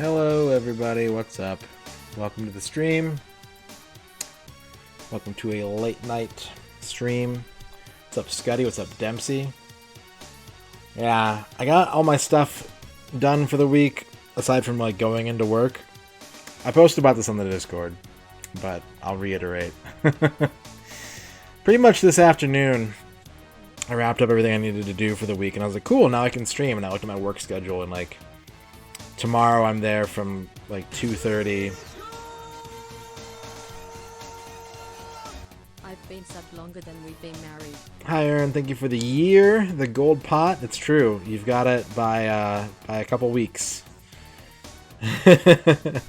Hello everybody, what's up? Welcome to the stream. Welcome to a late night stream. What's up Scuddy? What's up Dempsey? Yeah, I got all my stuff done for the week, aside from like going into work. I posted about this on the Discord, but I'll reiterate. Pretty much this afternoon, I wrapped up everything I needed to do for the week, and I was like, cool, now I can stream. And I looked at my work schedule, and like, tomorrow I'm there from like 2:30. I've been subbed longer than we've been married. Hi Aaron, thank you for the year, the gold pot. It's true, you've got it by a couple weeks. But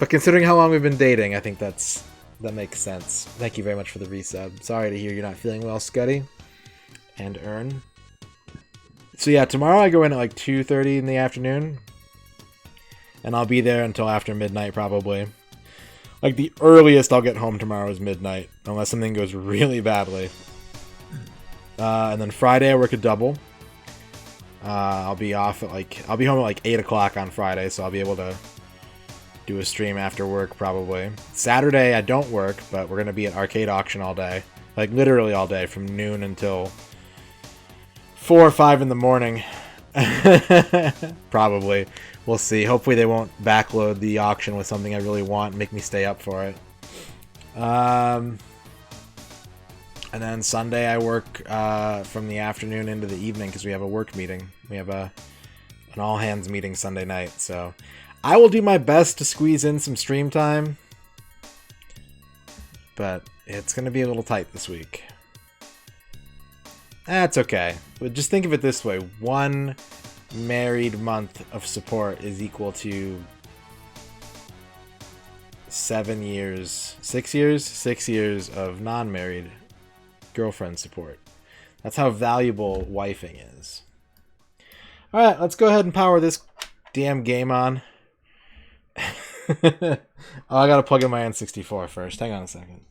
considering how long we've been dating, I think that makes sense. Thank you very much for the resub. Sorry to hear you're not feeling well, Scuddy and Ern. So yeah, tomorrow I go in at like 2:30 in the afternoon. And I'll be there until after midnight, probably. Like, the earliest I'll get home tomorrow is midnight, unless something goes really badly. And then Friday I work a double. I'll be off at I'll be home at like 8 o'clock on Friday, so I'll be able to do a stream after work, probably. Saturday I don't work, but we're going to be at Arcade Auction all day. Like, literally all day, from noon until 4 or 5 in the morning. Probably. We'll see. Hopefully they won't backload the auction with something I really want and make me stay up for it. And then Sunday I work from the afternoon into the evening because we have a work meeting. We have an all-hands meeting Sunday night. So I will do my best to squeeze in some stream time. But it's going to be a little tight this week. That's okay. But just think of it this way. One married month of support is equal to 6 years of non-married girlfriend support. That's how valuable wifing is. Alright, let's go ahead and power this damn game on. Oh, I gotta plug in my N64 first. Hang on a second.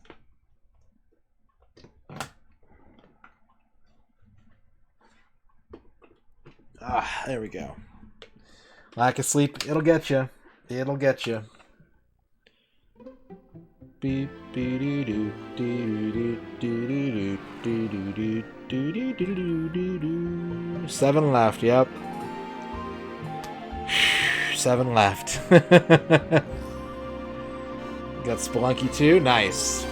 Ah, there we go. Lack of sleep, it'll get you. It'll get you. Beep, doo doo doo doo doo doo doo doo. 7 left. Yep. 7 left. Got Spelunky too. Nice.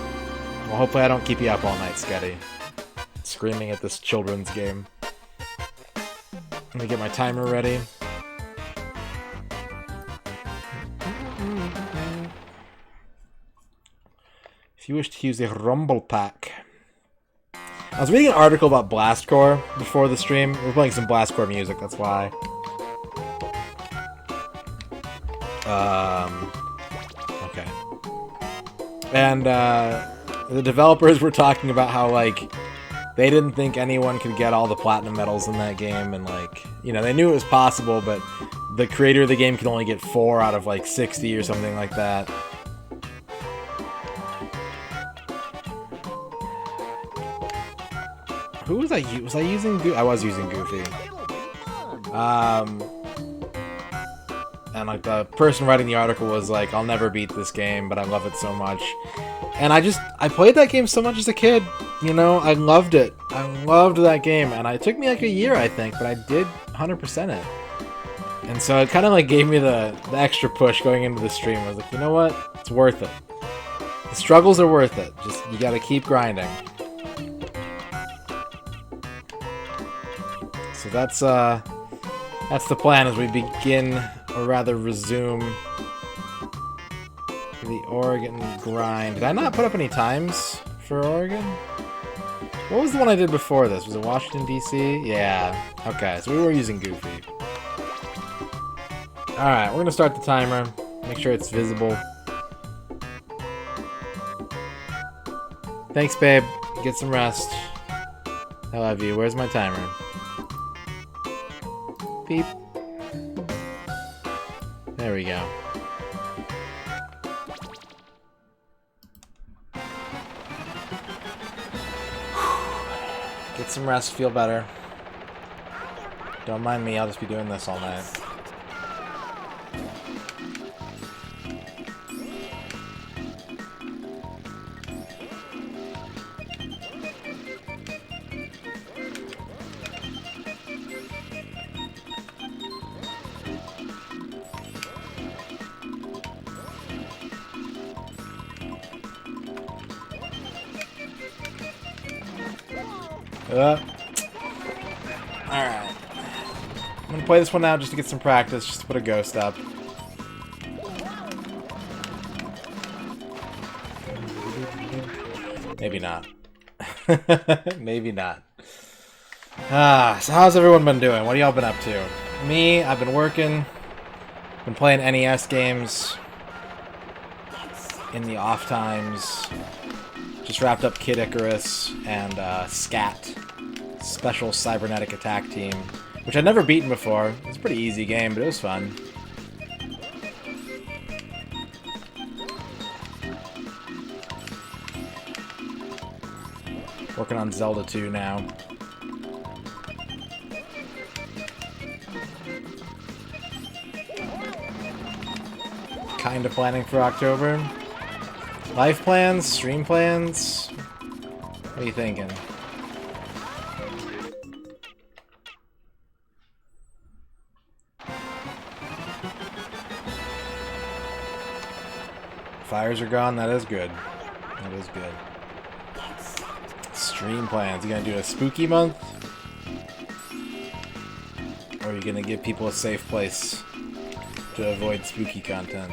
Well, hopefully I don't keep you up all night, Scuddy. Screaming at this children's game. Let me get my timer ready. If you wish to use a rumble pack. I was reading an article about Blastcore before the stream. We're playing some Blastcore music, that's why. Okay. And the developers were talking about how, like, they didn't think anyone could get all the platinum medals in that game, and like, you know, they knew it was possible, but the creator of the game could only get 4 out of like 60 or something like that. Who was I? Was I using Goofy? I was using Goofy. And like the person writing the article was like, I'll never beat this game, but I love it so much. And I played that game so much as a kid, you know, I loved it. I loved that game, and it took me like a year, I think, but I did 100% it. And so it kind of like gave me the extra push going into the stream. I was like, you know what? It's worth it. The struggles are worth it. Just, you gotta keep grinding. So that's the plan as we begin, or rather resume, the Oregon grind. Did I not put up any times for Oregon? What was the one I did before this? Was it Washington, D.C.? Yeah. Okay, so we were using Goofy. Alright, we're gonna start the timer. Make sure it's visible. Thanks, babe. Get some rest. I love you. Where's my timer? Beep. There we go. Get some rest, feel better. Don't mind me, I'll just be doing this all night. Alright. I'm gonna play this one out just to get some practice, just to put a ghost up. Maybe not. Maybe not. So how's everyone been doing? What have y'all been up to? Me, I've been working. Been playing NES games. In the off times. Just wrapped up Kid Icarus and SCAT. Special Cybernetic Attack Team. Which I'd never beaten before. It's a pretty easy game, but it was fun. Working on Zelda 2 now. Kinda planning for October. Life plans? Stream plans? What are you thinking? Fires are gone, that is good. That is good. Stream plans. You gonna do a spooky month? Or are you gonna give people a safe place to avoid spooky content?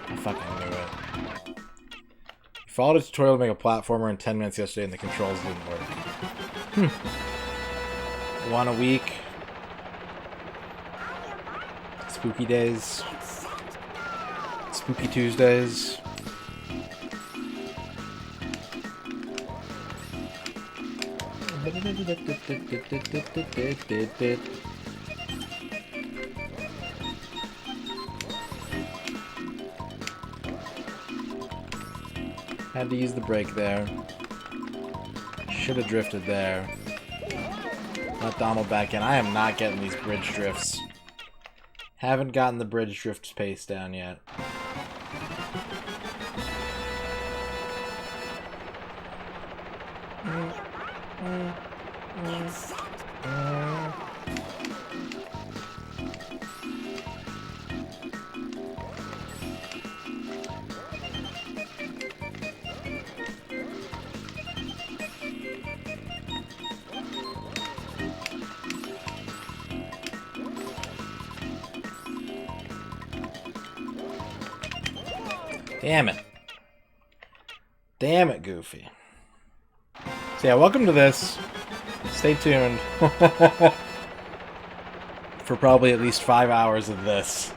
I fucking knew it. You followed a tutorial to make a platformer in 10 minutes yesterday and the controls didn't work. One a week. Spooky days. Spooky Tuesdays. Had to use the brake there. Should have drifted there. Let Donald back in. I am not getting these bridge drifts. Haven't gotten the bridge drift pace down yet. Damn it. Damn it, Goofy. So yeah, welcome to this. Stay tuned for probably at least 5 hours of this.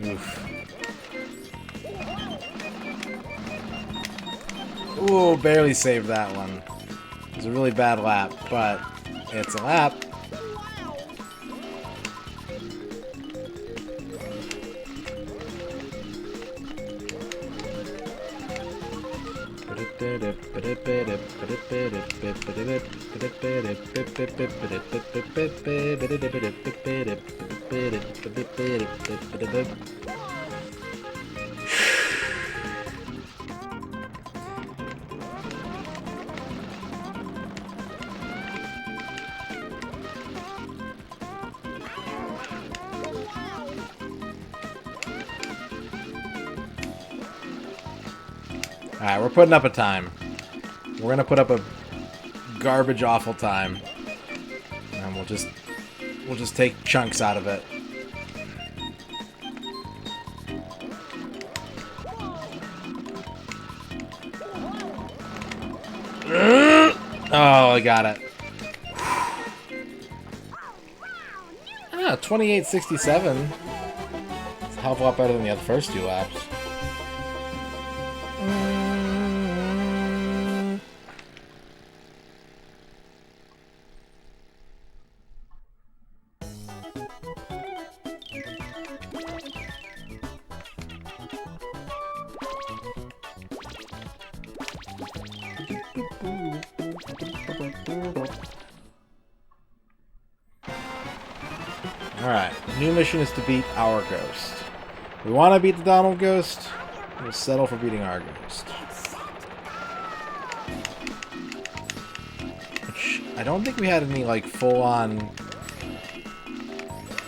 Oof. Ooh, barely saved that one. It was a really bad lap, but it's a lap. Alright, we're putting up a time. We're gonna put up a garbage awful time. And we'll just take chunks out of it. Oh, I got it. Ah, 28.67. It's a hell of a lot better than the other first two laps. New mission is to beat our ghost. We want to beat the Donald ghost. We'll settle for beating our ghost. Which I don't think we had any like full-on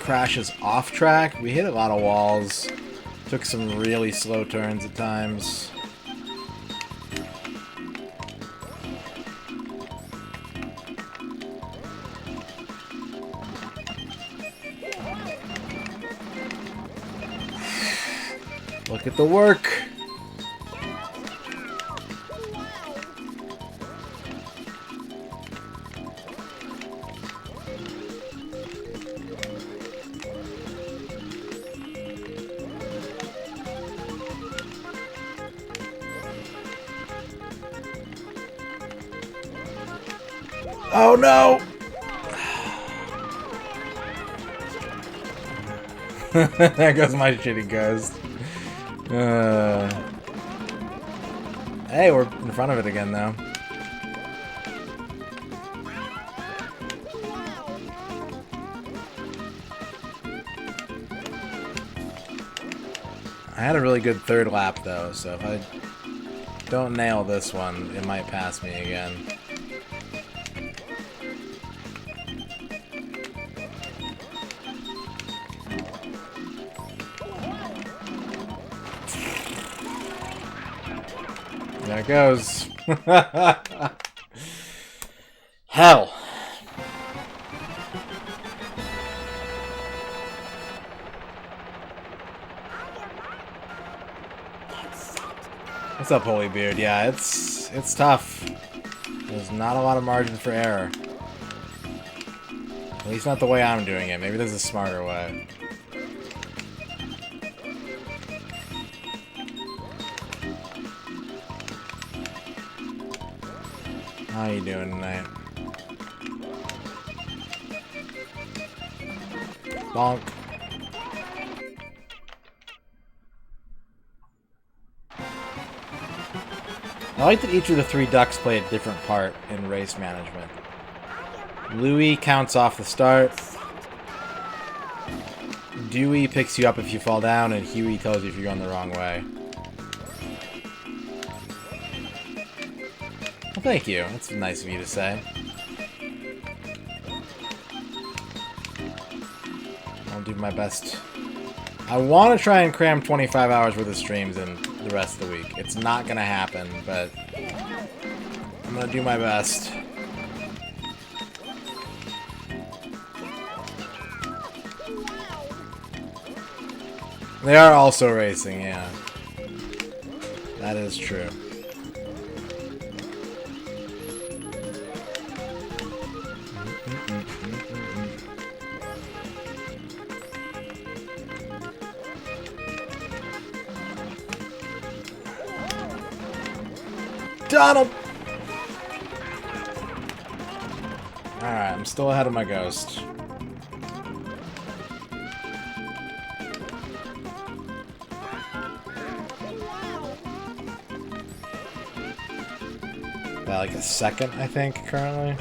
crashes off track. We hit a lot of walls. Took some really slow turns at times. Look at the work. Oh no! There goes my shitty ghost. Hey, we're in front of it again, though. I had a really good third lap, though, so if I don't nail this one, it might pass me again. There it goes. Hell. What's up, Holy Beard? Yeah, it's tough. There's not a lot of margin for error. At least not the way I'm doing it. Maybe there's a smarter way. How you doing tonight? Bonk. I like that each of the three ducks play a different part in race management. Louie counts off the start. Dewey picks you up if you fall down, and Huey tells you if you're going the wrong way. Well, thank you. That's nice of you to say. I'll do my best. I want to try and cram 25 hours worth of streams in the rest of the week. It's not going to happen, but I'm going to do my best. They are also racing, yeah. That is true. Donald! Alright, I'm still ahead of my ghost. By like a second, I think, currently.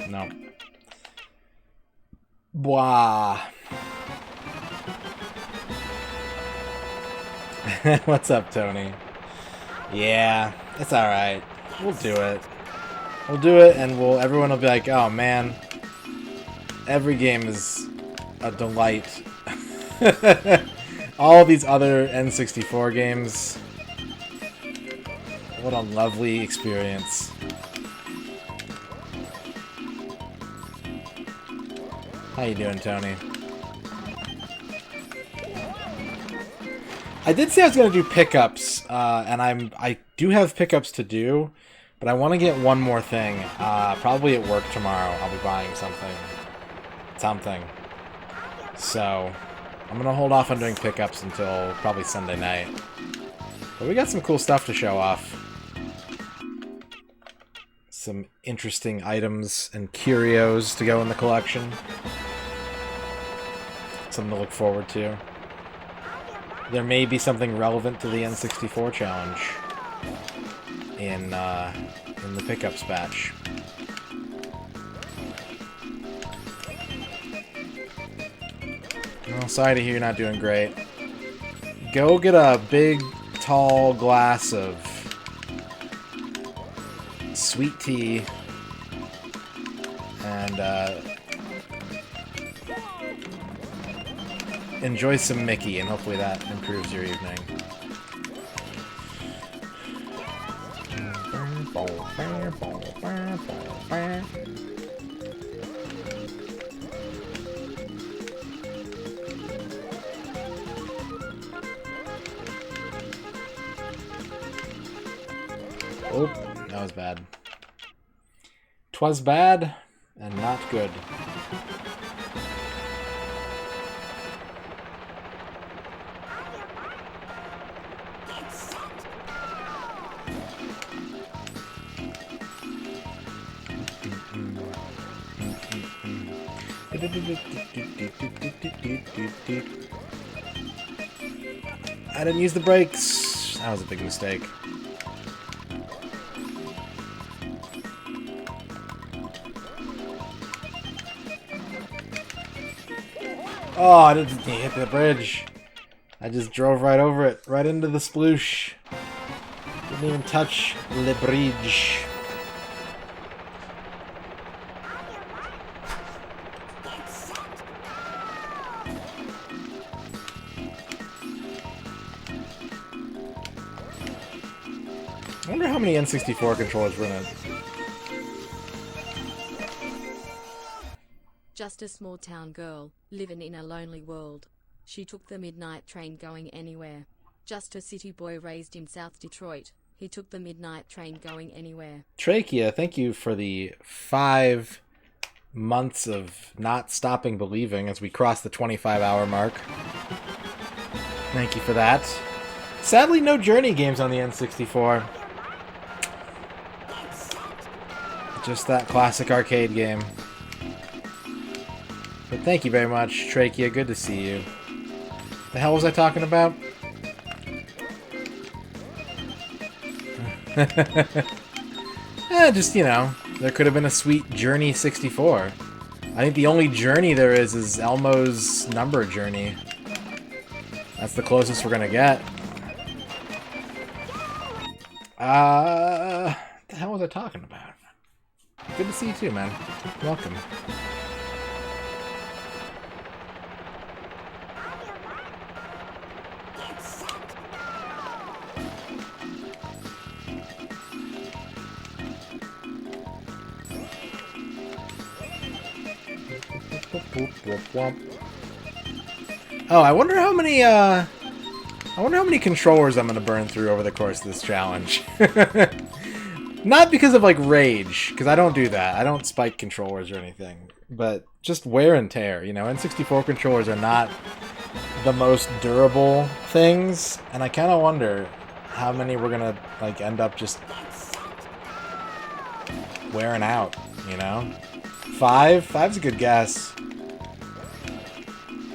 No. Blah. What's up, Tony? Yeah, it's alright. We'll do it. We'll do it, and everyone will be like, oh man, every game is a delight. All these other N64 games, what a lovely experience. How you doing, Tony? I did say I was going to do pickups, and I do have pickups to do, but I want to get one more thing. Probably at work tomorrow, I'll be buying something. So, I'm going to hold off on doing pickups until probably Sunday night. But we got some cool stuff to show off. Some interesting items and curios to go in the collection. Something to look forward to. There may be something relevant to the N64 challenge in the pickups batch. Well, sorry to hear you're not doing great. Go get a big, tall glass of sweet tea and enjoy some Mickey, and hopefully that improves your evening. Oh, that was bad. 'Twas bad and not good. I didn't use the brakes. That was a big mistake. Oh, I didn't hit the bridge. I just drove right over it, right into the sploosh. Didn't even touch the bridge. I wonder how many N64 controllers were in it. Just a small town girl, living in a lonely world. She took the midnight train going anywhere. Just a city boy raised in South Detroit. He took the midnight train going anywhere. Trachea, thank you for the 5 months of not stopping believing as we cross the 25-hour mark. Thank you for that. Sadly, no Journey games on the N64. Just that classic arcade game. But thank you very much, Trachea. Good to see you. The hell was I talking about? Just, you know, there could have been a sweet Journey 64. I think the only Journey there is Elmo's number Journey. That's the closest we're gonna get. What the hell was I talking about? Good to see you too, man. Welcome. Oh, I wonder how many controllers I'm gonna burn through over the course of this challenge. Not because of like rage, because I don't do that. I don't spike controllers or anything, but just wear and tear. You know, N64 controllers are not the most durable things, and I kind of wonder how many we're gonna like end up just wearing out. You know, 5? 5's a good guess.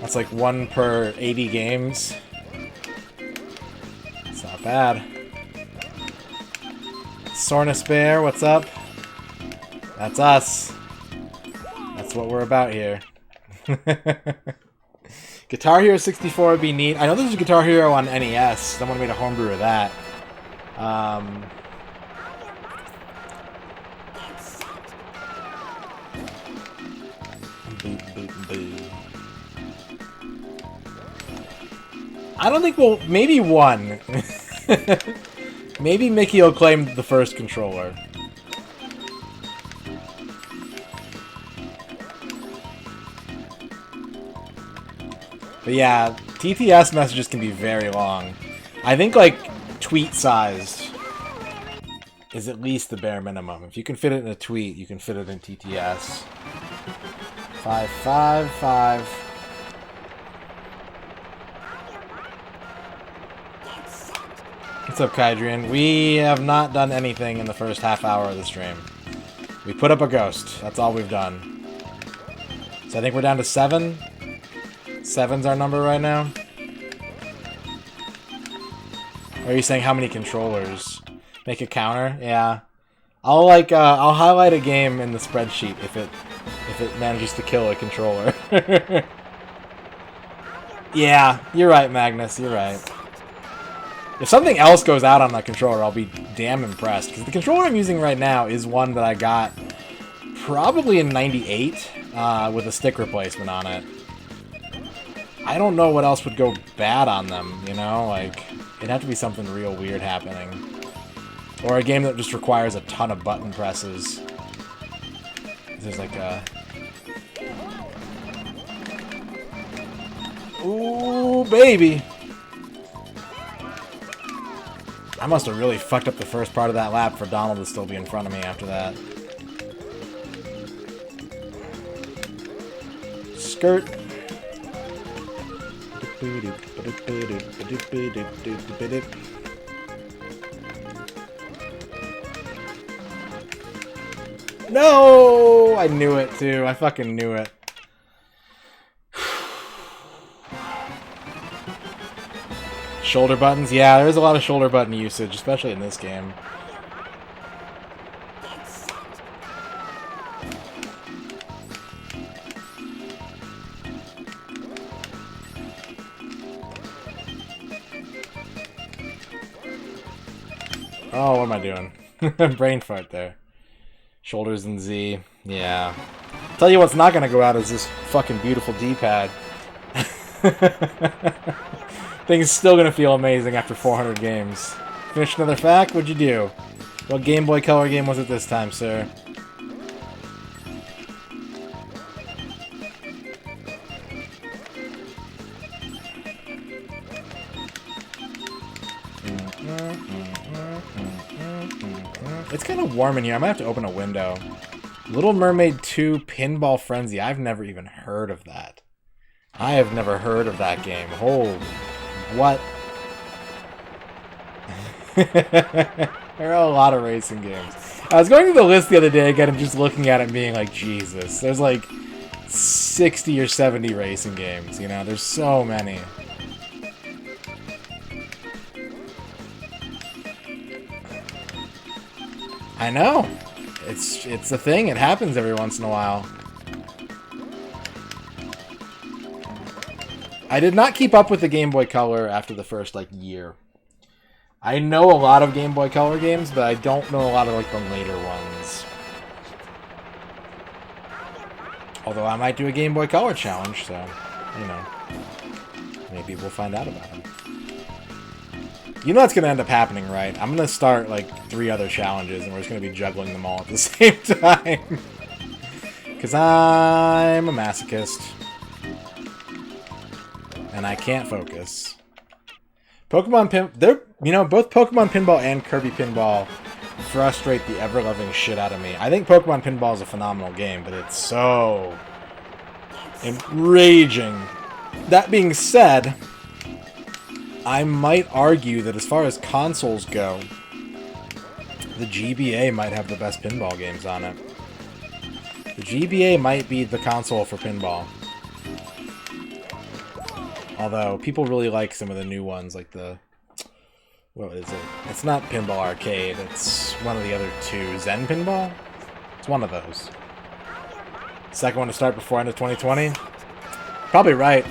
That's like 1 per 80 games. It's not bad. Sornus Bear, what's up? That's us. That's what we're about here. Guitar Hero 64 would be neat. I know there's a Guitar Hero on NES. Someone made a homebrew of that. I don't think we'll... Maybe 1. Maybe Mickey will claim the first controller. But yeah, TTS messages can be very long. I think, like, tweet-sized is at least the bare minimum. If you can fit it in a tweet, you can fit it in TTS. 5, 5, 5. What's up, Kydrian? We have not done anything in the first half hour of the stream. We put up a ghost. That's all we've done. So I think we're down to 7. 7's our number right now. Or are you saying how many controllers? Make a counter? Yeah. I'll highlight a game in the spreadsheet if it manages to kill a controller. Yeah, you're right, Magnus. You're right. If something else goes out on that controller, I'll be damn impressed. Because the controller I'm using right now is one that I got probably in '98 with a stick replacement on it. I don't know what else would go bad on them, you know? Like, it'd have to be something real weird happening. Or a game that just requires a ton of button presses. There's like a... Ooh, baby! I must have really fucked up the first part of that lap for Donald to still be in front of me after that. Skirt. No! I knew it too. I fucking knew it. Shoulder buttons? Yeah, there's a lot of shoulder button usage, especially in this game. Oh, what am I doing? Brain fart there. Shoulders and Z. Yeah. Tell you what's not gonna go out is this fucking beautiful D-pad. Thing's still gonna feel amazing after 400 games. Finish another fact? What'd you do? What Game Boy Color game was it this time, sir? It's kind of warm in here. I might have to open a window. Little Mermaid 2 Pinball Frenzy. I've never even heard of that. I have never heard of that game. Holy... What? There are a lot of racing games. I was going through the list the other day again and just looking at it and being like, Jesus. There's like 60 or 70 racing games, you know? There's so many. I know. It's a thing. It happens every once in a while. I did not keep up with the Game Boy Color after the first, like, year. I know a lot of Game Boy Color games, but I don't know a lot of, like, the later ones. Although I might do a Game Boy Color challenge, so, you know. Maybe we'll find out about them. You know what's going to end up happening, right? I'm going to start, like, 3 other challenges, and we're just going to be juggling them all at the same time. Because I'm a masochist. And I can't focus. Pokemon you know, both Pokemon Pinball and Kirby Pinball frustrate the ever-loving shit out of me. I think Pokemon Pinball is a phenomenal game, but it's so enraging. That being said, I might argue that as far as consoles go, the GBA might have the best pinball games on it. The GBA might be the console for pinball. Although, people really like some of the new ones, like the... What is it? It's not Pinball Arcade, it's one of the other two. Zen Pinball? It's one of those. Second one to start before end of 2020? Probably right.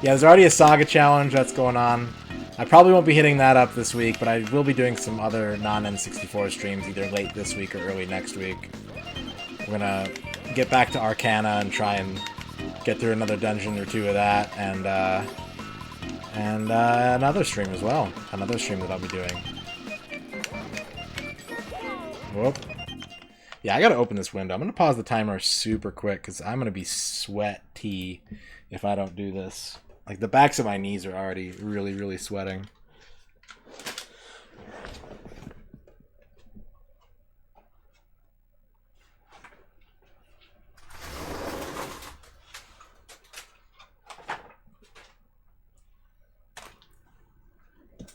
Yeah, there's already a Saga challenge that's going on. I probably won't be hitting that up this week, but I will be doing some other non-N64 streams either late this week or early next week. We're gonna get back to Arcana and try and get through another dungeon or two of that, and another stream as well. Another stream that I'll be doing. Whoop. Yeah, I gotta open this window. I'm gonna pause the timer super quick, because I'm gonna be sweaty if I don't do this. Like, the backs of my knees are already really, really sweating.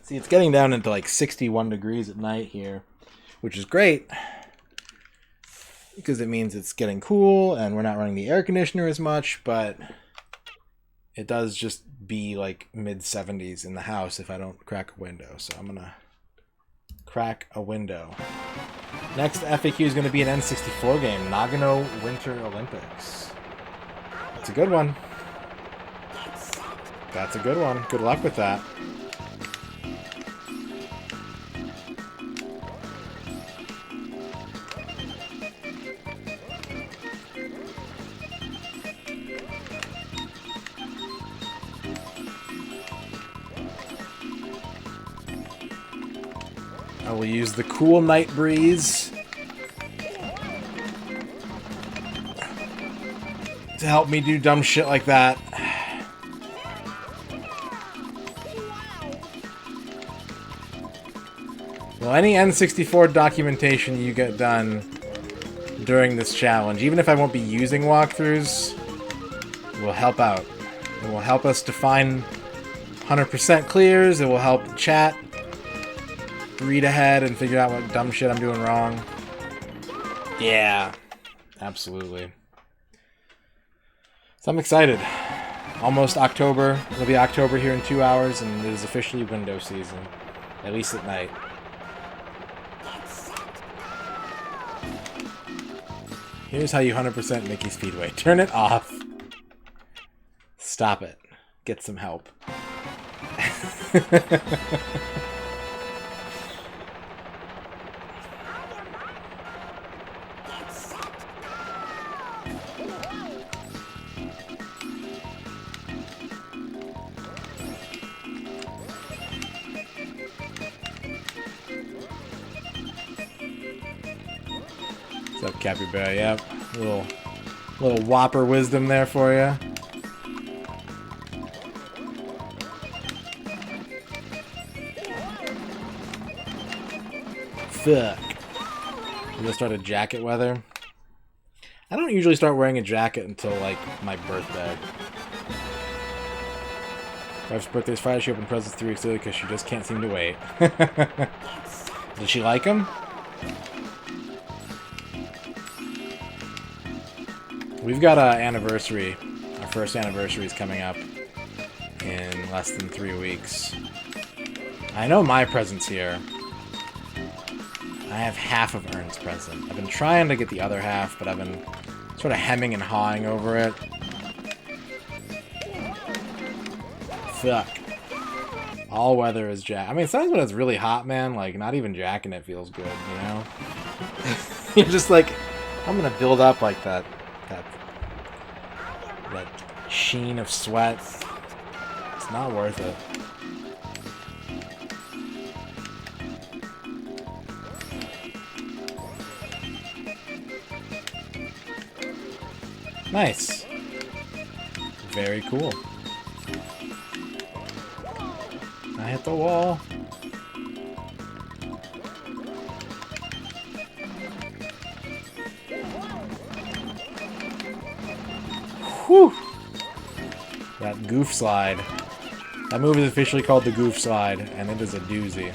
See, it's getting down into like 61 degrees at night here, which is great because it means it's getting cool and we're not running the air conditioner as much, but it does just be like mid-70s in the house if I don't crack a window. So I'm gonna crack a window. Next FAQ is going to be an N64 game, Nagano Winter Olympics. It's a good one. That's a good one. Good luck with that. I will use the cool night breeze to help me do dumb shit like that. Well, any N64 documentation you get done during this challenge, even if I won't be using walkthroughs, will help out. It will help us define 100% clears. It will help chat read ahead and figure out what dumb shit I'm doing wrong. Yeah, absolutely. So I'm excited. Almost October. It'll be October here in 2 hours, and it is officially window season. At least at night. Here's how you 100% Mickey Speedway. Turn it off. Stop it. Get some help. What's up, Capybara? Yep. Little whopper wisdom there for you. Fuck. I'm gonna start a jacket weather. I don't usually start wearing a jacket until, like, my birthday. Wife's birthday's Friday. She opened presents 3 weeks early because she just can't seem to wait. Did she like them? We've got an anniversary. Our first anniversary is coming up in less than 3 weeks. I know my present's here. I have half of Ern's present. I've been trying to get the other half, but I've been sort of hemming and hawing over it. Fuck. All weather is jack. I mean, sometimes when it's really hot, man, like, not even jacking it feels good, you know? You're just like, I'm gonna build up, like, that sheen of sweat. It's not worth it. Nice. Very cool. I hit the wall. Whew. That goof slide. That move is officially called the goof slide, and it is a doozy.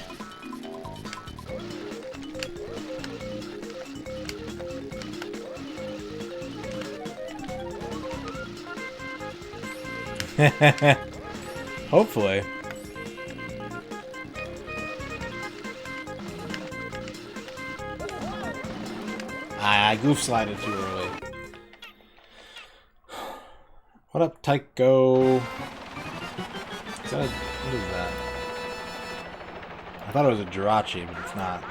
Hopefully. I goof slided too early. What up, Tycho? Is that what is that? I thought it was a Jirachi, but it's not.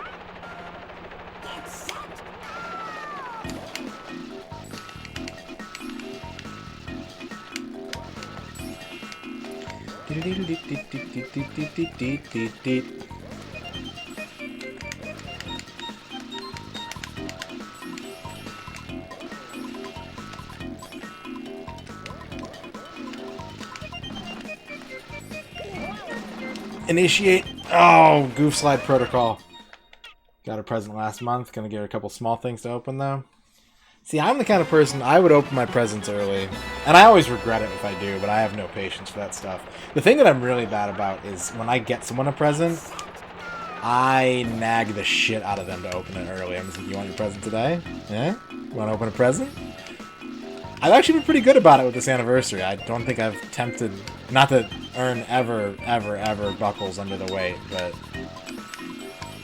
Initiate. Oh, goof slide protocol. Got a present last month. Gonna get her a couple small things to open though. See, I'm the kind of person, I would open my presents early. And I always regret it if I do, but I have no patience for that stuff. The thing that I'm really bad about is when I get someone a present, I nag the shit out of them to open it early. I'm just like, you want your present today? Yeah? You want to open a present? I've actually been pretty good about it with this anniversary. I don't think I've tempted... Not that Ern ever buckles under the weight, but...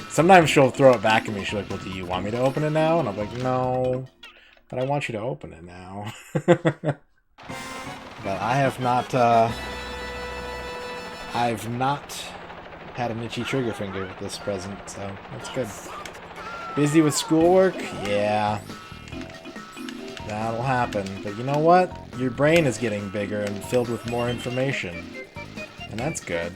Sometimes she'll throw it back at me. She'll be like, well, do you want me to open it now? And I'm like, no... But I want you to open it now. But I have not I've not had an itchy trigger finger with this present, so that's good. Busy with schoolwork? Yeah. That'll happen. But you know what? Your brain is getting bigger and filled with more information. And that's good.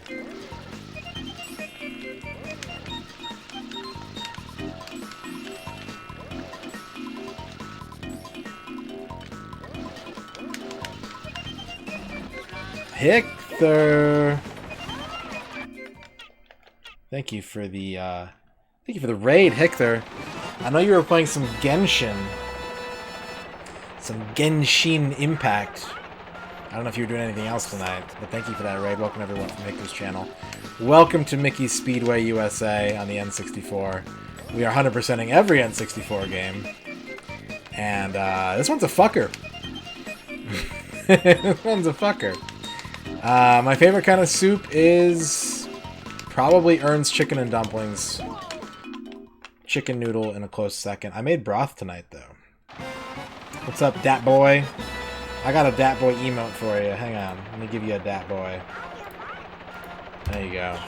Hictor! Thank you for the raid, Hictor. I know you were playing some Genshin. Some Genshin Impact. I don't know if you were doing anything else tonight, but thank you for that raid. Welcome everyone from Hictor's channel. Welcome to Mickey's Speedway USA on the N64. We are 100%ing every N64 game. And this one's a fucker. This one's a fucker. My favorite kind of soup is probably Ern's Chicken and Dumplings. Chicken noodle in a close second. I made broth tonight, though. What's up, Dat Boy? I got a Dat Boy emote for you. Hang on. Let me give you a Dat Boy. There you go.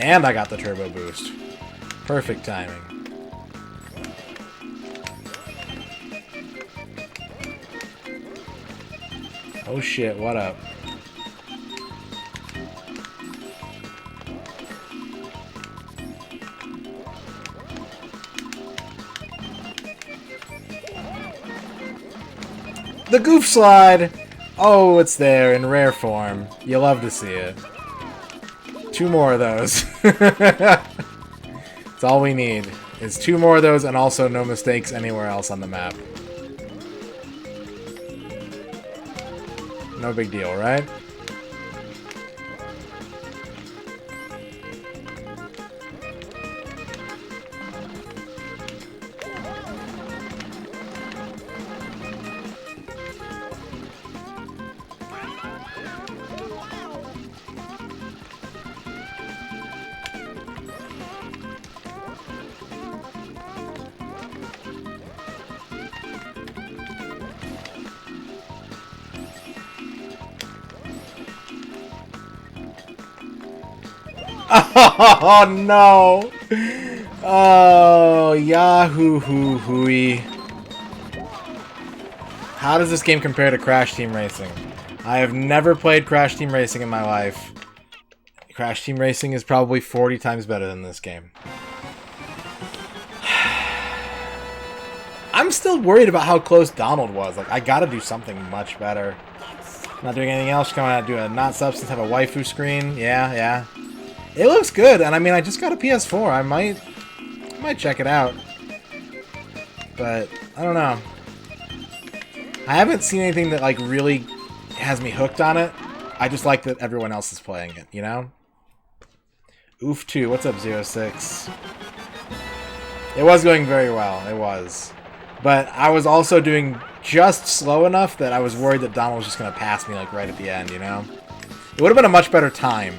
And I got the turbo boost. Perfect timing. Oh shit, what up? The goof slide! Oh, it's there in rare form. You love to see it. 2 more of those. That's all we need. Is 2 more of those and also no mistakes anywhere else on the map. No big deal, right? Oh no! Oh, Yahoo hoo hooey. How does this game compare to Crash Team Racing? I have never played Crash Team Racing in my life. Crash Team Racing is probably 40 times better than this game. I'm still worried about how close Donald was. Like, I gotta do something much better. Not doing anything else. Going out to do a not substance, have a waifu screen. Yeah. It looks good, and I mean, I just got a PS4. I might check it out. But, I don't know. I haven't seen anything that, like, really has me hooked on it. I just like that everyone else is playing it, you know? Oof 2, what's up, 06? It was going very well, it was. But I was also doing just slow enough that I was worried that Donald was just going to pass me, like, right at the end, you know? It would have been a much better time.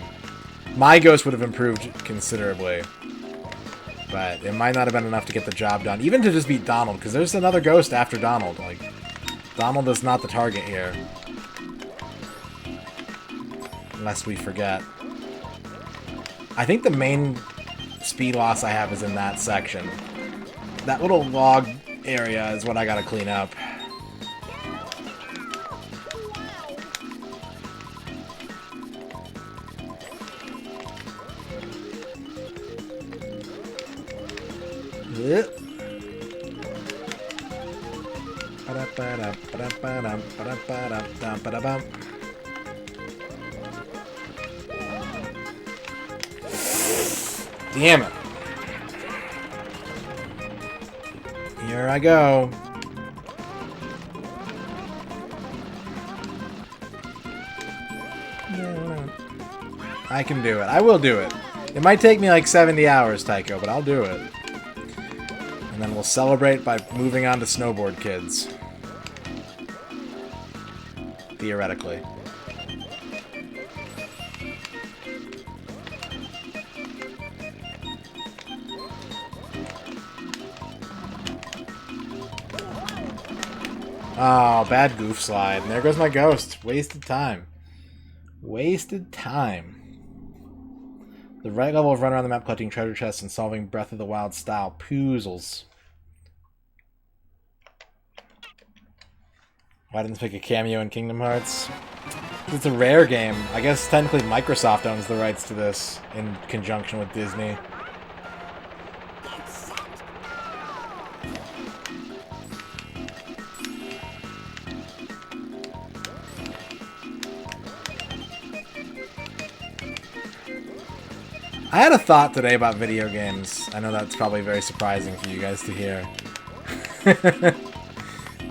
My ghost would have improved considerably. But it might not have been enough to get the job done. Even to just beat Donald, because there's another ghost after Donald. Like, Donald is not the target here. Unless we forget. I think the main speed loss I have is in that section. That little log area is what I gotta clean up. Damn it. Here I go. I can do it. I will do it. It might take me like 70 hours, Tycho, but I'll do it. And then we'll celebrate by moving on to Snowboard Kids. Theoretically. Oh, bad goof slide. And there goes my ghost. Wasted time. Wasted time. The right level of run around the map collecting treasure chests and solving Breath of the Wild style puzzles. Why didn't they pick a cameo in Kingdom Hearts? It's a rare game. I guess technically Microsoft owns the rights to this in conjunction with Disney. I had a thought today about video games. I know that's probably very surprising for you guys to hear.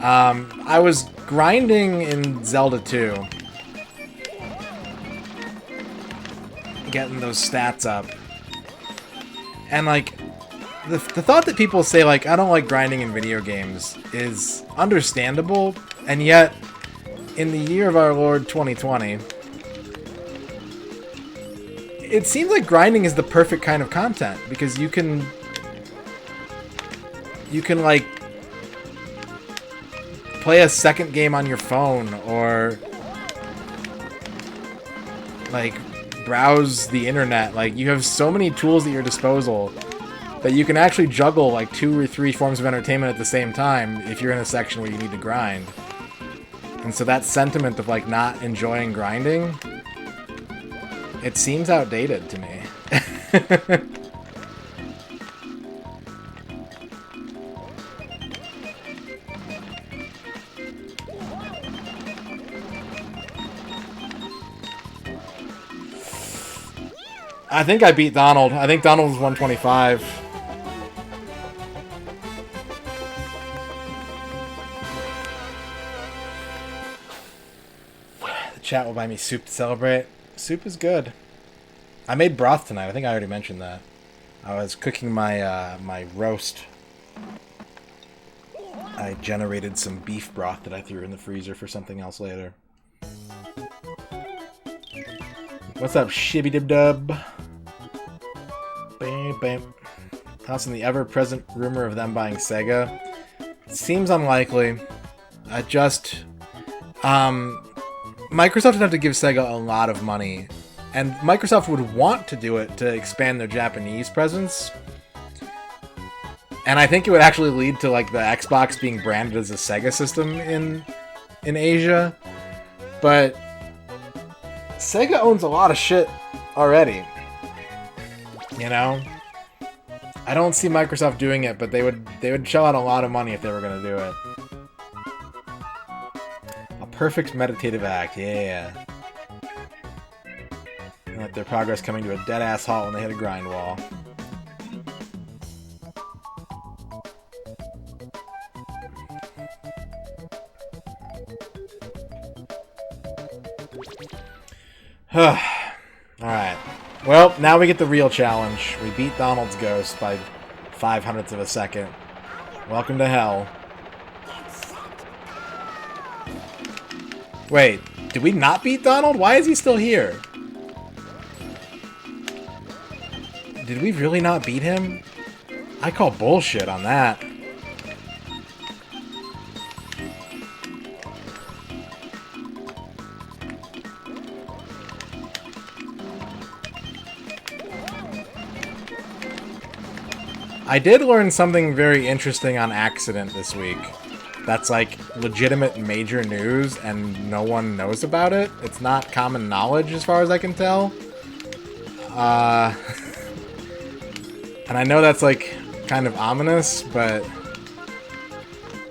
I was grinding in Zelda 2. Getting those stats up. And, like, the thought that people say, like, I don't like grinding in video games is understandable. And yet, in the year of our Lord 2020... it seems like grinding is the perfect kind of content because you can like play a second game on your phone or like browse the internet. Like you have so many tools at your disposal that you can actually juggle like 2 or 3 forms of entertainment at the same time if you're in a section where you need to grind. And so that sentiment of like not enjoying grinding, it seems outdated to me. I think I beat Donald. I think Donald was 125. The chat will buy me soup to celebrate. Soup is good. I made broth tonight. I think I already mentioned that. I was cooking my my roast. I generated some beef broth that I threw in the freezer for something else later. What's up, shibby-dib-dub? Bam, bam. House in the ever-present rumor of them buying Sega. It seems unlikely. Microsoft would have to give Sega a lot of money. And Microsoft would want to do it to expand their Japanese presence. And I think it would actually lead to like the Xbox being branded as a Sega system in Asia. But Sega owns a lot of shit already. You know? I don't see Microsoft doing it, but they would shell out a lot of money if they were going to do it. A perfect meditative act, yeah. And like their progress coming to a dead-ass halt when they hit a grind wall. Alright. Well, now we get the real challenge. We beat Donald's ghost by 0.05 of a second. Welcome to hell. Wait, did we not beat Donald? Why is he still here? Did we really not beat him? I call bullshit on that. I did learn something very interesting on accident this week. That's like legitimate major news and no one knows about it. It's not common knowledge as far as I can tell. And I know that's like kind of ominous, but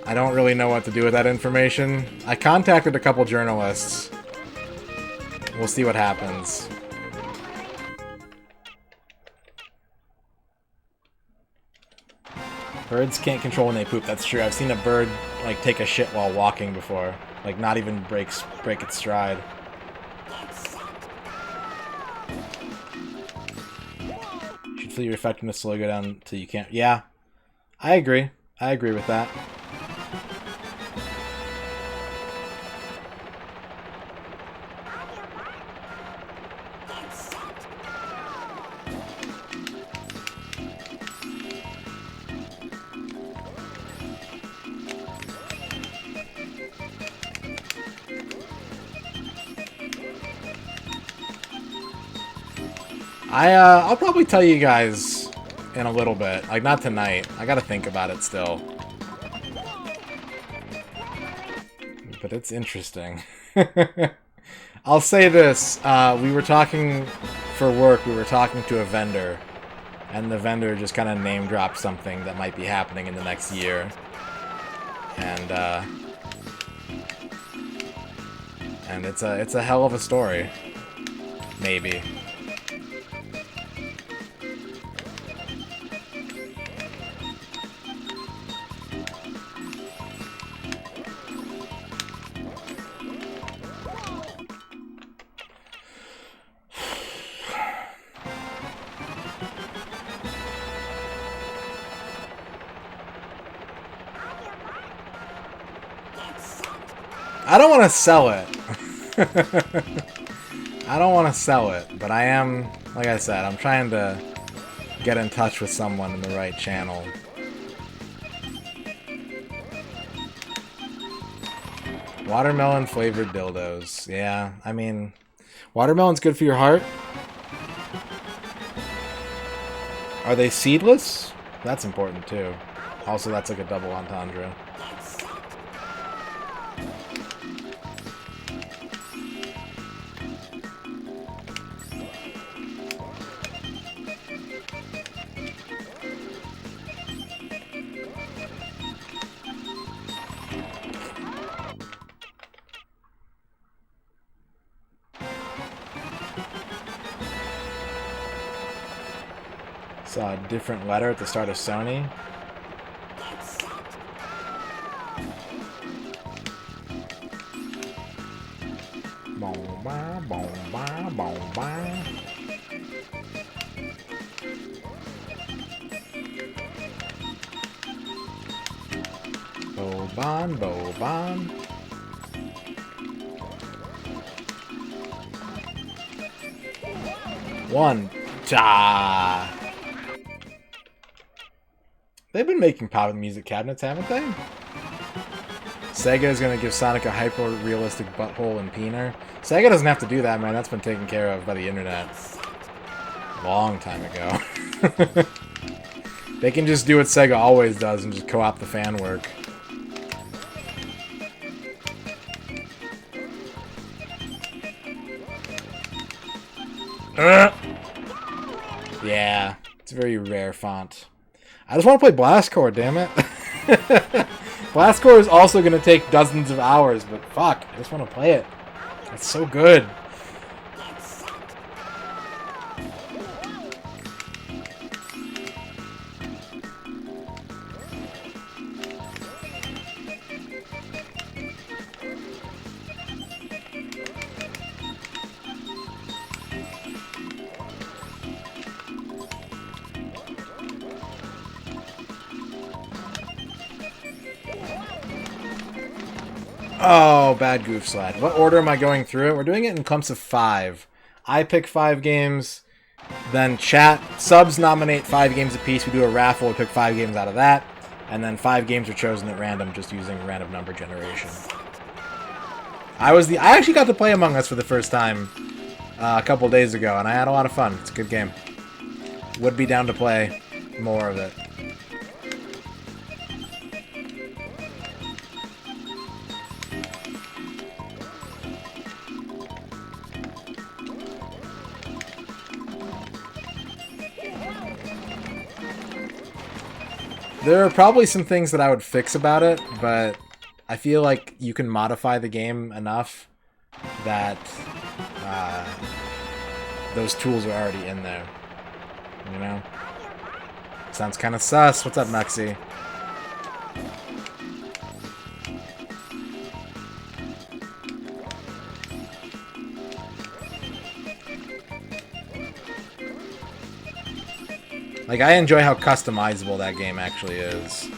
I don't really know what to do with that information. I contacted a couple journalists. We'll see what happens. Birds can't control when they poop. That's true. I've seen a bird like take a shit while walking before. Like not even break its stride. Should feel your effectiveness slowly go down till you can't. Yeah, I agree. I agree with that. I'll probably tell you guys in a little bit. Like, not tonight. I gotta think about it still. But it's interesting. I'll say this. We were talking for work. We were talking to a vendor. And the vendor just kind of name-dropped something that might be happening in the next year. And it's a hell of a story. Maybe. I don't want to sell it. I don't want to sell it, but I am, like I said, I'm trying to get in touch with someone in the right channel. Watermelon flavored dildos. Yeah, I mean, watermelon's good for your heart. Are they seedless? That's important too. Also, that's like a double entendre. Saw a different letter at the start of Sony. Bomba, bomba, bomba. Boban, boban. One. Ta. They've been making pop music cabinets, haven't they? Sega is going to give Sonic a hyper-realistic butthole and peener. Sega doesn't have to do that, man. That's been taken care of by the internet. Long time ago. They can just do what Sega always does and just co-opt the fan work. Yeah, it's a very rare font. I just want to play Blast Core, damn it. Blast Core is also going to take dozens of hours, but fuck, I just want to play it. It's so good. Oh, bad goof slide. What order am I going through it? We're doing it in clumps of 5. I pick 5 games, then chat, subs nominate 5 games apiece. We do a raffle, we pick 5 games out of that, and then 5 games are chosen at random just using random number generation. I actually got to play Among Us for the first time a couple days ago, and I had a lot of fun. It's a good game. Would be down to play more of it. There are probably some things that I would fix about it, but I feel like you can modify the game enough that those tools are already in there. You know? Sounds kind of sus. What's up, Mexi? Like, I enjoy how customizable that game actually is.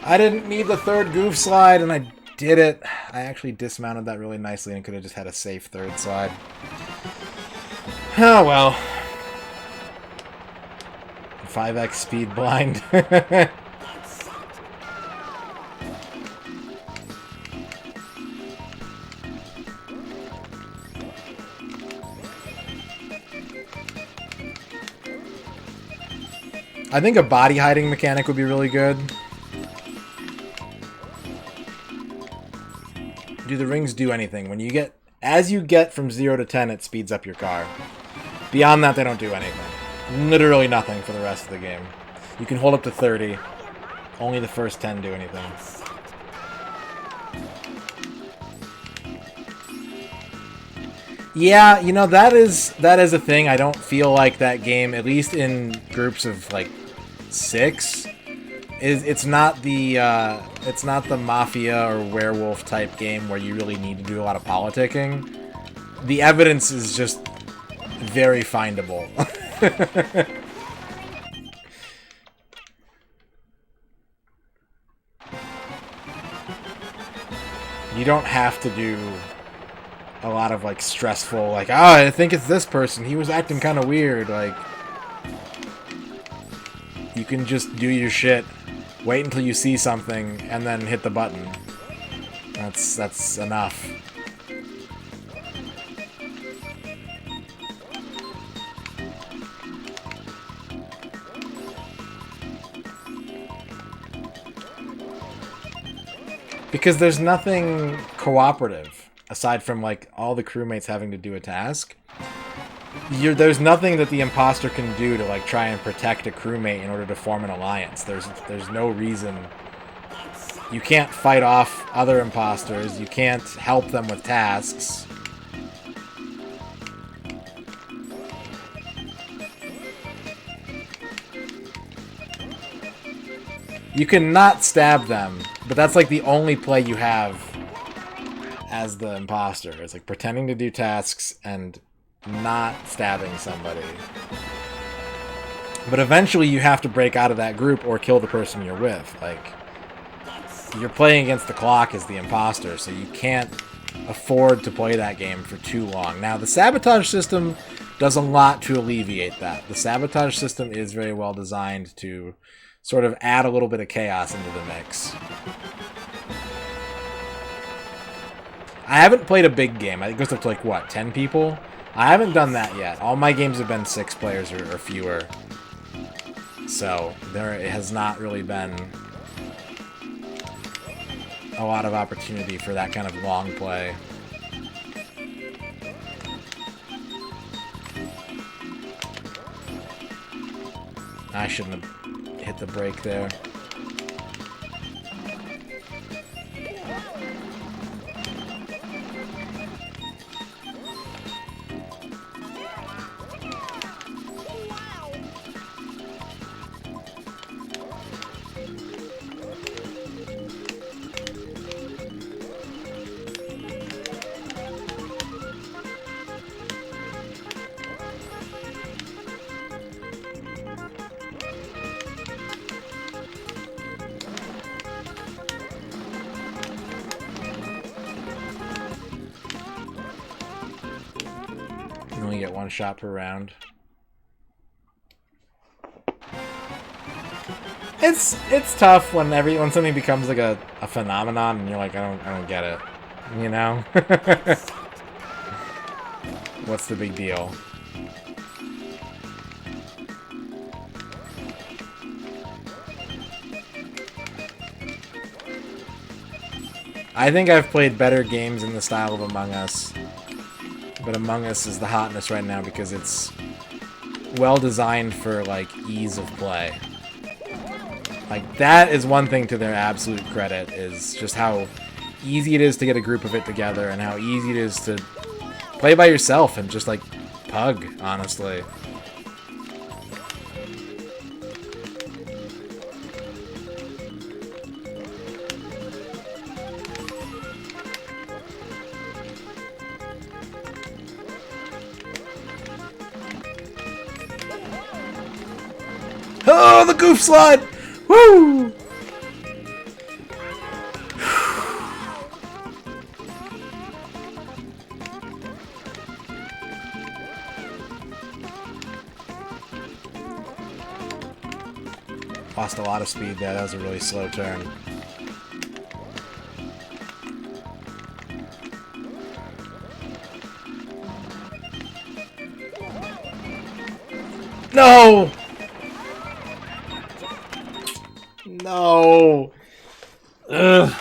I didn't need the third goof slide, and I did it. I actually dismounted that really nicely and could have just had a safe third slide. Oh, well. 5x speed blind. I think a body hiding mechanic would be really good. Do the rings do anything? When you get, as you get from 0 to 10, it speeds up your car. Beyond that, they don't do anything. Literally nothing for the rest of the game. You can hold up to 30. Only the first 10 do anything. Yeah, you know, that is a thing. I don't feel like that game, at least in groups of like 6, it's not the mafia or werewolf type game where you really need to do a lot of politicking. The evidence is just very findable. You don't have to do a lot of like stressful, like, I think it's this person, he was acting kind of weird. Like, you can just do your shit, wait until you see something, and then hit the button. That's enough. Because there's nothing cooperative, aside from, like, all the crewmates having to do a task. There's nothing that the imposter can do to, like, try and protect a crewmate in order to form an alliance. There's no reason. You can't fight off other imposters. You can't help them with tasks. You can not stab them, but that's like the only play you have as the imposter. It's like pretending to do tasks and not stabbing somebody. But eventually you have to break out of that group or kill the person you're with. Like, you're playing against the clock as the imposter, so you can't afford to play that game for too long. Now, the sabotage system does a lot to alleviate that. The sabotage system is very well designed to sort of add a little bit of chaos into the mix. I haven't played a big game. I think it goes up to, like, what, 10 people? I haven't done that yet. All my games have been 6 players or fewer. So, there has not really been a lot of opportunity for that kind of long play. I shouldn't have hit the brake there. You only get 1 shot per round. It's tough when something becomes like a phenomenon and you're like, I don't get it. You know? What's the big deal? I think I've played better games in the style of Among Us. But Among Us is the hotness right now because it's well designed for, like, ease of play. Like, that is one thing to their absolute credit, is just how easy it is to get a group of it together and how easy it is to play by yourself and just, like, pug, honestly. Oh, the goof slide! Woo! Lost a lot of speed there. That was a really slow turn. No! No. Ugh.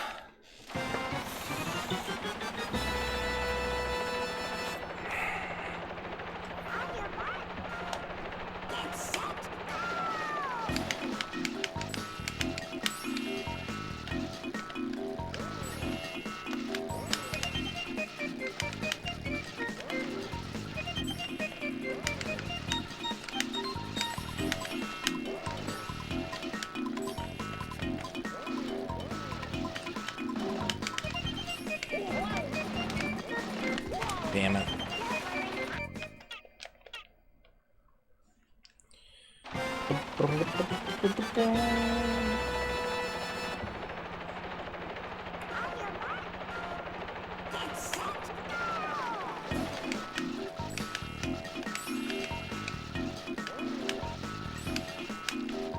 Damn it.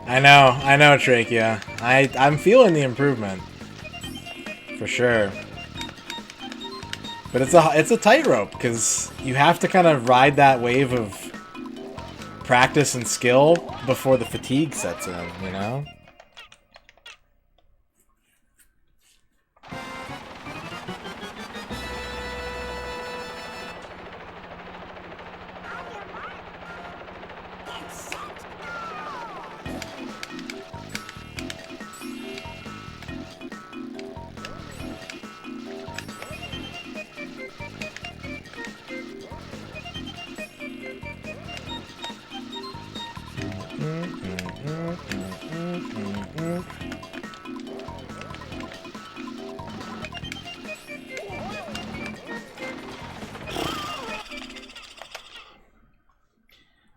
I know, Trachea. I'm feeling the improvement. For sure. But it's a tightrope, because you have to kind of ride that wave of practice and skill before the fatigue sets in, you know?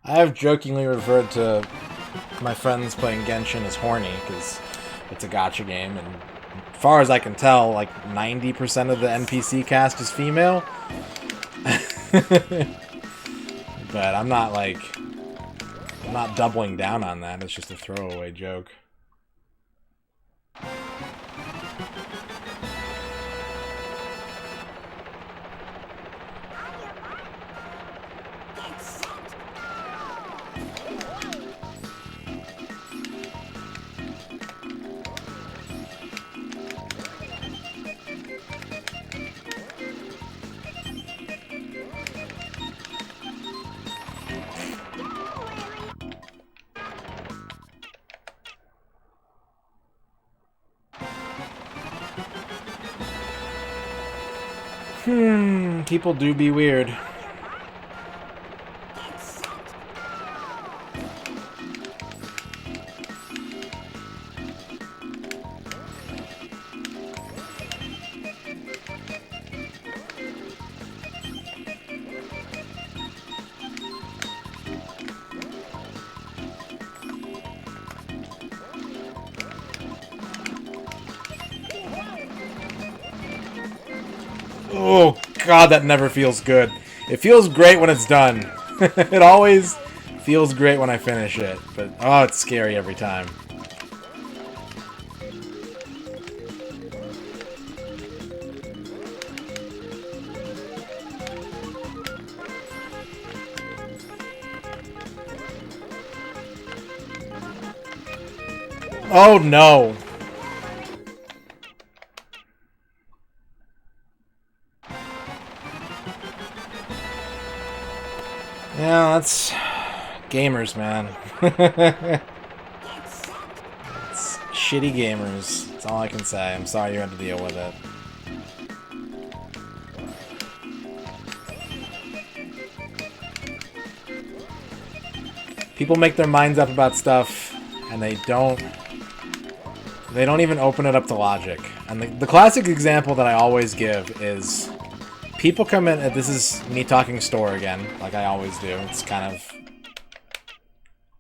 I have jokingly referred to my friends playing Genshin as horny, because it's a gacha game, and as far as I can tell, like 90% of the NPC cast is female. But I'm not doubling down on that, it's just a throwaway joke. People do be weird. Oh god, that never feels good. It feels great when it's done. It always feels great when I finish it, but oh, it's scary every time. Oh no! Yeah, that's gamers, man. It's shitty gamers. That's all I can say. I'm sorry you had to deal with it. People make their minds up about stuff, and they don't even open it up to logic. And the classic example that I always give is people come in, and this is me talking store again, like I always do. It's kind of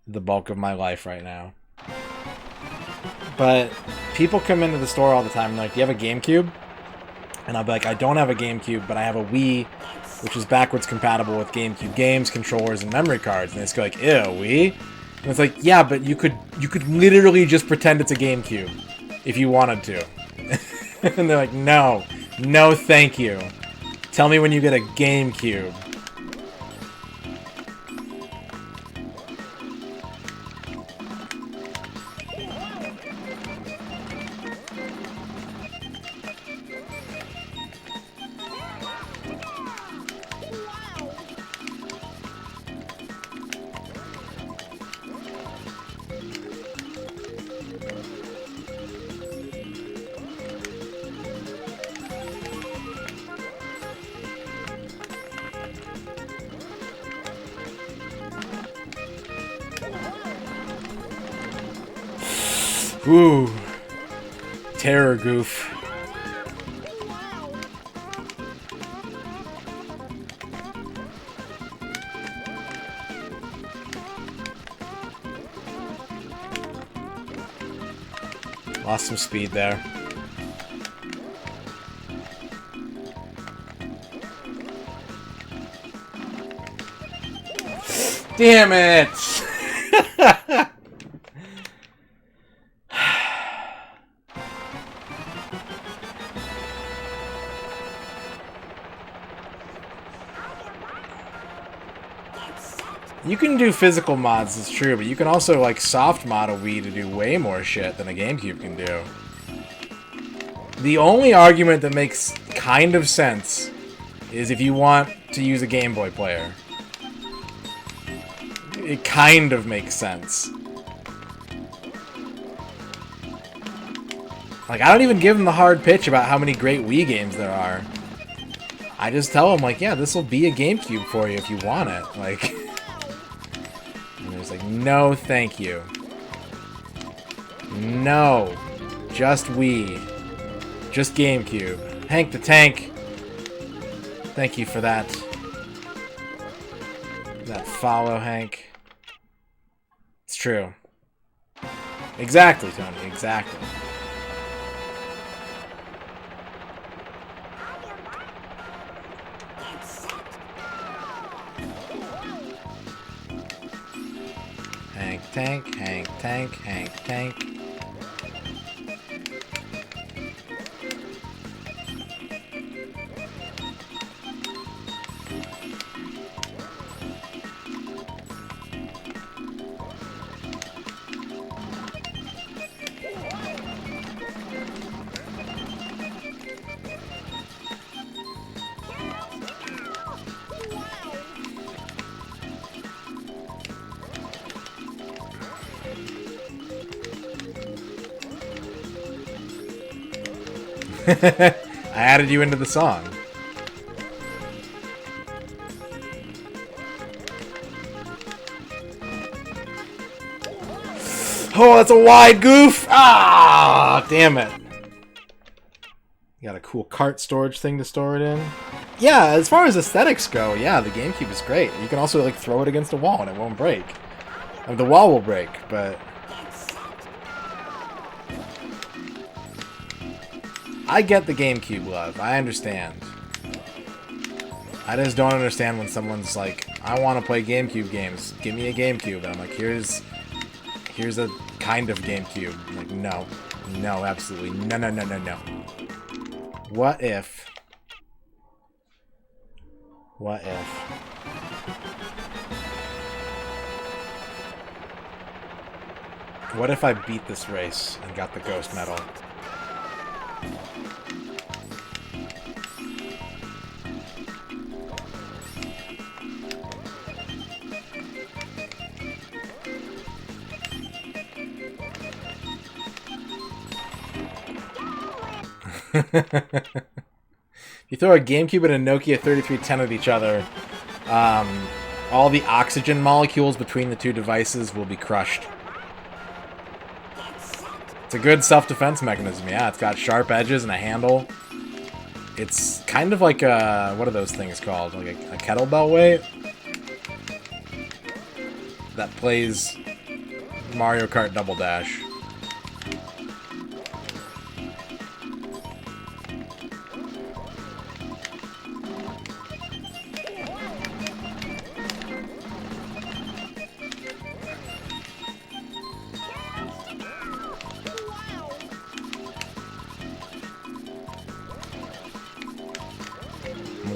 the bulk of my life right now. But people come into the store all the time and they're like, do you have a GameCube? And I'll be like, I don't have a GameCube, but I have a Wii, which is backwards compatible with GameCube games, controllers, and memory cards. And they just go like, ew, Wii? And it's like, yeah, but you could literally just pretend it's a GameCube if you wanted to. And they're like, no, thank you. Tell me when you get a GameCube. Ooh. Terror goof. Lost some speed there. Damn it! You can do physical mods, it's true, but you can also like soft mod a Wii to do way more shit than a GameCube can do. The only argument that makes kind of sense is if you want to use a Game Boy player. It kind of makes sense. Like, I don't even give them the hard pitch about how many great Wii games there are. I just tell them, like, yeah, this will be a GameCube for you if you want it. Like, and there's like, no, thank you. No. Just Wii. Just GameCube. Hank the Tank. Thank you for that. That follow, Hank. It's true. Exactly, Tony. Exactly. Hank Tank, Hank Tank, Hank Tank. I added you into the song. Oh, that's a wide goof! Ah, damn it. You got a cool cart storage thing to store it in. Yeah, as far as aesthetics go, yeah, the GameCube is great. You can also like throw it against a wall and it won't break. I mean, the wall will break, but I get the GameCube love. I understand. I just don't understand when someone's like, I want to play GameCube games. Give me a GameCube. And I'm like, here's a kind of GameCube. I'm like, no. No, absolutely. No, no, no, no, no. What if? What if? What if I beat this race and got the ghost medal? You throw a GameCube and a Nokia 3310 at each other, all the oxygen molecules between the two devices will be crushed. It's a good self-defense mechanism, yeah. It's got sharp edges and a handle. It's kind of like a... what are those things called? Like a kettlebell weight? That plays Mario Kart Double Dash.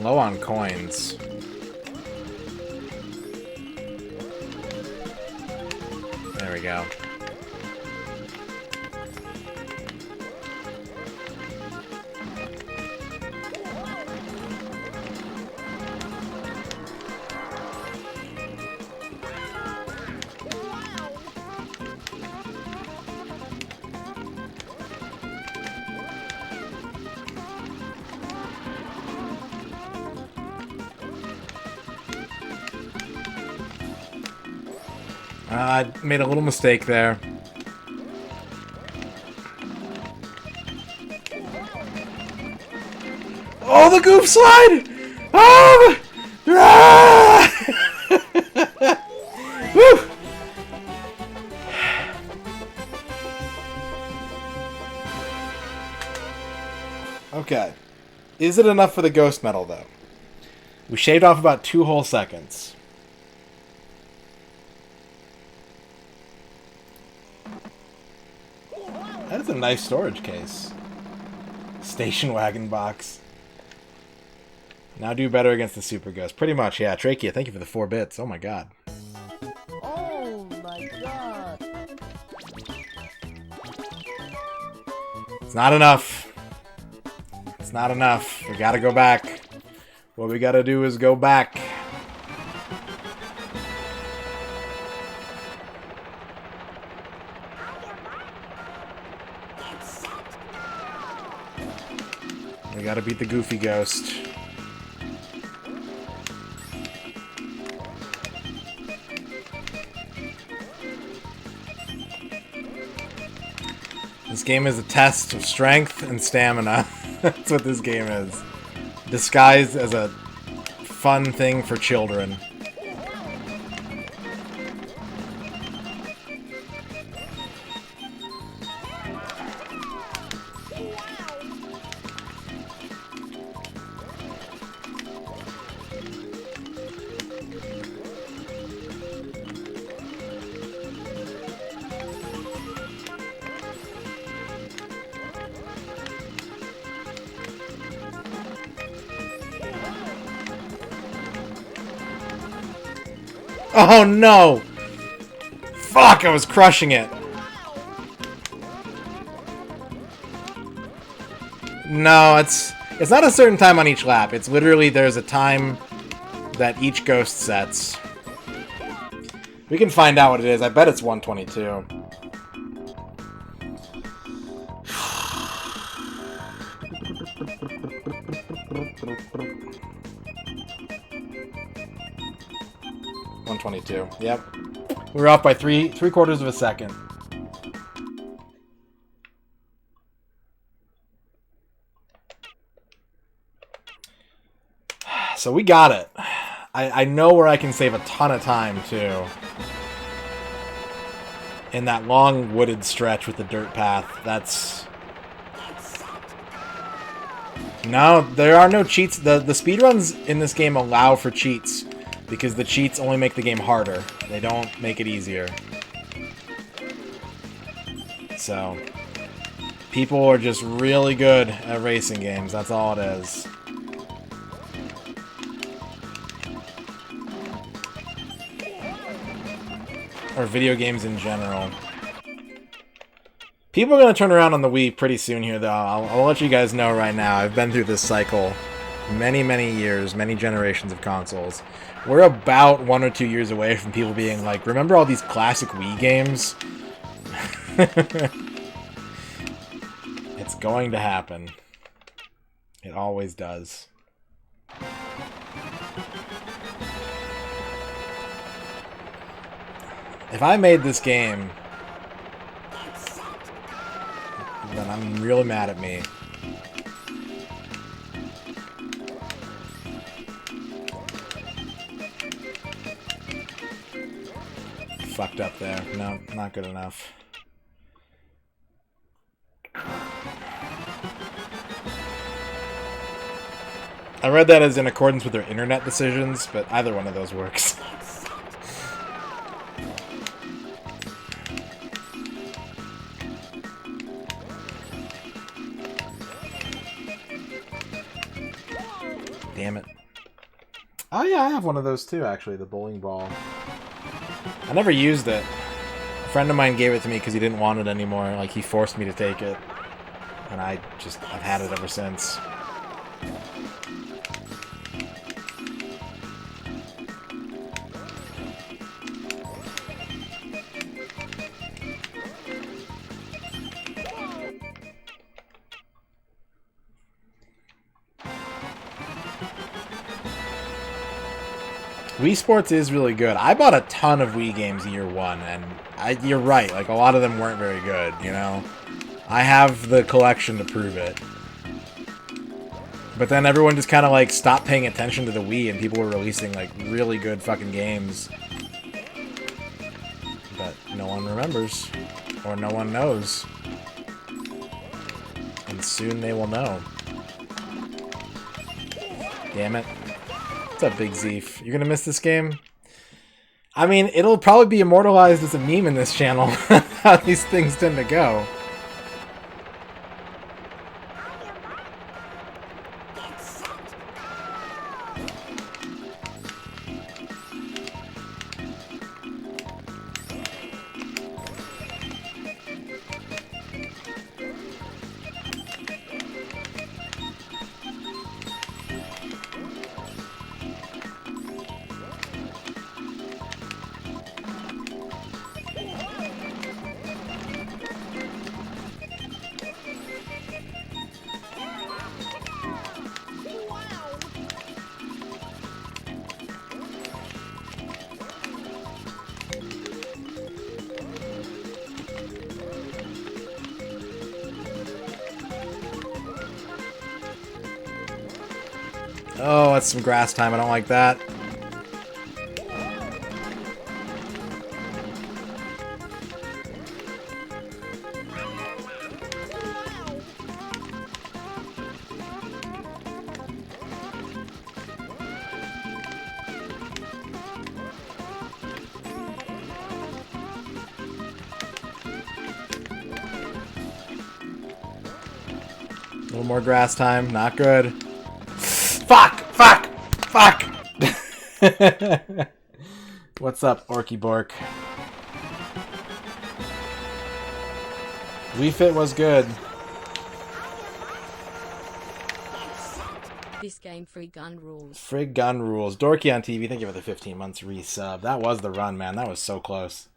Low on coins. There we go. I made a little mistake there. Oh, the goof slide! Oh! Ah! Woo! Okay. Is it enough for the ghost medal, though? We shaved off about 2 whole seconds. That is a nice storage case. Station wagon box. Now do better against the Super Ghost. Pretty much, yeah. Trachea, thank you for the 4 bits. Oh my god. Oh my god. It's not enough. It's not enough. We gotta go back. What we gotta do is go back. We gotta beat the Goofy Ghost. This game is a test of strength and stamina. That's what this game is. Disguised as a fun thing for children. Oh no! Fuck, I was crushing it. No, it's not a certain time on each lap. It's literally there's a time that each ghost sets. We can find out what it is. I bet it's 122. Yep. We were off by three quarters of a second. So we got it. I know where I can save a ton of time too. In that long wooded stretch with the dirt path. That's... No, there are no cheats. The speedruns in this game allow for cheats. Because the cheats only make the game harder. They don't make it easier. So, people are just really good at racing games. That's all it is. Or video games in general. People are going to turn around on the Wii pretty soon here, though. I'll let you guys know right now. I've been through this cycle many, many years, many generations of consoles. We're about 1 or 2 years away from people being like, remember all these classic Wii games? It's going to happen. It always does. If I made this game, then I'm really mad at me. Fucked up there. No, not good enough. I read that as in accordance with their internet decisions, but either one of those works. Damn it. Oh yeah, I have one of those too, actually, the bowling ball. I never used it. A friend of mine gave it to me because he didn't want it anymore. Like, he forced me to take it. And I've had it ever since. Wii Sports is really good. I bought a ton of Wii games year one, and you're right, like, a lot of them weren't very good, you know? I have the collection to prove it. But then everyone just kind of like stopped paying attention to the Wii, and people were releasing like really good fucking games. But no one remembers, or no one knows. And soon they will know. Damn it. What's up, Big Zeef? You're gonna miss this game? I mean, it'll probably be immortalized as a meme in this channel. How these things tend to go. Oh, that's some grass time. I don't like that. A little more grass time. Not good. Fuck! Fuck! Fuck! What's up, Orky Bork? Wii Fit was good. This game frig gun rules. Frig gun rules. Dorky on TV, thank you for the 15 months resub. That was the run, man. That was so close.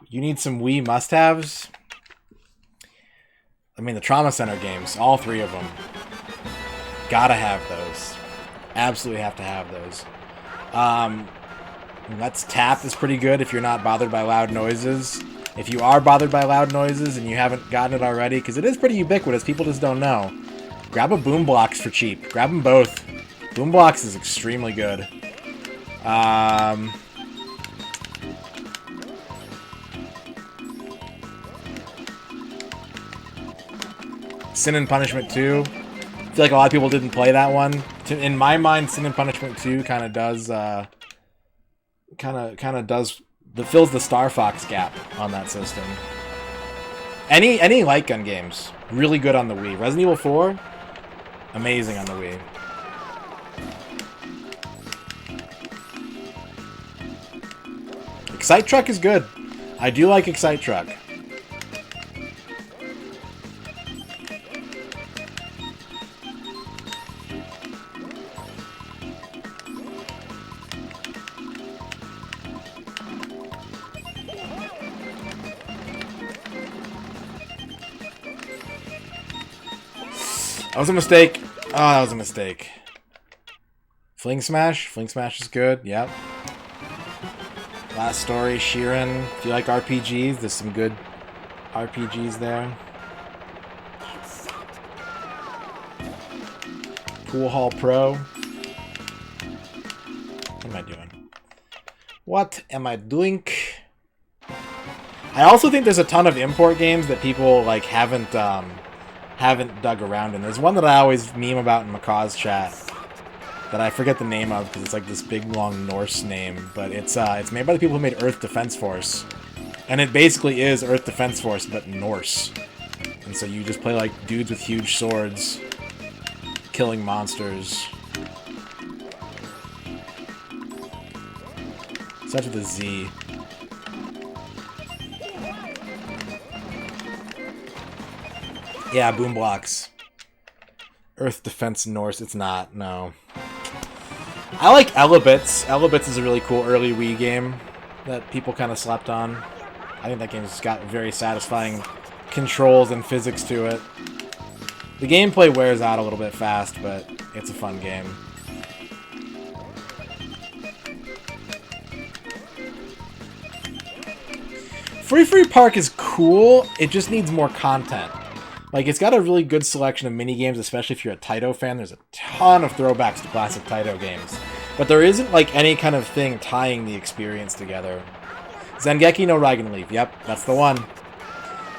You need some Wii must-haves? I mean, the Trauma Center games, all three of them. Gotta have those. Absolutely have to have those. Let's Tap is pretty good if you're not bothered by loud noises. If you are bothered by loud noises and you haven't gotten it already, because it is pretty ubiquitous, people just don't know. Grab a Boombox for cheap. Grab them both. Boombox is extremely good. Sin and Punishment 2. I feel like a lot of people didn't play that one. In my mind, Sin and Punishment 2 kind of does, fills the Star Fox gap on that system. Any light gun games, really good on the Wii. Resident Evil 4, amazing on the Wii. Excite Truck is good. I do like Excite Truck. That was a mistake. Oh, that was a mistake. Fling Smash? Fling Smash is good. Yep. Last Story, Sheeran. If you like RPGs, there's some good RPGs there. Pool Hall Pro. What am I doing? What am I doing? I also think there's a ton of import games that people like haven't dug around in. There's one that I always meme about in Macaw's chat that I forget the name of because it's like this big long Norse name, but it's made by the people who made Earth Defense Force, and it basically is Earth Defense Force but Norse. And so you just play like dudes with huge swords killing monsters. Such with a Z. Yeah, Boomblocks. Earth Defense Norse, it's not, no. I like Elebits. Elebits is a really cool early Wii game that people kind of slept on. I think that game's got very satisfying controls and physics to it. The gameplay wears out a little bit fast, but it's a fun game. Free Park is cool, it just needs more content. Like, it's got a really good selection of mini games, especially if you're a Taito fan. There's a ton of throwbacks to classic Taito games. But there isn't, like, any kind of thing tying the experience together. Zengeki no Raigen Leaf. Yep, that's the one.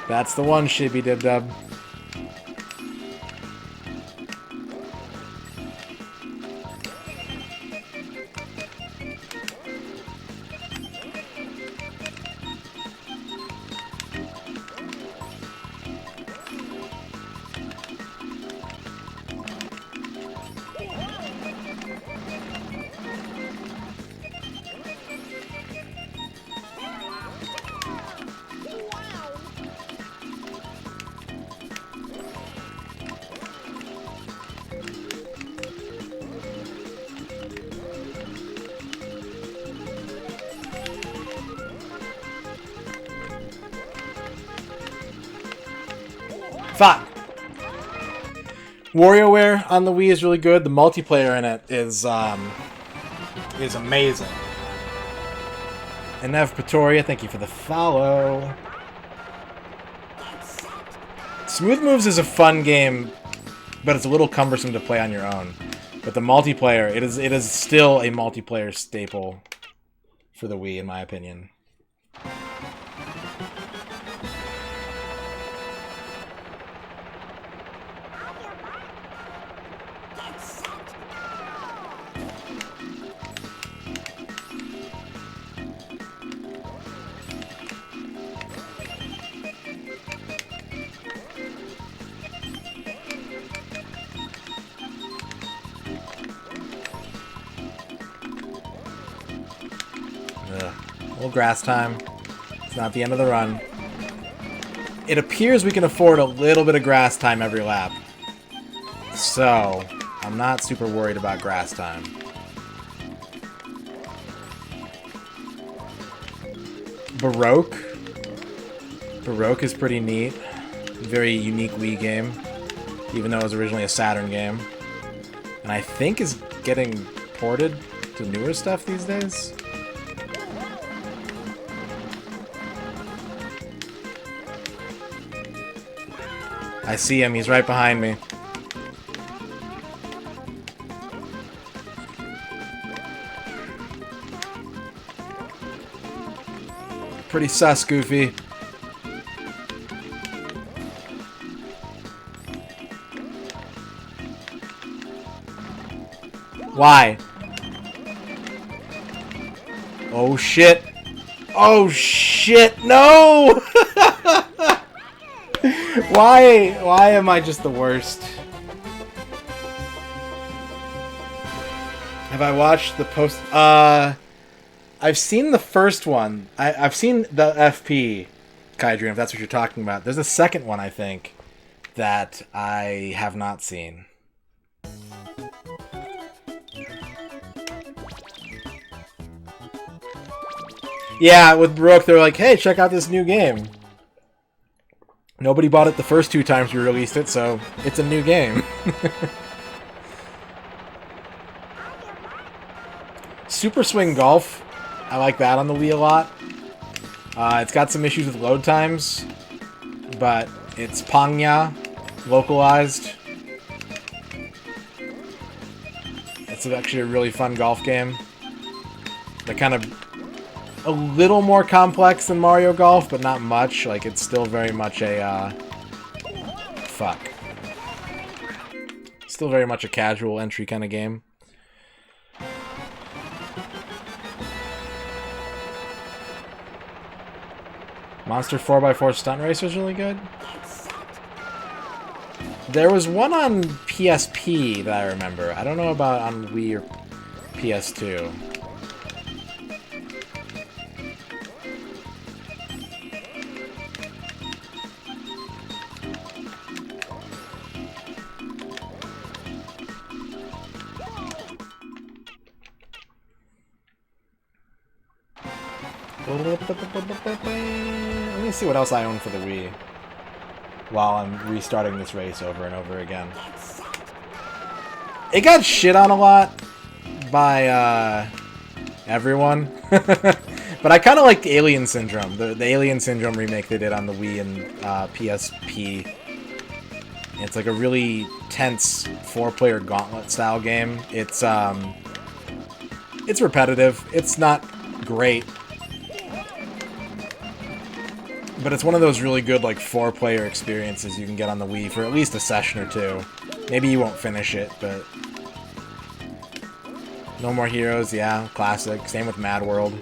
That's the one, Shibby Dib Dub. Fuck! WarioWare on the Wii is really good. The multiplayer in it is amazing. And Nev Pretoria, thank you for the follow. Smooth Moves is a fun game, but it's a little cumbersome to play on your own. But the multiplayer, it is still a multiplayer staple for the Wii, in my opinion. Grass time. It's not the end of the run. It appears we can afford a little bit of grass time every lap. So, I'm not super worried about grass time. Baroque. Baroque is pretty neat. Very unique Wii game. Even though it was originally a Saturn game. And I think is getting ported to newer stuff these days. I see him, he's right behind me. Pretty sus, Goofy. Why? Oh shit. Oh shit, no! Why am I just the worst? Have I watched the post? I've seen the first one. I've seen the FP, Kaidream, if that's what you're talking about. There's a second one, I think, that I have not seen. Yeah, with Baroque, they're like, hey, check out this new game. Nobody bought it the first 2 times we released it, so it's a new game. Super Swing Golf. I like that on the Wii a lot. It's got some issues with load times, but it's Pangya localized. It's actually a really fun golf game. They're kind of a little more complex than Mario Golf, but not much. Like, it's still very much a, fuck. Still very much a casual entry kind of game. Monster 4x4 Stunt Racer is really good. There was one on PSP that I remember. I don't know about on Wii or PS2. Let me see what else I own for the Wii while I'm restarting this race over and over again. It got shit on a lot by everyone, but I kind of like Alien Syndrome, the Alien Syndrome remake they did on the Wii and PSP. It's like a really tense 4-player gauntlet style game. It's repetitive. It's not great, but it's one of those really good like 4-player experiences you can get on the Wii for at least a session or two. Maybe you won't finish it, but No More Heroes, yeah, classic. Same with Mad World.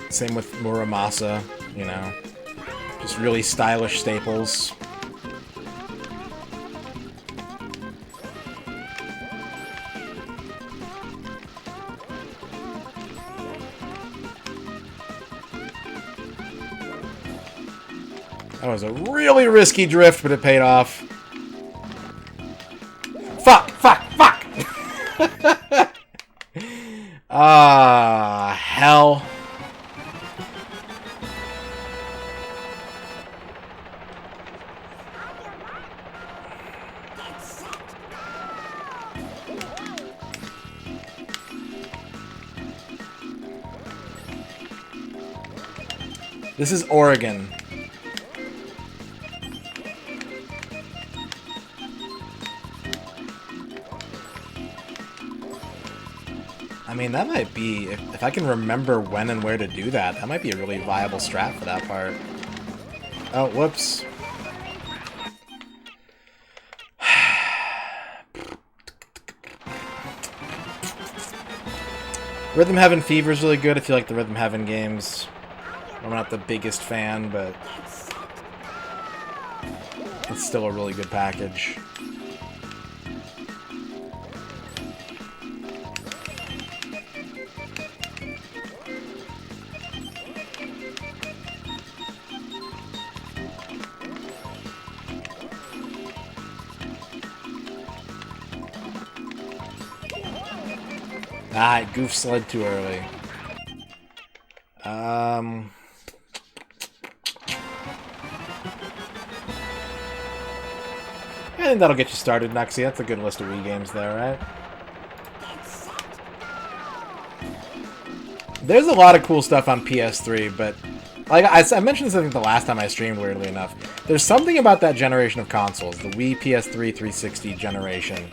Same with Muramasa, you know. Just really stylish staples. That was a really risky drift, but it paid off. Fuck! Fuck! Fuck! Ah, hell. This is Oregon. I mean, that might be, if I can remember when and where to do that, that might be a really viable strat for that part. Oh, whoops. Rhythm Heaven Fever is really good if you like the Rhythm Heaven games. I'm not the biggest fan, but it's still a really good package. Ah, I goof slid too early. I think that'll get you started, Nuxie. That's a good list of Wii games there, right? There's a lot of cool stuff on PS3, but like I mentioned this I think the last time I streamed, weirdly enough. There's something about that generation of consoles, the Wii, PS3, 360 generation,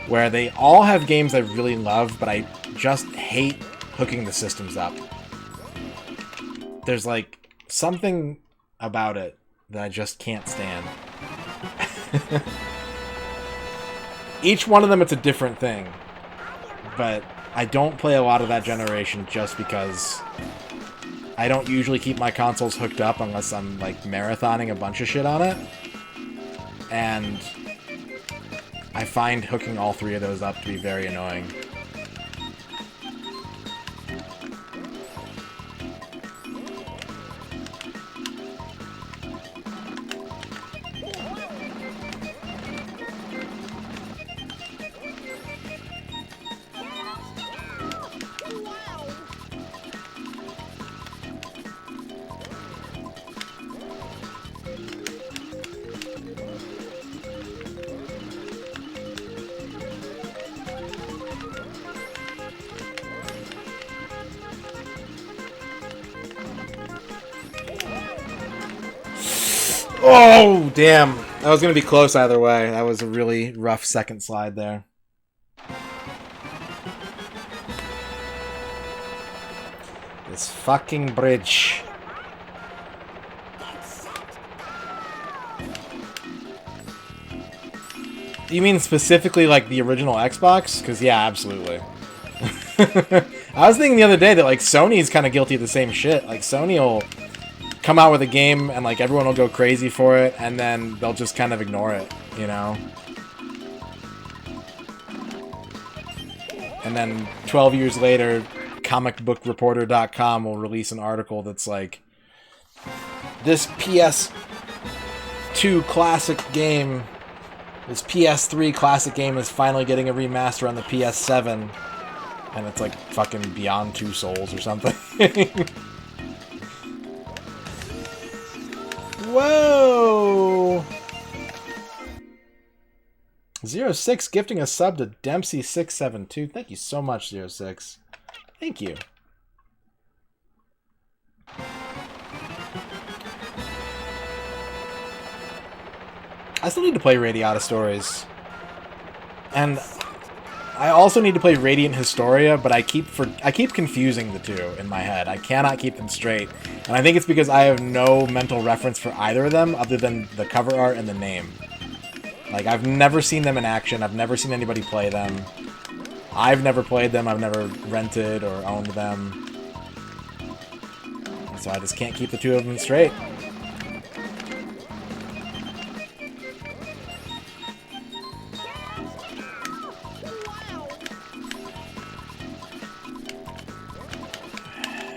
where they all have games I really love, but I just hate hooking the systems up. There's like something about it that I just can't stand. Each one of them, it's a different thing. But I don't play a lot of that generation just because I don't usually keep my consoles hooked up unless I'm, like, marathoning a bunch of shit on it. And I find hooking all three of those up to be very annoying. Oh, damn. That was going to be close either way. That was a really rough second slide there. This fucking bridge. You mean specifically like the original Xbox? Because yeah, absolutely. I was thinking the other day that like Sony's kind of guilty of the same shit. Like Sony will come out with a game and like everyone will go crazy for it and then they'll just kind of ignore it, you know? And then 12 years later, comicbookreporter.com will release an article that's like, this PS2 classic game, this PS3 classic game is finally getting a remaster on the PS7. And it's like fucking Beyond Two Souls or something. Whoa! 06 gifting a sub to Dempsey672. Thank you so much, 06. Thank you. I still need to play Radiata Stories. And I also need to play Radiant Historia, but I keep confusing the two in my head. I cannot keep them straight. And I think it's because I have no mental reference for either of them other than the cover art and the name. Like, I've never seen them in action. I've never seen anybody play them. I've never played them. I've never rented or owned them. So I just can't keep the two of them straight.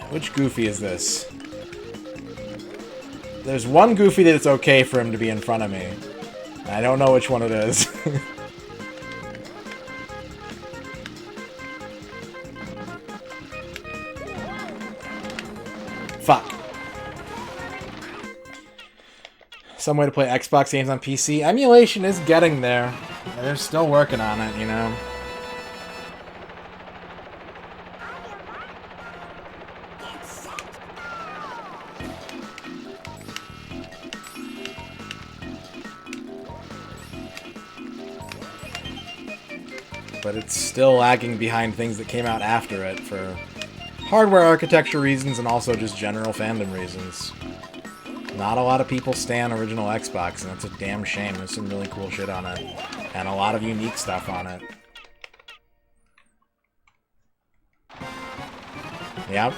Which Goofy is this? There's one Goofy that it's okay for him to be in front of me. I don't know which one it is. Fuck. Some way to play Xbox games on PC. Emulation is getting there. They're still working on it, you know? But it's still lagging behind things that came out after it for hardware architecture reasons and also just general fandom reasons. Not a lot of people stan original Xbox, and that's a damn shame. There's some really cool shit on it, and a lot of unique stuff on it. Yep.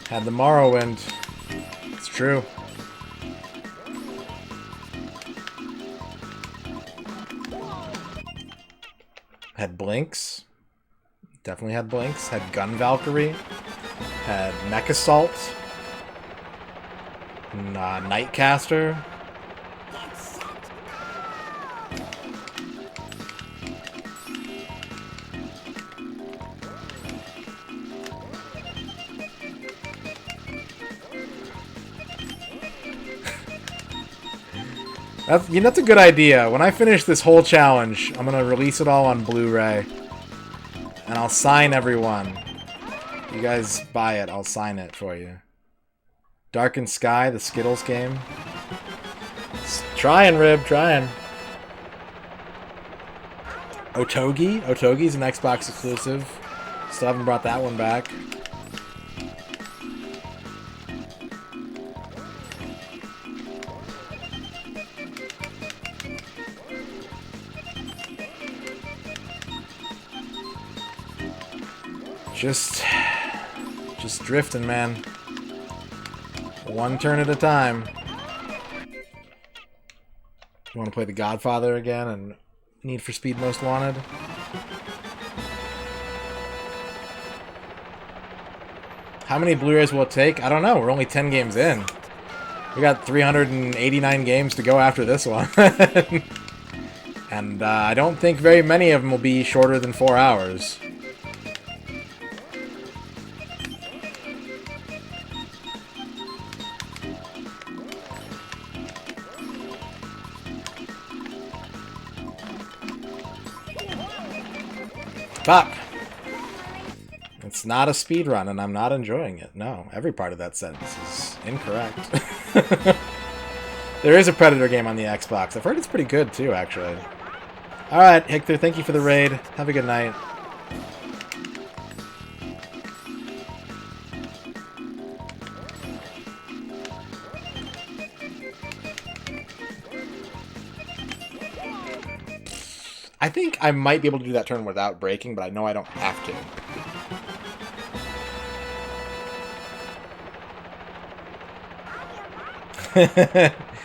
Had the Morrowind. It's true. Had Blinks. Definitely had Blinks. Had Gun Valkyrie. Had Mech Assault. Nightcaster. That's a good idea. When I finish this whole challenge, I'm gonna release it all on Blu-ray. And I'll sign everyone. If you guys buy it, I'll sign it for you. Darkened Sky, the Skittles game. Trying, Rib, trying. Otogi? Otogi's an Xbox exclusive. Still haven't brought that one back. Just drifting, man. One turn at a time. You want to play The Godfather again and Need for Speed Most Wanted? How many Blu-rays will it take? I don't know. We're only 10 games in. We got 389 games to go after this one. And I don't think very many of them will be shorter than 4 hours. Fuck! It's not a speedrun, and I'm not enjoying it. No, every part of that sentence is incorrect. There is a Predator game on the Xbox. I've heard it's pretty good, too, actually. Alright, Hector, thank you for the raid. Have a good night. I think I might be able to do that turn without braking, but I know I don't have to.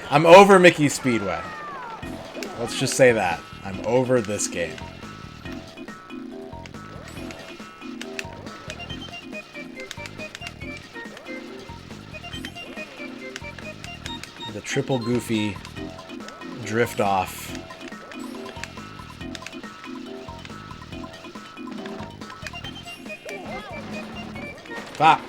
I'm over Mickey's Speedway. Let's just say that. I'm over this game. triple goofy drift off. Fuck.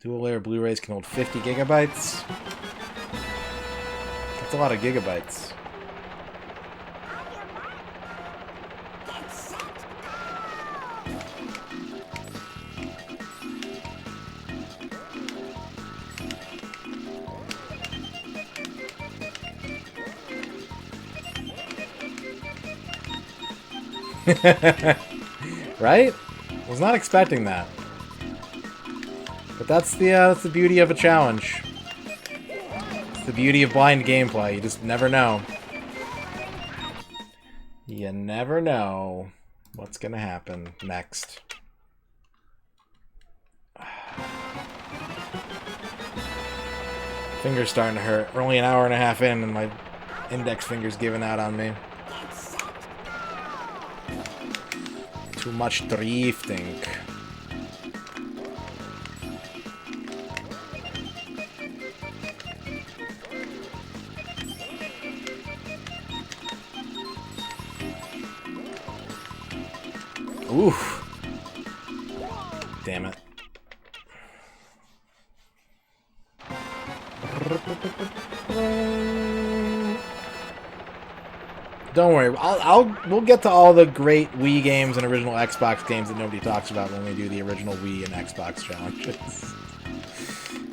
Dual layer Blu-rays can hold 50 gigabytes. That's a lot of gigabytes. Right? Was not expecting that. But that's the beauty of a challenge. It's the beauty of blind gameplay. You just never know. You never know what's gonna happen next. Finger's starting to hurt. We're only an hour and a half in and my index finger's giving out on me. Too much drifting. Oof. Damn it. Don't worry, we'll get to all the great Wii games and original Xbox games that nobody talks about when we do the original Wii and Xbox challenges.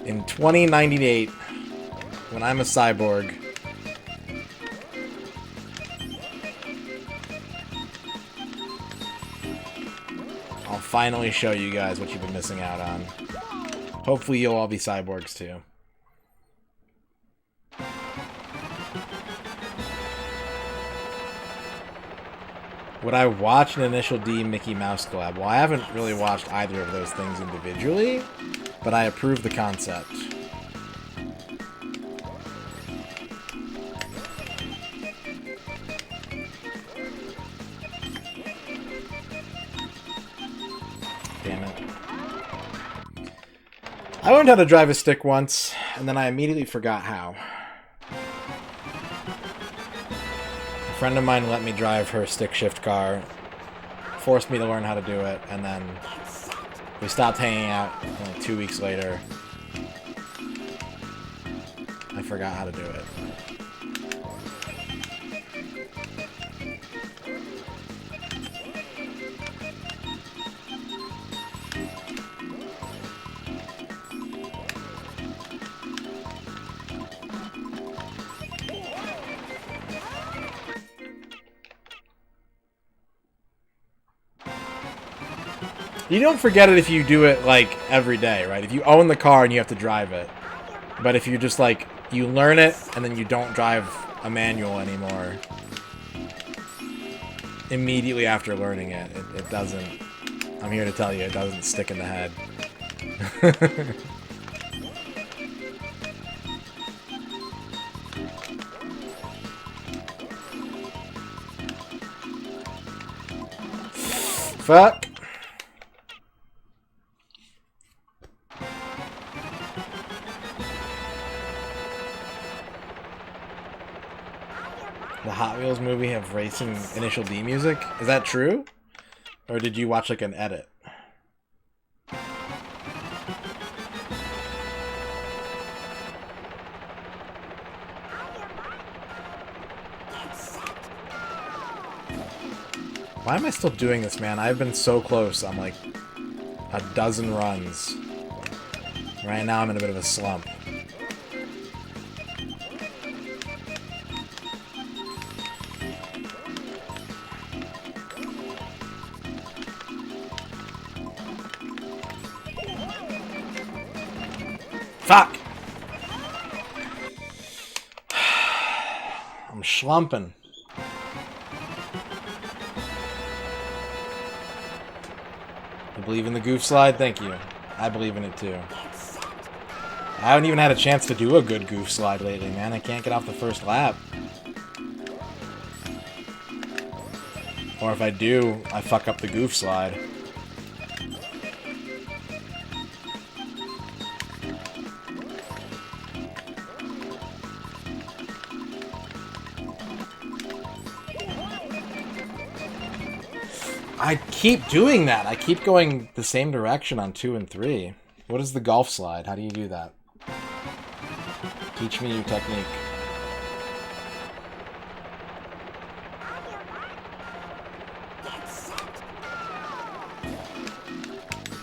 In 2098, when I'm a cyborg, I'll finally show you guys what you've been missing out on. Hopefully you'll all be cyborgs too. Would I watch an Initial D Mickey Mouse collab? Well, I haven't really watched either of those things individually, but I approve the concept. Damn it. I learned how to drive a stick once, and then I immediately forgot how. A friend of mine let me drive her stick shift car, forced me to learn how to do it, and then we stopped hanging out. Like 2 weeks later, I forgot how to do it. You don't forget it if you do it, like, every day, right? If you own the car and you have to drive it. But if you just, like, you learn it and then you don't drive a manual anymore, immediately after learning it, it doesn't... I'm here to tell you, it doesn't stick in the head. Fuck. The Hot Wheels movie have racing Initial D music? Is that true? Or did you watch like an edit? Why am I still doing this, man? I've been so close. I'm like a dozen runs. Right now I'm in a bit of a slump. Fuck! I'm schlumping. You believe in the goof slide? Thank you. I believe in it too. I haven't even had a chance to do a good goof slide lately, man. I can't get off the first lap. Or if I do, I fuck up the goof slide. I keep doing that. I keep going the same direction on 2 and 3. What is the golf slide? How do you do that? Teach me your technique.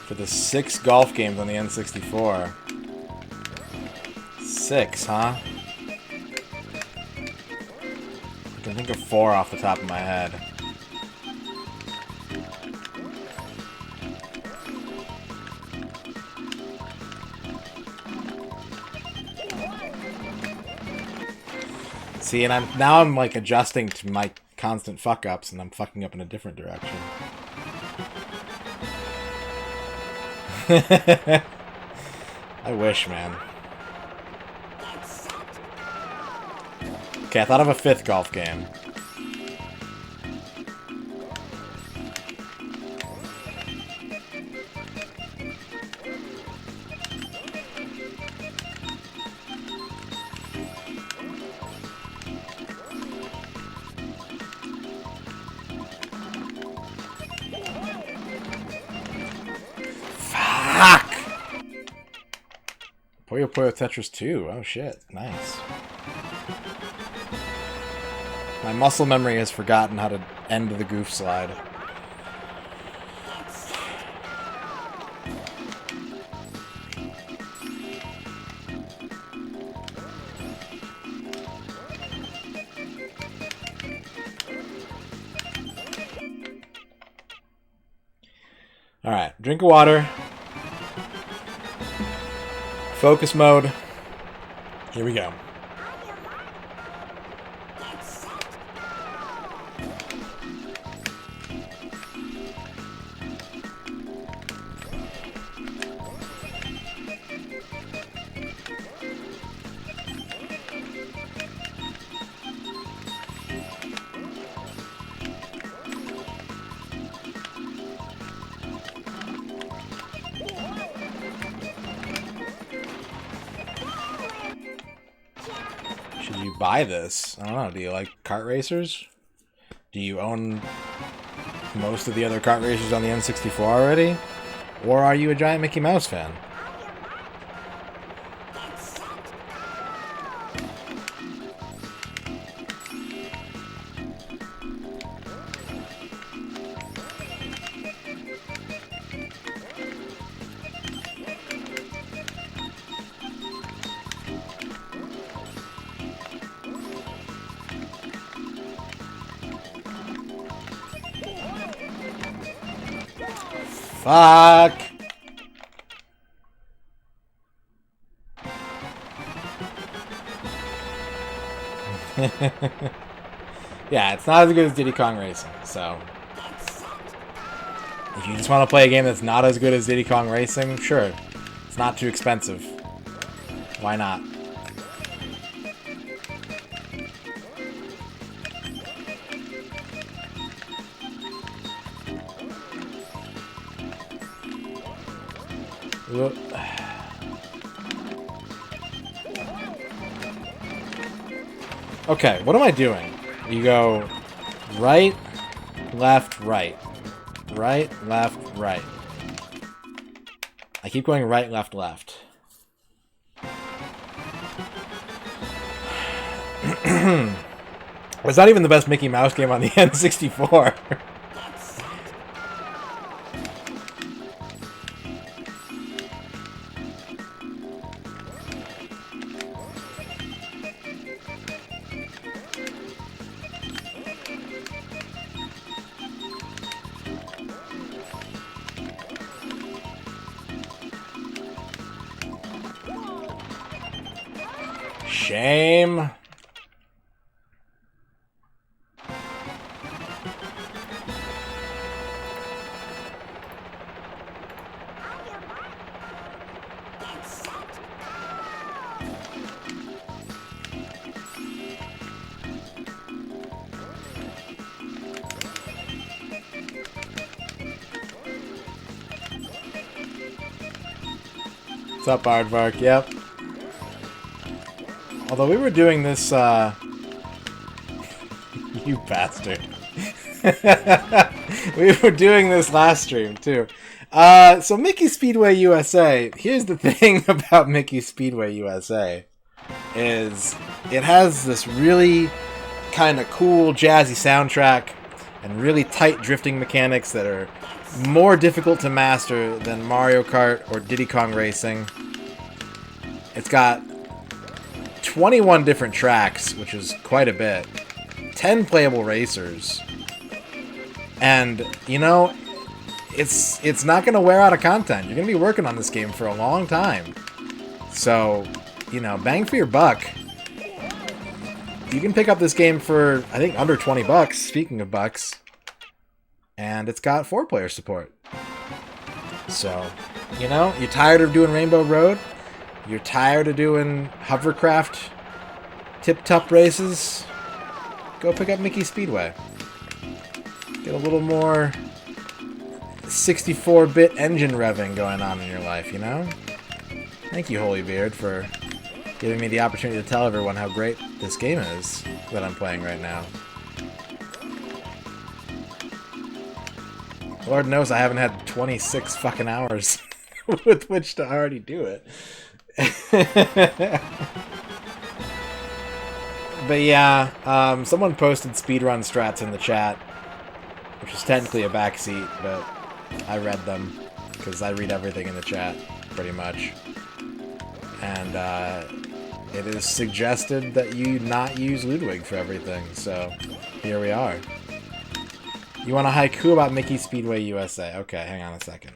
For the 6 golf games on the N64. 6, huh? I can think of 4 off the top of my head. See, and I'm like adjusting to my constant fuck ups, and I'm fucking up in a different direction. I wish, man. Okay, I thought of a 5th golf game. Fuck! Puyo Puyo Tetris 2. Oh shit. Nice. My muscle memory has forgotten how to end the goof slide. Alright, drink of water. Focus mode. Here we go. Should you buy this? I don't know. Do you like kart racers? Do you own most of the other kart racers on the N64 already? Or are you a giant Mickey Mouse fan? Fuck! Yeah, it's not as good as Diddy Kong Racing, so... If you just want to play a game that's not as good as Diddy Kong Racing, sure. It's not too expensive. Why not? Okay, what am I doing? You go right, left, right. Right, left, right. I keep going right, left, left. It's not even the best Mickey Mouse game on the N64. Shame. What's up, Aardvark? Yep. Although we were doing this, You bastard. We were doing this last stream, too. So Mickey Speedway USA, here's the thing about Mickey Speedway USA, is it has this really kind of cool, jazzy soundtrack and really tight drifting mechanics that are more difficult to master than Mario Kart or Diddy Kong Racing. It's got 21 different tracks, which is quite a bit. 10 playable racers. And, you know, it's not going to wear out of content. You're going to be working on this game for a long time. So, you know, bang for your buck. You can pick up this game for, I think, under 20 bucks, speaking of bucks. And it's got 4-player support. So, you know, you're tired of doing Rainbow Road? You're tired of doing hovercraft tip-top races? Go pick up Mickey Speedway. Get a little more 64-bit engine revving going on in your life, you know? Thank you, Holybeard, for giving me the opportunity to tell everyone how great this game is that I'm playing right now. Lord knows I haven't had 26 fucking hours with which to already do it. But yeah, someone posted speedrun strats in the chat, which is technically a backseat, but I read them, because I read everything in the chat, pretty much. And it is suggested that you not use Ludwig for everything, so here we are. You want a haiku about Mickey Speedway USA? Okay, hang on a second.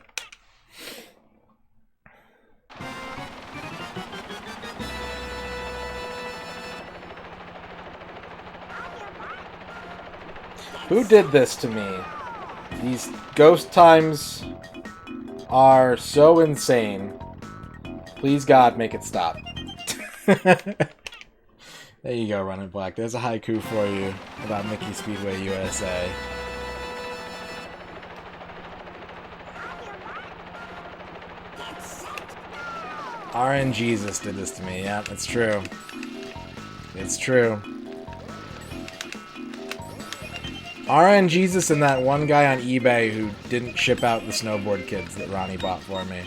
Who did this to me? These ghost times are so insane. Please, God, make it stop. There you go, Running Black. There's a haiku for you about Mickey Speedway USA. RN Jesus did this to me. Yeah, it's true. It's true. RN Jesus and that one guy on eBay who didn't ship out the snowboard kids that Ronnie bought for me.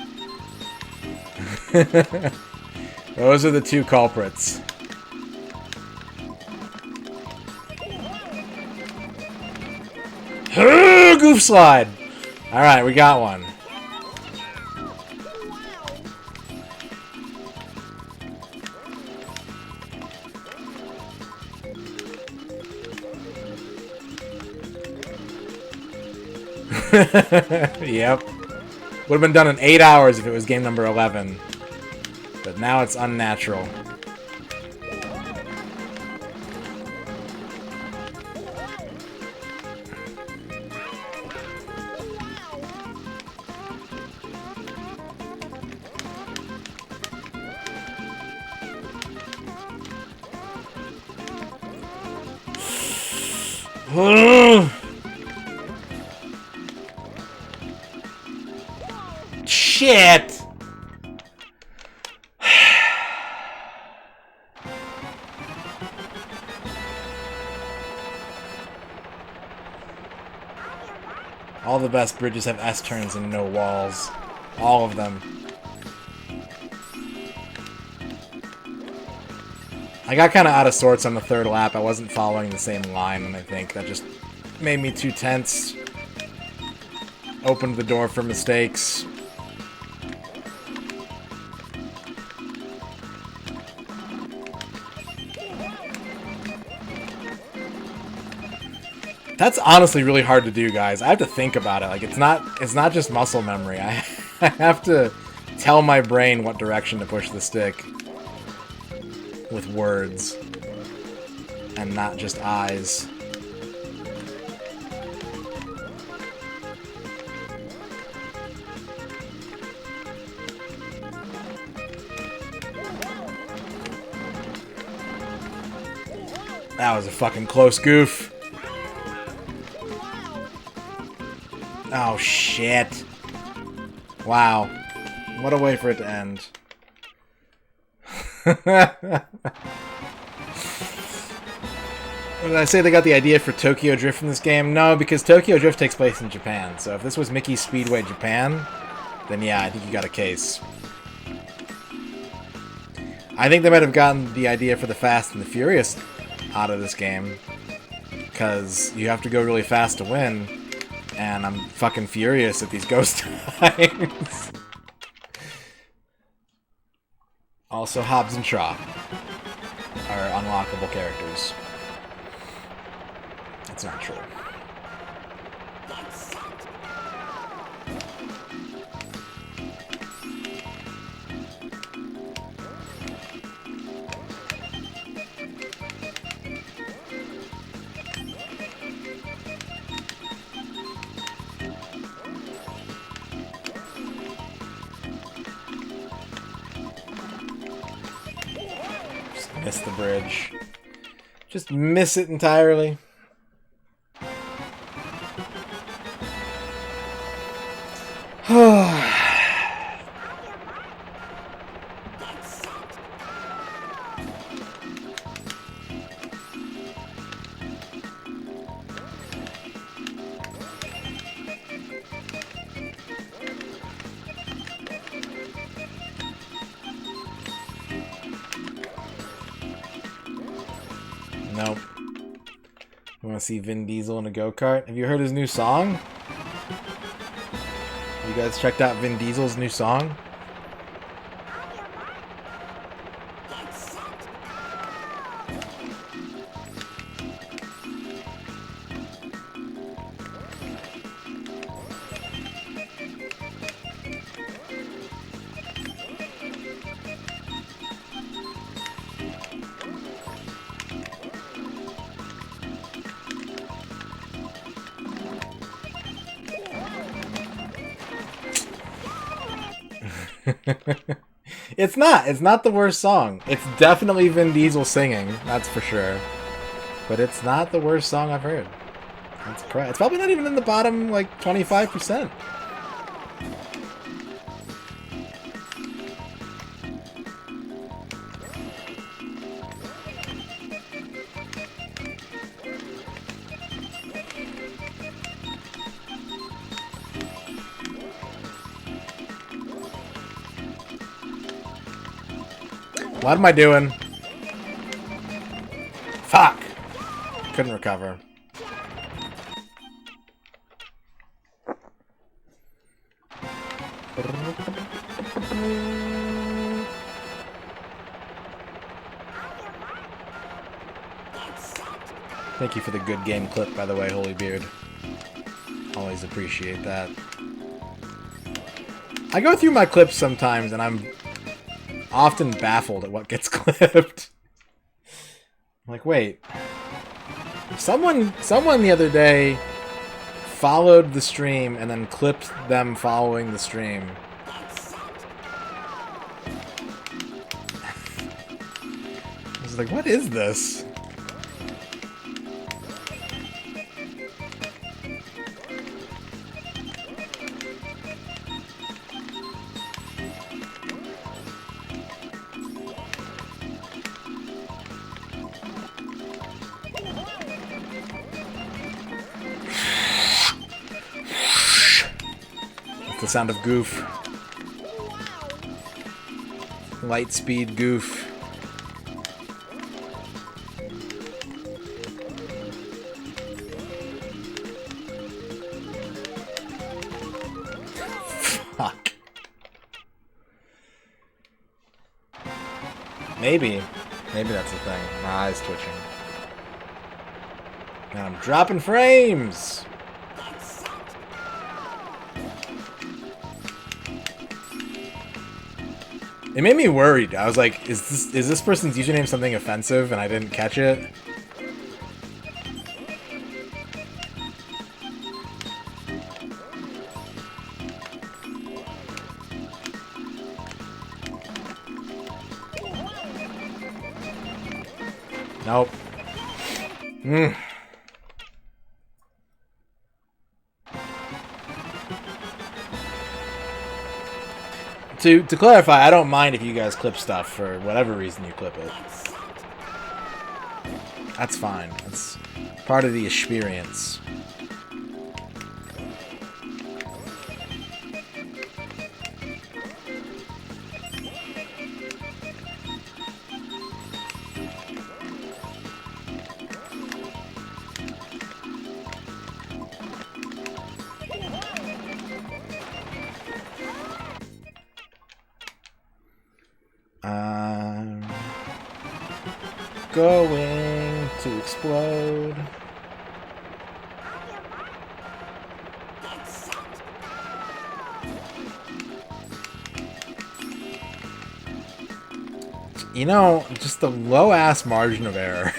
Those are the two culprits. Goof slide! Alright, we got one. Yep. Would have been done in 8 hours if it was game number 11. But now it's unnatural. Shit! All the best bridges have S-turns and no walls. All of them. I got kind of out of sorts on the third lap. I wasn't following the same line, and I think that just made me too tense. Opened the door for mistakes. That's honestly really hard to do, guys. I have to think about it. Like, it's not just muscle memory. I have to tell my brain what direction to push the stick with words and not just eyes. That was a fucking close goof. Oh, shit. Wow. What a way for it to end. Did I say they got the idea for Tokyo Drift from this game? No, because Tokyo Drift takes place in Japan. So if this was Mickey's Speedway Japan, then yeah, I think you got a case. I think they might have gotten the idea for the Fast and the Furious out of this game. Because you have to go really fast to win. And I'm fucking furious at these ghost times. Also, Hobbs and Shaw are unlockable characters. That's not true. Just miss the bridge. Just miss it entirely. Nope. You want to see Vin Diesel in a go-kart? Have you heard his new song? You guys checked out Vin Diesel's new song? It's not. It's not the worst song. It's definitely Vin Diesel singing, that's for sure. But it's not the worst song I've heard. It's probably not even in the bottom, like, 25%. What am I doing? Fuck! Couldn't recover. Thank you for the good game clip, by the way, Holy Beard. Always appreciate that. I go through my clips sometimes, and I'm often baffled at what gets clipped. I'm like, wait. Someone the other day followed the stream and then clipped them following the stream. I was like, what is this? The sound of goof. Light speed goof. Fuck. Maybe. Maybe that's the thing. My eyes twitching. And I'm dropping frames! It made me worried. I was like, is this person's username something offensive and I didn't catch it? Nope. To clarify, I don't mind if you guys clip stuff for whatever reason you clip it. That's fine. That's part of the experience. Going to explode. You know, just the low-ass margin of error.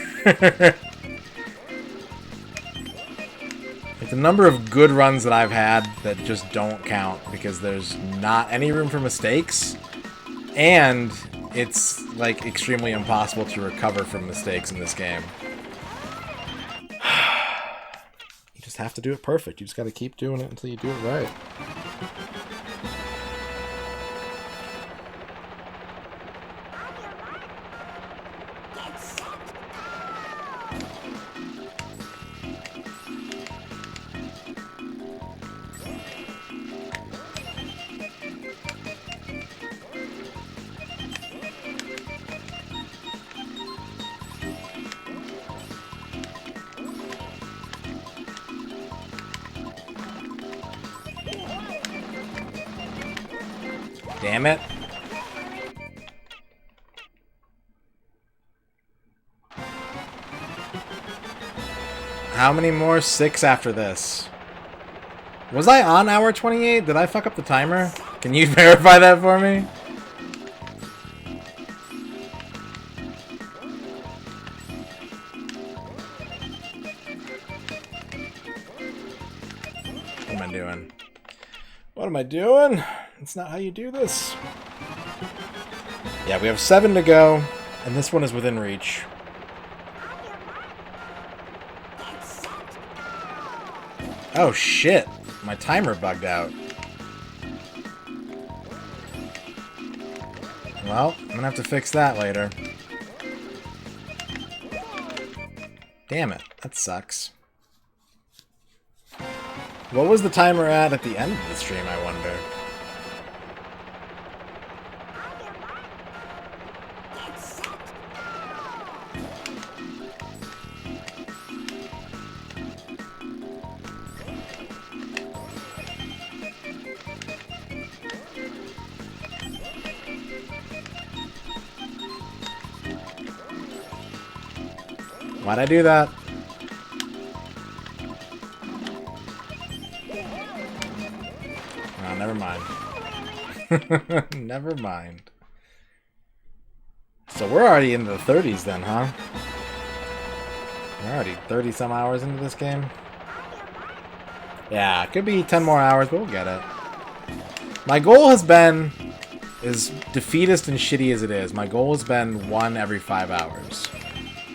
Like the number of good runs that I've had that just don't count because there's not any room for mistakes, and it's like extremely impossible to recover from mistakes in this game. You just have to do it perfect. You just got to keep doing it until you do it right. Damn it. How many more? 6 after this. Was I on hour 28? Did I fuck up the timer? Can you verify that for me? What am I doing? What am I doing? That's not how you do this. Yeah, we have 7 to go, and this one is within reach. Oh shit, my timer bugged out. Well, I'm gonna have to fix that later. Damn it, that sucks. What was the timer at the end of the stream, I wonder? Why'd I do that? Oh, never mind. Never mind. So we're already into the 30s then, huh? We're already 30 some hours into this game. Yeah, it could be 10 more hours, but we'll get it. My goal has been, as defeatist and shitty as it is, my goal has been 1 every 5 hours.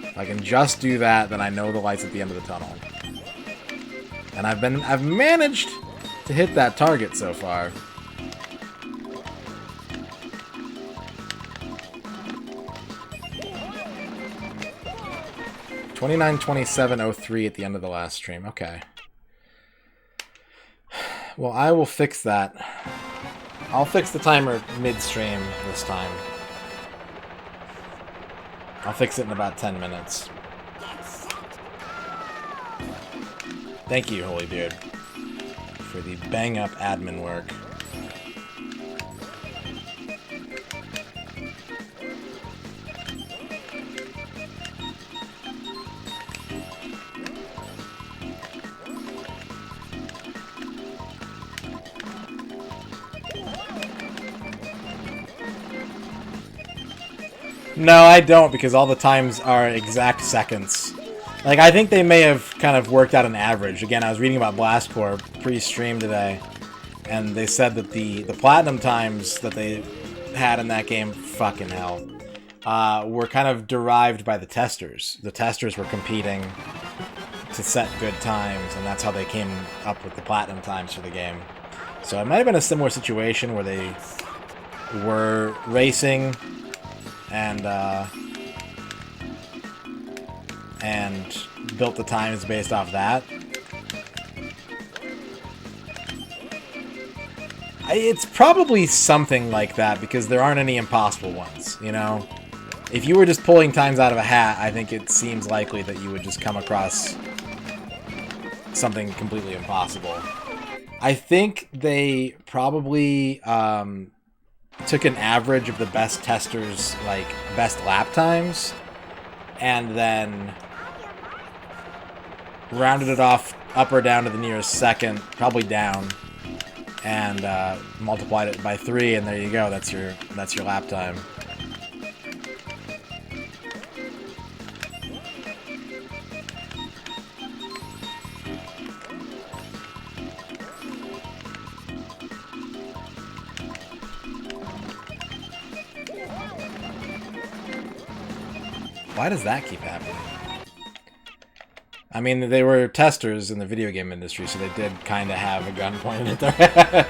If I can just do that, then I know the light's at the end of the tunnel. And I've managed to hit that target so far. 29:27:03 at the end of the last stream. Okay. Well, I will fix that. I'll fix the timer midstream this time. I'll fix it in about 10 minutes. Thank you, Holy Dude, for the bang-up admin work. No, I don't, because all the times are exact seconds. Like, I think they may have kind of worked out an average. Again, I was reading about Blast Corps pre-stream today, and they said that the platinum times that they had in that game, fucking hell, were kind of derived by the testers. The testers were competing to set good times, and that's how they came up with the platinum times for the game. So it might have been a similar situation where they were racing and and built the times based off that. It's probably something like that, because there aren't any impossible ones, you know? If you were just pulling times out of a hat, I think it seems likely that you would just come across something completely impossible. I think they probably took an average of the best testers, like, best lap times, and then rounded it off up or down to the nearest second, probably down, and multiplied it by 3, and there you go. That's your lap time. Why does that keep happening? I mean, they were testers in the video game industry, so they did kind of have a gun pointed at their head.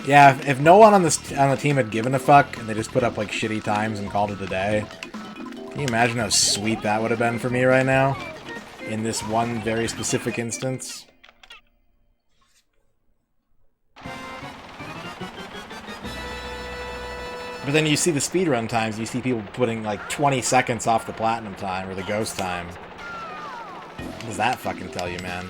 Yeah, if no one on the team had given a fuck and they just put up like shitty times and called it a day, can you imagine how sweet that would have been for me right now? In this one very specific instance. But then you see the speedrun times, you see people putting like 20 seconds off the platinum time or the ghost time. What does that fucking tell you, man?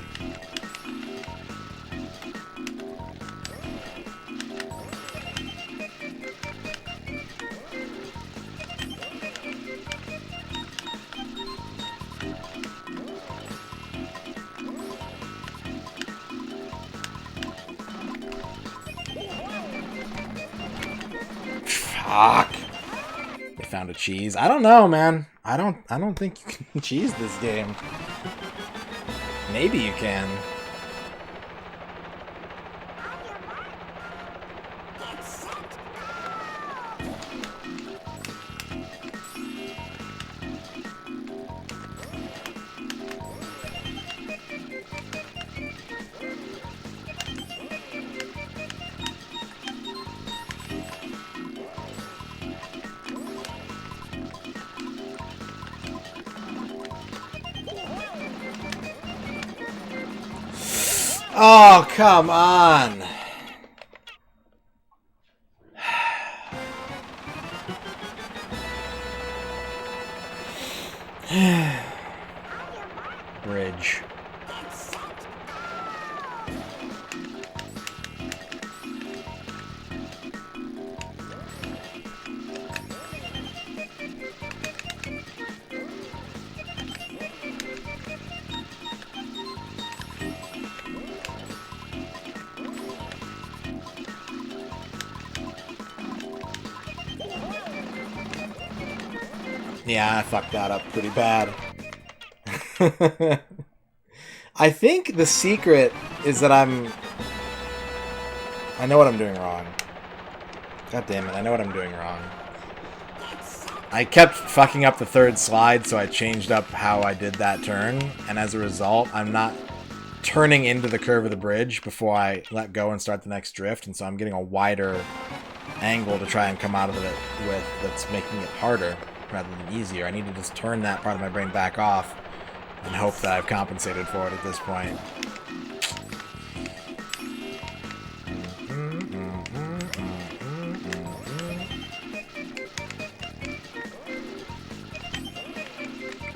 Fuck. They found a cheese. I don't know, man. I don't think you can cheese this game. Maybe you can. Oh, come on. Bridge. Yeah, I fucked that up pretty bad. I think the secret is that I know what I'm doing wrong. God damn it, I know what I'm doing wrong. I kept fucking up the third slide, so I changed up how I did that turn, and as a result, I'm not turning into the curve of the bridge before I let go and start the next drift, and so I'm getting a wider angle to try and come out of it with that's making it harder rather than easier. I need to just turn that part of my brain back off and hope that I've compensated for it at this point.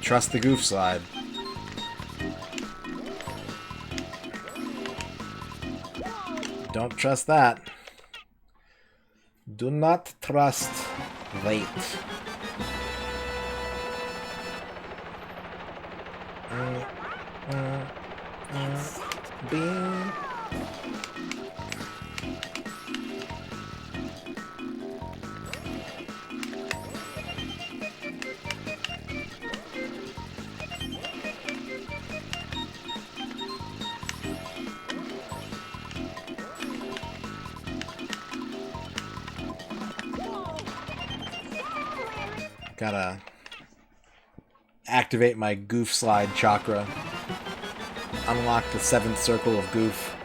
Trust the goof slide. Don't trust that. Do not trust. Wait. Beam. Gotta activate my goof slide chakra. Unlock the 7th circle of goof.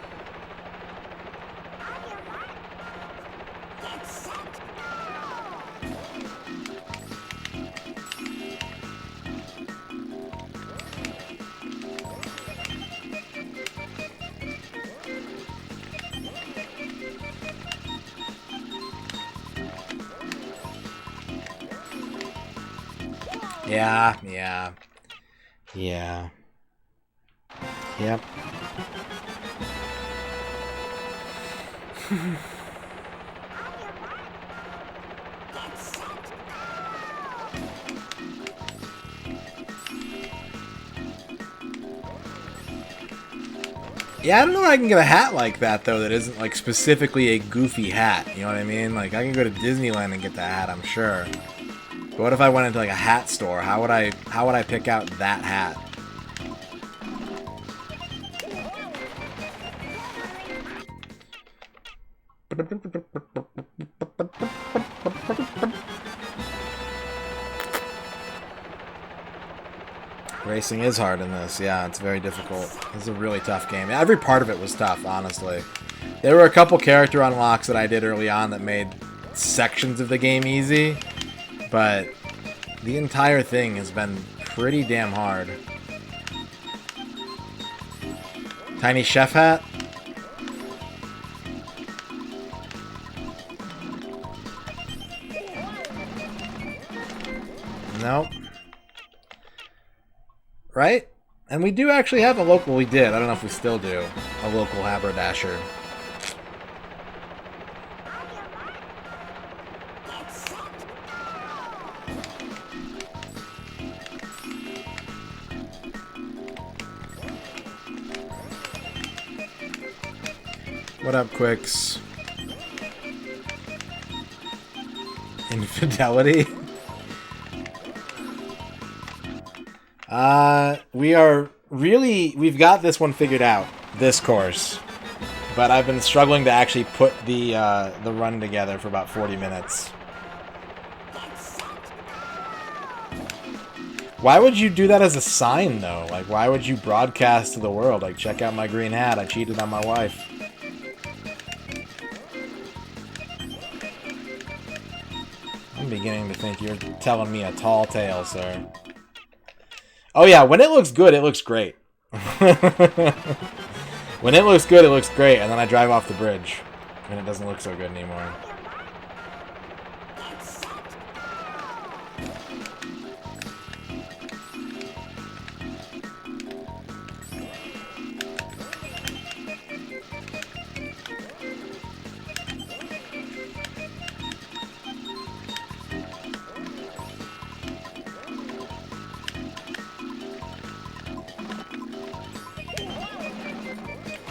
Yeah. Yep. Yeah, I don't know if I can get a hat like that, though, that isn't, like, specifically a goofy hat. You know what I mean? Like, I can go to Disneyland and get that hat, I'm sure. But what if I went into, like, a hat store? How would I pick out that hat? Racing is hard in this. Yeah, it's very difficult. This is a really tough game. Every part of it was tough, honestly. There were a couple character unlocks that I did early on that made sections of the game easy, but the entire thing has been pretty damn hard. Tiny chef hat? Nope. Right? And we do actually have a local, we did, I don't know if we still do, a local haberdasher. What up, Quicks? Infidelity? We've got this one figured out, this course. But I've been struggling to actually put the run together for about 40 minutes. Why would you do that as a sign, though? Like, why would you broadcast to the world, like, check out my green hat, I cheated on my wife? I'm beginning to think you're telling me a tall tale, sir. Oh yeah, when it looks good, it looks great. When it looks good, it looks great, and then I drive off the bridge, and it doesn't look so good anymore.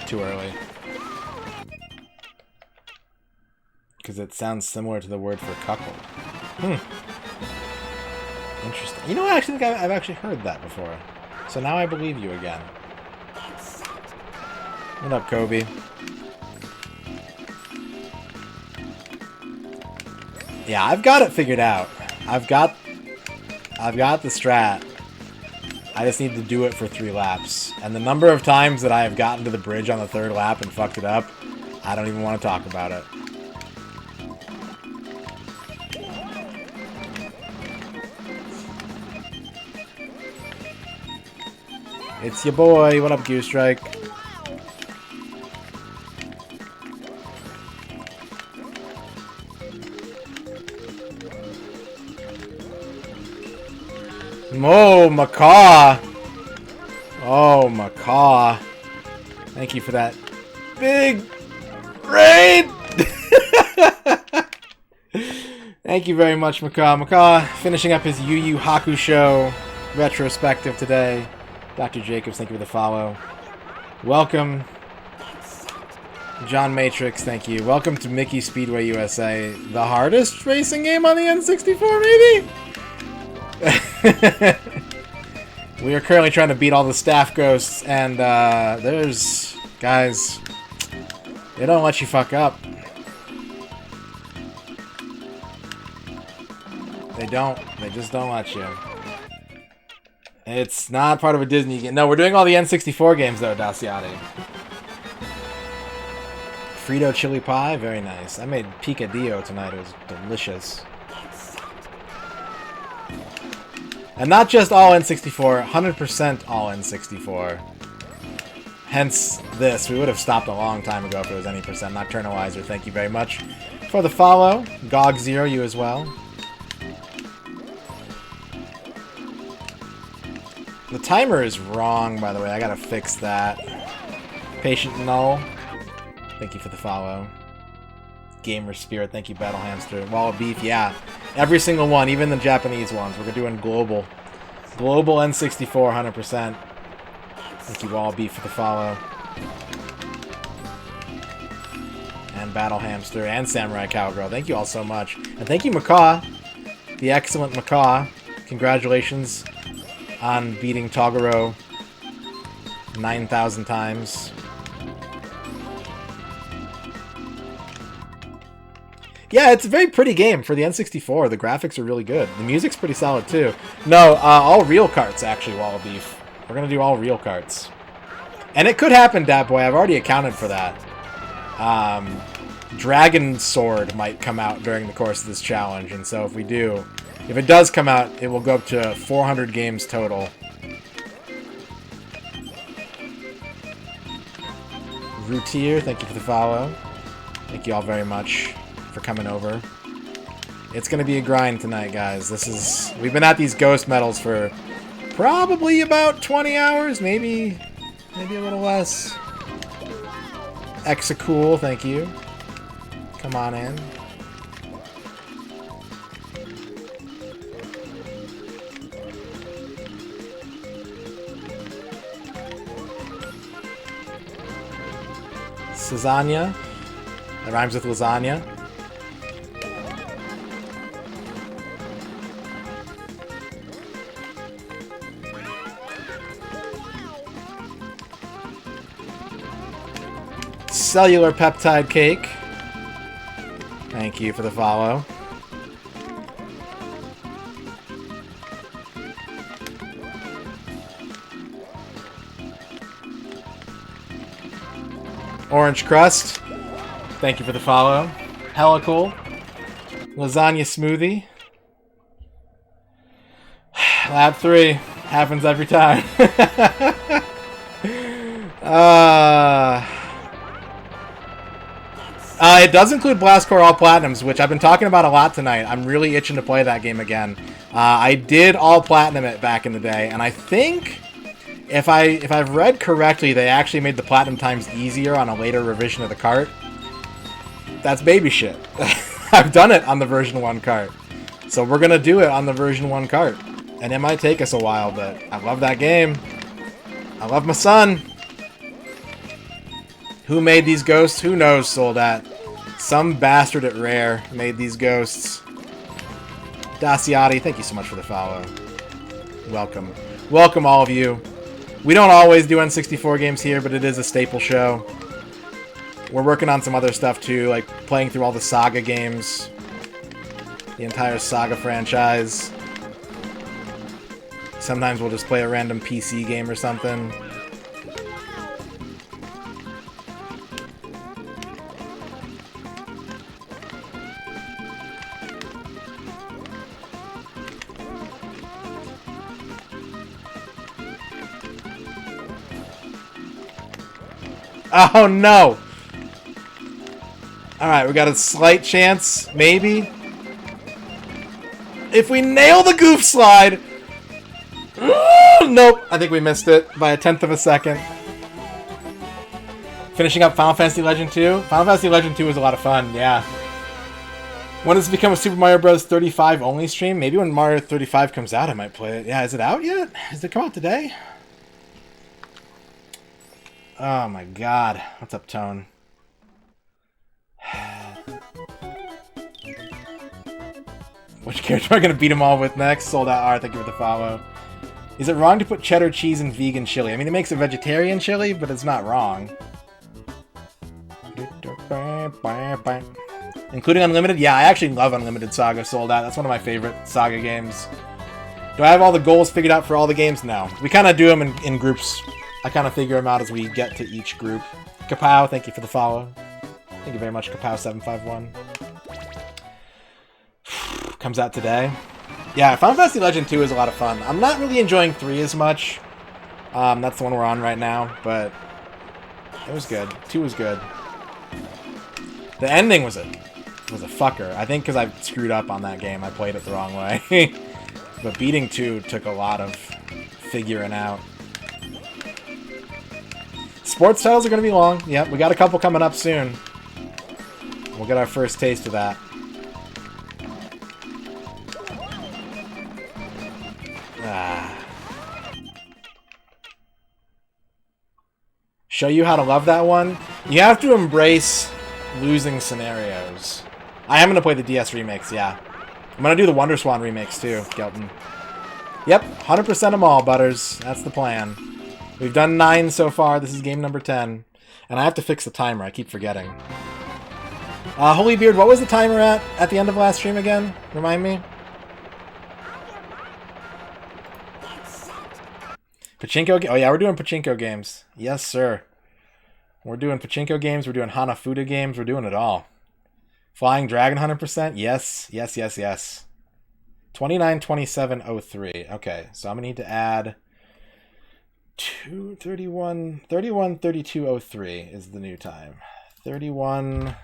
Too early. Because it sounds similar to the word for cuckold. Interesting. You know, I actually think I've actually heard that before. So now I believe you again. What up, Kobe? Yeah, I've got it figured out. I've got the strat. I just need to do it for 3 laps. And the number of times that I have gotten to the bridge on the 3rd lap and fucked it up, I don't even want to talk about it. It's your boy. What up, Goose Strike? Oh, Macaw. Oh, Macaw. Thank you for that big raid. Thank you very much, Macaw. Macaw finishing up his Yu Yu Hakusho retrospective today. Dr. Jacobs, thank you for the follow. Welcome. John Matrix, thank you. Welcome to Mickey Speedway USA. The hardest racing game on the N64, maybe? We are currently trying to beat all the staff ghosts, and there's guys, they don't let you fuck up. They don't. They just don't let you. It's not part of a Disney game. No, we're doing all the N64 games, though, Daciati. Frito chili pie, very nice. I made picadillo tonight. It was delicious. And not just all N64, 100% all N64. Hence this. We would have stopped a long time ago if it was any percent. Nocturnalyzer, thank you very much for the follow. GOG0, you as well. The timer is wrong, by the way. I gotta fix that. Patient Null, thank you for the follow. Gamer Spirit, thank you, Battle Hamster. Wall of Beef, yeah. Every single one, even the Japanese ones. We're doing global. Global N64, 100%. Thank you, Wall of Beef, for the follow. And Battle Hamster, and Samurai Cowgirl. Thank you all so much. And thank you, Macaw. The excellent Macaw. Congratulations on beating Toguro 9,000 times. Yeah, it's a very pretty game for the N64. The graphics are really good. The music's pretty solid, too. No, all real carts, actually, Wall of Beef. We're going to do all real carts. And it could happen, Dat Boy. I've already accounted for that. Dragon Sword might come out during the course of this challenge. And so if we do, if it does come out, it will go up to 400 games total. Routier, thank you for the follow. Thank you all very much for coming over. It's gonna be a grind tonight, guys. We've been at these ghost medals for probably about 20 hours, maybe a little less. Exacool, thank you. Come on in. Lasagna. That rhymes with lasagna. Cellular peptide cake. Thank you for the follow. Orange crust. Thank you for the follow. Hella cool. Lasagna smoothie. Lab 3. Happens every time. It does include Blast Core All Platinums, which I've been talking about a lot tonight. I'm really itching to play that game again. I did All Platinum it back in the day, and I think if I've read correctly, they actually made the Platinum times easier on a later revision of the cart. That's baby shit. I've done it on the version 1 cart. So we're going to do it on the version 1 cart. And it might take us a while, but I love that game. I love my son. Who made these ghosts? Who knows, Soldat. Some bastard at Rare made these ghosts. Daciati, thank you so much for the follow. Welcome. Welcome, all of you. We don't always do N64 games here, but it is a staple show. We're working on some other stuff, too, like playing through all the Saga games. The entire Saga franchise. Sometimes we'll just play a random PC game or something. Oh, no! Alright, we got a slight chance, maybe. If we nail the goof slide... Nope, I think we missed it by 1/10 of a second. Finishing up Final Fantasy Legend 2. Final Fantasy Legend 2 was a lot of fun, yeah. When does it become a Super Mario Bros. 35 only stream? Maybe when Mario 35 comes out, I might play it. Yeah, is it out yet? Has it come out today? Oh my god. What's up, Tone? Which character am I going to beat them all with next? Sold out R, thank you for the follow. Is it wrong to put cheddar cheese in vegan chili? I mean, it makes a vegetarian chili, but it's not wrong. Including Unlimited? Yeah, I actually love Unlimited Saga Sold Out. That's one of my favorite Saga games. Do I have all the goals figured out for all the games? No. We kind of do them in groups. I kind of figure them out as we get to each group. Kapow, thank you for the follow. Thank you very much, Kapow751. Comes out today. Yeah, Final Fantasy Legend 2 is a lot of fun. I'm not really enjoying 3 as much. That's the one we're on right now, but it was good. 2 was good. The ending was a fucker. I think because I screwed up on that game, I played it the wrong way. But beating 2 took a lot of figuring out. Sports titles are going to be long. Yep, we got a couple coming up soon. We'll get our first taste of that. Show you how to love that one? You have to embrace losing scenarios. I am going to play the DS remakes, yeah. I'm going to do the WonderSwan remakes too, Gelton. Yep, 100% them all, Butters. That's the plan. We've done 9 so far. This is game number 10. And I have to fix the timer. I keep forgetting. Holybeard, what was the timer at the end of last stream again? Remind me? Pachinko? Oh yeah, we're doing Pachinko games. Yes, sir. We're doing Pachinko games. We're doing Hanafuda games. We're doing it all. Flying Dragon 100%? Yes. Yes, yes, yes. 29:27:03. Okay, so I'm going to need to add 31:32:03 is the new time. 31...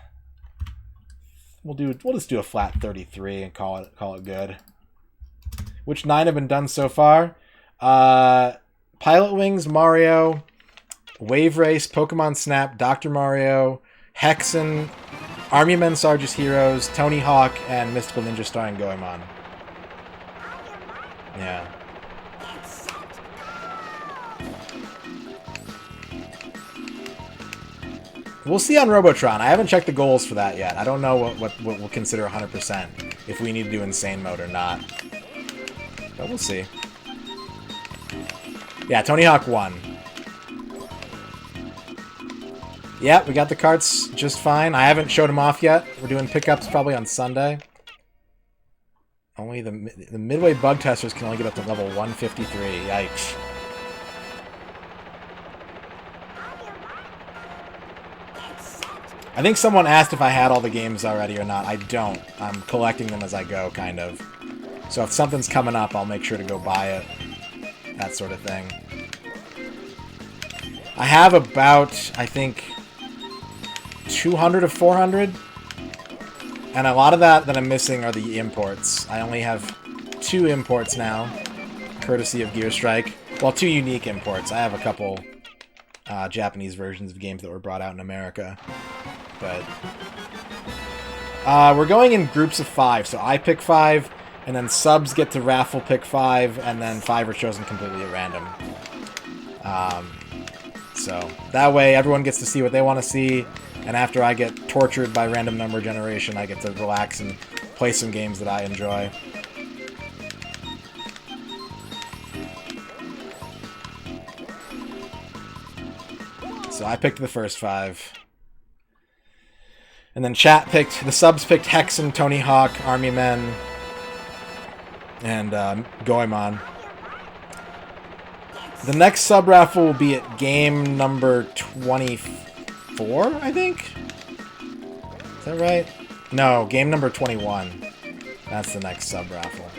We'll just do a flat 33 and call it good. Which 9 have been done so far? Pilot Wings, Mario, Wave Race, Pokemon Snap, Dr. Mario, Hexen, Army Men Sarge's Heroes, Tony Hawk, and Mystical Ninja starring Goemon. Yeah. We'll see on Robotron. I haven't checked the goals for that yet. I don't know what we'll consider 100%, if we need to do insane mode or not. But we'll see. Yeah, Tony Hawk won. Yeah, we got the carts just fine. I haven't showed them off yet. We're doing pickups probably on Sunday. Only the Midway bug testers can only get up to level 153. Yikes. I think someone asked if I had all the games already or not. I don't. I'm collecting them as I go, kind of. So if something's coming up, I'll make sure to go buy it. That sort of thing. I have about, I think, 200 of 400. And a lot of that I'm missing are the imports. I only have 2 imports now, courtesy of Gear Strike. Well, 2 unique imports. I have a couple Japanese versions of games that were brought out in America. But we're going in groups of 5, so I pick 5, and then subs get to raffle pick 5, and then 5 are chosen completely at random. So that way everyone gets to see what they want to see, and after I get tortured by random number generation, I get to relax and play some games that I enjoy. So I picked the first 5. And then the subs picked Hexen, Tony Hawk, Army Men, and Goemon. The next sub raffle will be at game number 24, I think? Is that right? No, game number 21. That's the next sub raffle.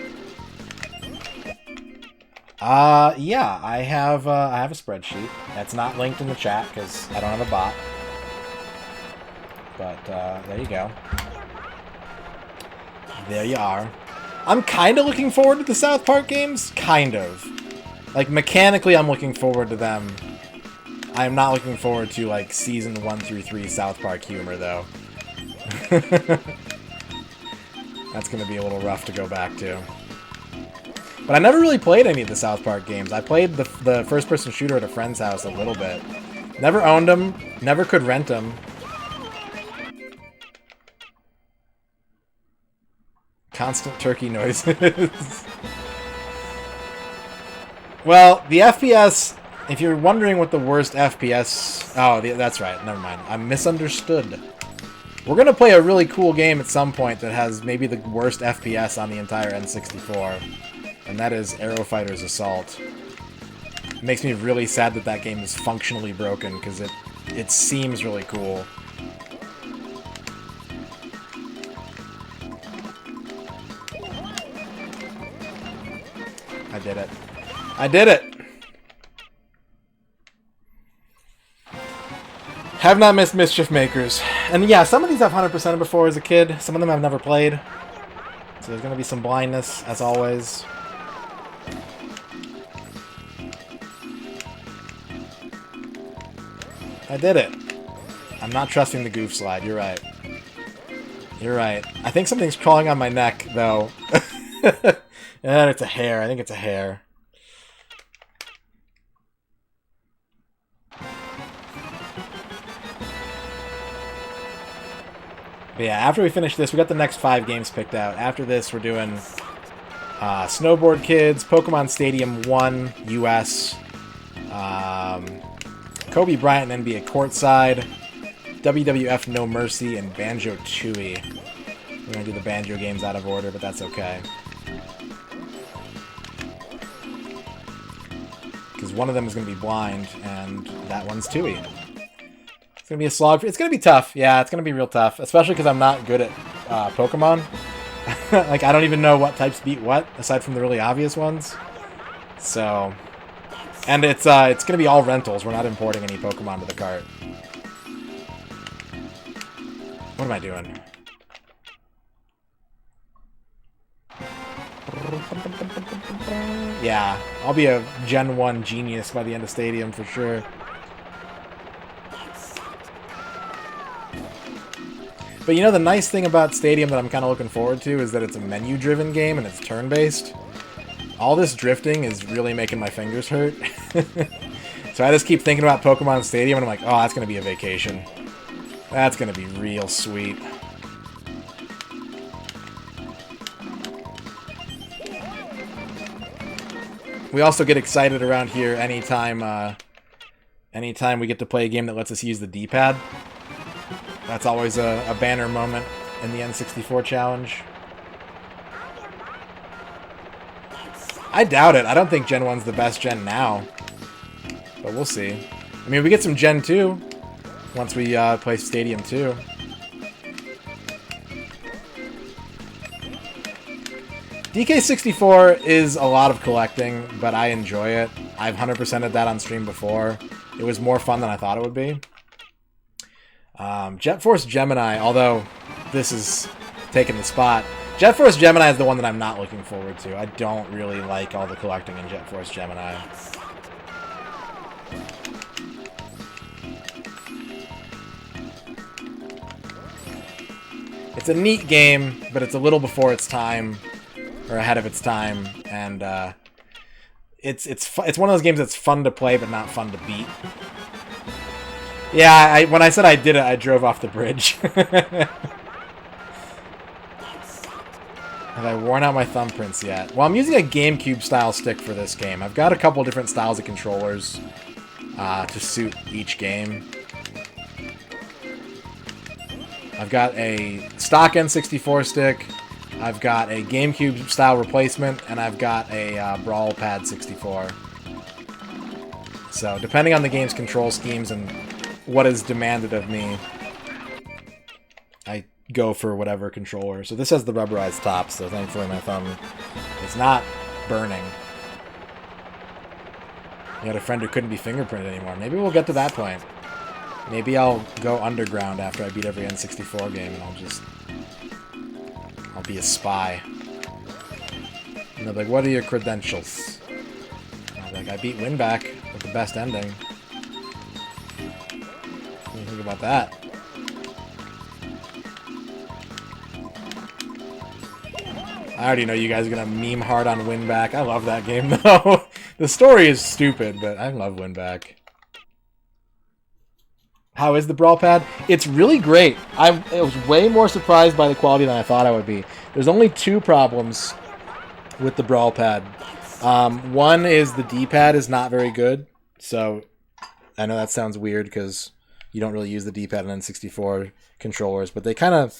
Yeah, I have a spreadsheet. That's not linked in the chat because I don't have a bot. But there you go. There you are. I'm kind of looking forward to the South Park games. Kind of. Like, mechanically, I'm looking forward to them. I am not looking forward to, like, Season 1 through 3 South Park humor, though. That's going to be a little rough to go back to. But I never really played any of the South Park games. I played the first-person shooter at a friend's house a little bit. Never owned them. Never could rent them. Constant turkey noises. Well, the FPS, if you're wondering what the worst FPS... Oh, that's right. Never mind. I'm misunderstood. We're going to play a really cool game at some point that has maybe the worst FPS on the entire N64, and that is Aero Fighter's Assault. It makes me really sad that that game is functionally broken, because it seems really cool. I did it. I did it! Have not missed Mischief Makers. And yeah, some of these I've 100%ed before as a kid. Some of them I've never played. So there's going to be some blindness, as always. I did it. I'm not trusting the goof slide. You're right. You're right. I think something's crawling on my neck, though. And it's a hair. I think it's a hair. But yeah, after we finish this, we got the next 5 games picked out. After this, we're doing Snowboard Kids, Pokemon Stadium 1 US, Kobe Bryant and NBA Courtside, WWF No Mercy, and Banjo-Tooie. We're going to do the Banjo games out of order, but that's okay. Because one of them is going to be blind, and that one's Tooie. It's going to be a slog. It's going to be tough. Yeah, it's going to be real tough. Especially because I'm not good at Pokemon. Like, I don't even know what types beat what, aside from the really obvious ones. So... And it's going to be all rentals. We're not importing any Pokemon to the cart. What am I doing? Yeah, I'll be a Gen 1 genius by the end of Stadium for sure. But you know, the nice thing about Stadium that I'm kind of looking forward to is that it's a menu-driven game and it's turn-based. All this drifting is really making my fingers hurt. So I just keep thinking about Pokemon Stadium and I'm like, oh, that's going to be a vacation. That's going to be real sweet. We also get excited around here anytime we get to play a game that lets us use the D-pad. That's always a banner moment in the N64 challenge. I doubt it. I don't think Gen 1's the best gen now. But we'll see. I mean, we get some Gen 2 once we play Stadium 2. DK64 is a lot of collecting, but I enjoy it. I've 100%ed that on stream before. It was more fun than I thought it would be. Jet Force Gemini, although this is taking the spot. Jet Force Gemini is the one that I'm not looking forward to. I don't really like all the collecting in Jet Force Gemini. It's a neat game, but it's a little before its time, or ahead of its time, and it's one of those games that's fun to play but not fun to beat. Yeah, when I said I did it, I drove off the bridge. Have I worn out my thumbprints yet? Well, I'm using a GameCube style stick for this game. I've got a couple different styles of controllers to suit each game. I've got a stock N64 stick, I've got a GameCube style replacement, and I've got a Brawl Pad 64. So, depending on the game's control schemes and what is demanded of me, I go for whatever controller. So this has the rubberized top, so thankfully my thumb is not burning. You had a friend who couldn't be fingerprinted anymore. Maybe we'll get to that point. Maybe I'll go underground after I beat every N64 game and I'll be a spy. And they're like, what are your credentials? And I'm like, I beat Winback with the best ending. What do you think about that? I already know you guys are going to meme hard on Winback. I love that game, though. The story is stupid, but I love Winback. How is the Brawl Pad? It's really great. I was way more surprised by the quality than I thought I would be. There's only 2 problems with the Brawl Pad. One is the D-pad is not very good. So, I know that sounds weird because you don't really use the D-pad on N64 controllers, but they kind of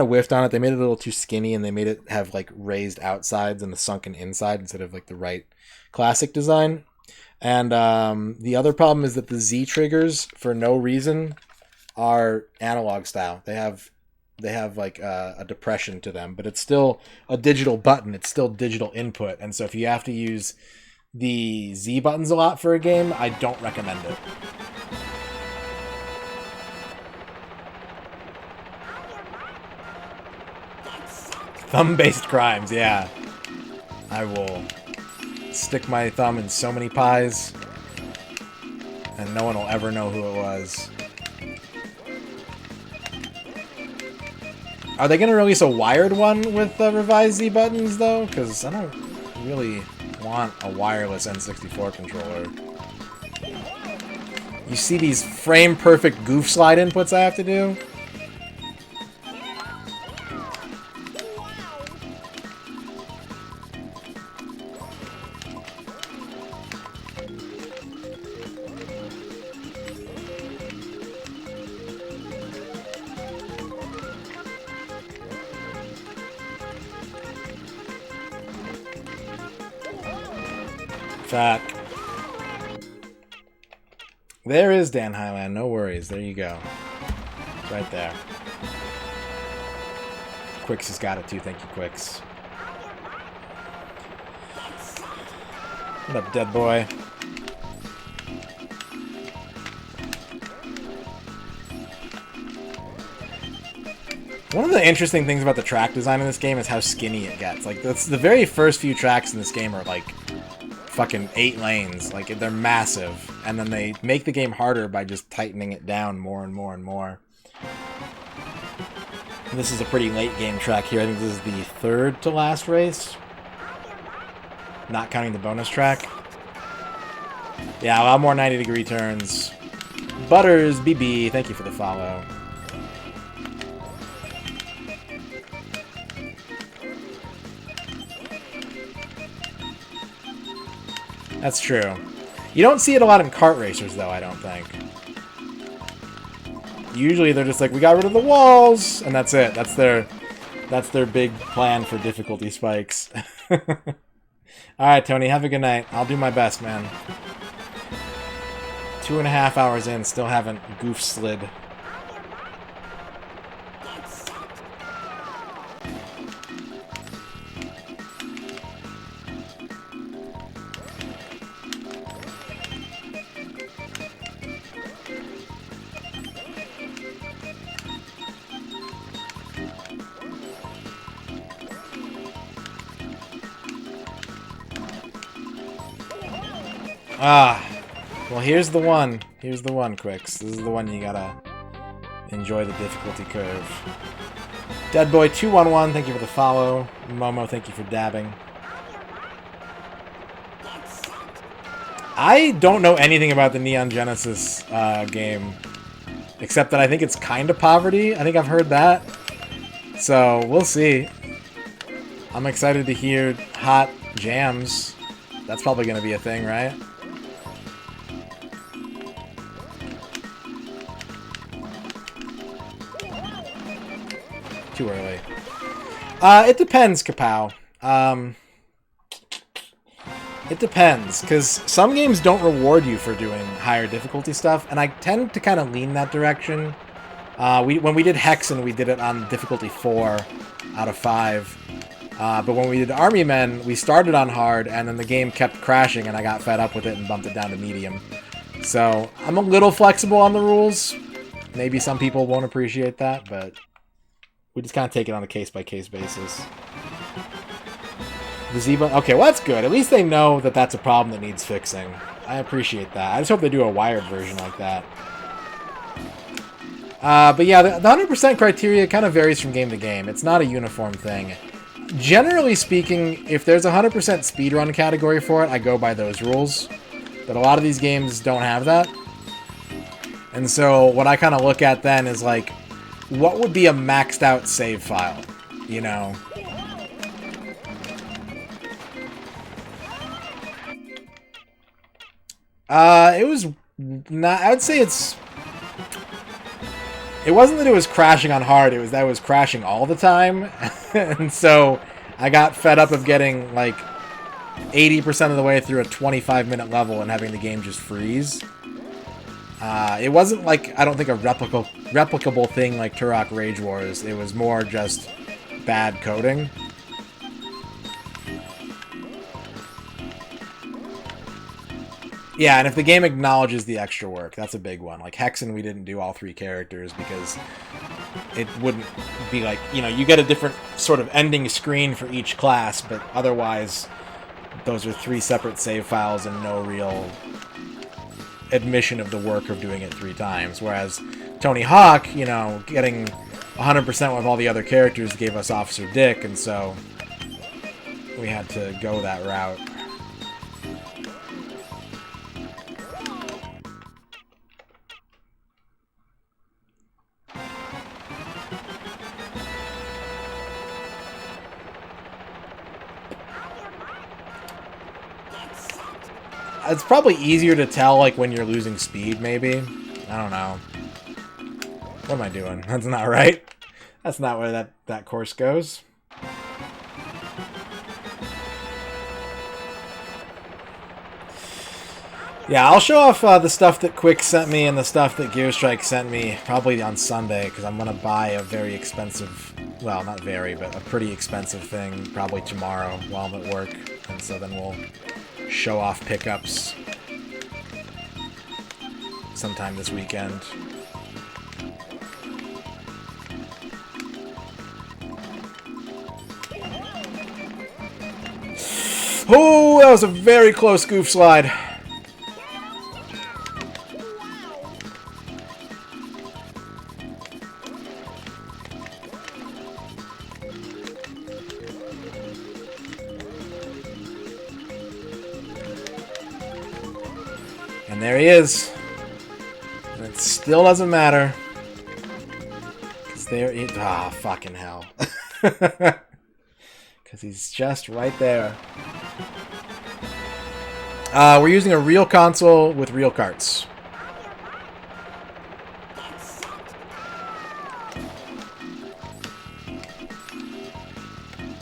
whiffed on it. They made it a little too skinny, and they made it have like raised outsides and the sunken inside instead of like the right classic design. And the other problem is that the Z triggers, for no reason, are analog style. They have like a depression to them, but it's still a digital button. It's still digital input, and so if you have to use the Z buttons a lot for a game, I don't recommend it. Thumb-based crimes, yeah. I will stick my thumb in so many pies, and no one will ever know who it was. Are they going to release a wired one with revised Z buttons, though? Because I don't really want a wireless N64 controller. You see these frame-perfect goof slide inputs I have to do? Fuck. There is Dan Highland, no worries. There you go. It's right there. Quicks has got it too. Thank you, Quicks. What up, dead boy? One of the interesting things about the track design in this game is how skinny it gets. Like, that's the very first few tracks in this game are like fucking 8 lanes. Like, they're massive. And then they make the game harder by just tightening it down more and more and more. And this is a pretty late game track here. I think this is the third to last race. Not counting the bonus track. Yeah, a lot more 90-degree turns. Butters, BB, thank you for the follow. That's true. You don't see it a lot in kart racers, though, I don't think. Usually they're just like, we got rid of the walls, and that's it. That's their big plan for difficulty spikes. Alright, Tony, have a good night. I'll do my best, man. 2.5 hours in, still haven't goof slid. Well, here's the one. Here's the one, Quicks. This is the one you gotta enjoy the difficulty curve. Deadboy211, thank you for the follow. Momo, thank you for dabbing. I don't know anything about the Neon Genesis game, except that I think it's kind of poverty. I think I've heard that. So, we'll see. I'm excited to hear hot jams. That's probably going to be a thing, right? Too early. It depends, Kapow. It depends, because some games don't reward you for doing higher difficulty stuff, and I tend to kind of lean that direction. When we did Hexen, we did it on difficulty 4 out of 5. But when we did Army Men, we started on hard, and then the game kept crashing, and I got fed up with it and bumped it down to medium. So, I'm a little flexible on the rules. Maybe some people won't appreciate that, but we just kind of take it on a case-by-case basis. The Z-button... Okay, well, that's good. At least they know that that's a problem that needs fixing. I appreciate that. I just hope they do a wired version like that. But yeah, the 100% criteria kind of varies from game to game. It's not a uniform thing. Generally speaking, if there's a 100% speedrun category for it, I go by those rules. But a lot of these games don't have that. And so what I kind of look at then is like, what would be a maxed out save file? You know? It was not... I would say it's It wasn't that it was crashing on hard, it was that it was crashing all the time. And so I got fed up of getting like 80% of the way through a 25-minute level and having the game just freeze. It wasn't like, I don't think, a replicable thing like Turok Rage Wars. It was more just bad coding. Yeah, and if the game acknowledges the extra work, that's a big one. Like Hexen, we didn't do all 3 characters because it wouldn't be like, you know, you get a different sort of ending screen for each class, but otherwise those are 3 separate save files and no real admission of the work of doing it 3 times. Whereas Tony Hawk, you know, getting 100% with all the other characters gave us Officer Dick, and so we had to go that route. It's probably easier to tell, like, when you're losing speed, maybe. I don't know. What am I doing? That's not right. That's not where that course goes. Yeah, I'll show off the stuff that Quick sent me and the stuff that Gearstrike sent me probably on Sunday, because I'm going to buy a very expensive, well, not very, but a pretty expensive thing probably tomorrow while I'm at work. And so then we'll show off pickups sometime this weekend. Oh, that was a very close goof slide. And there he is. And it still doesn't matter. Because there he... Ah, fucking hell. Because he's just right there. We're using a real console with real carts.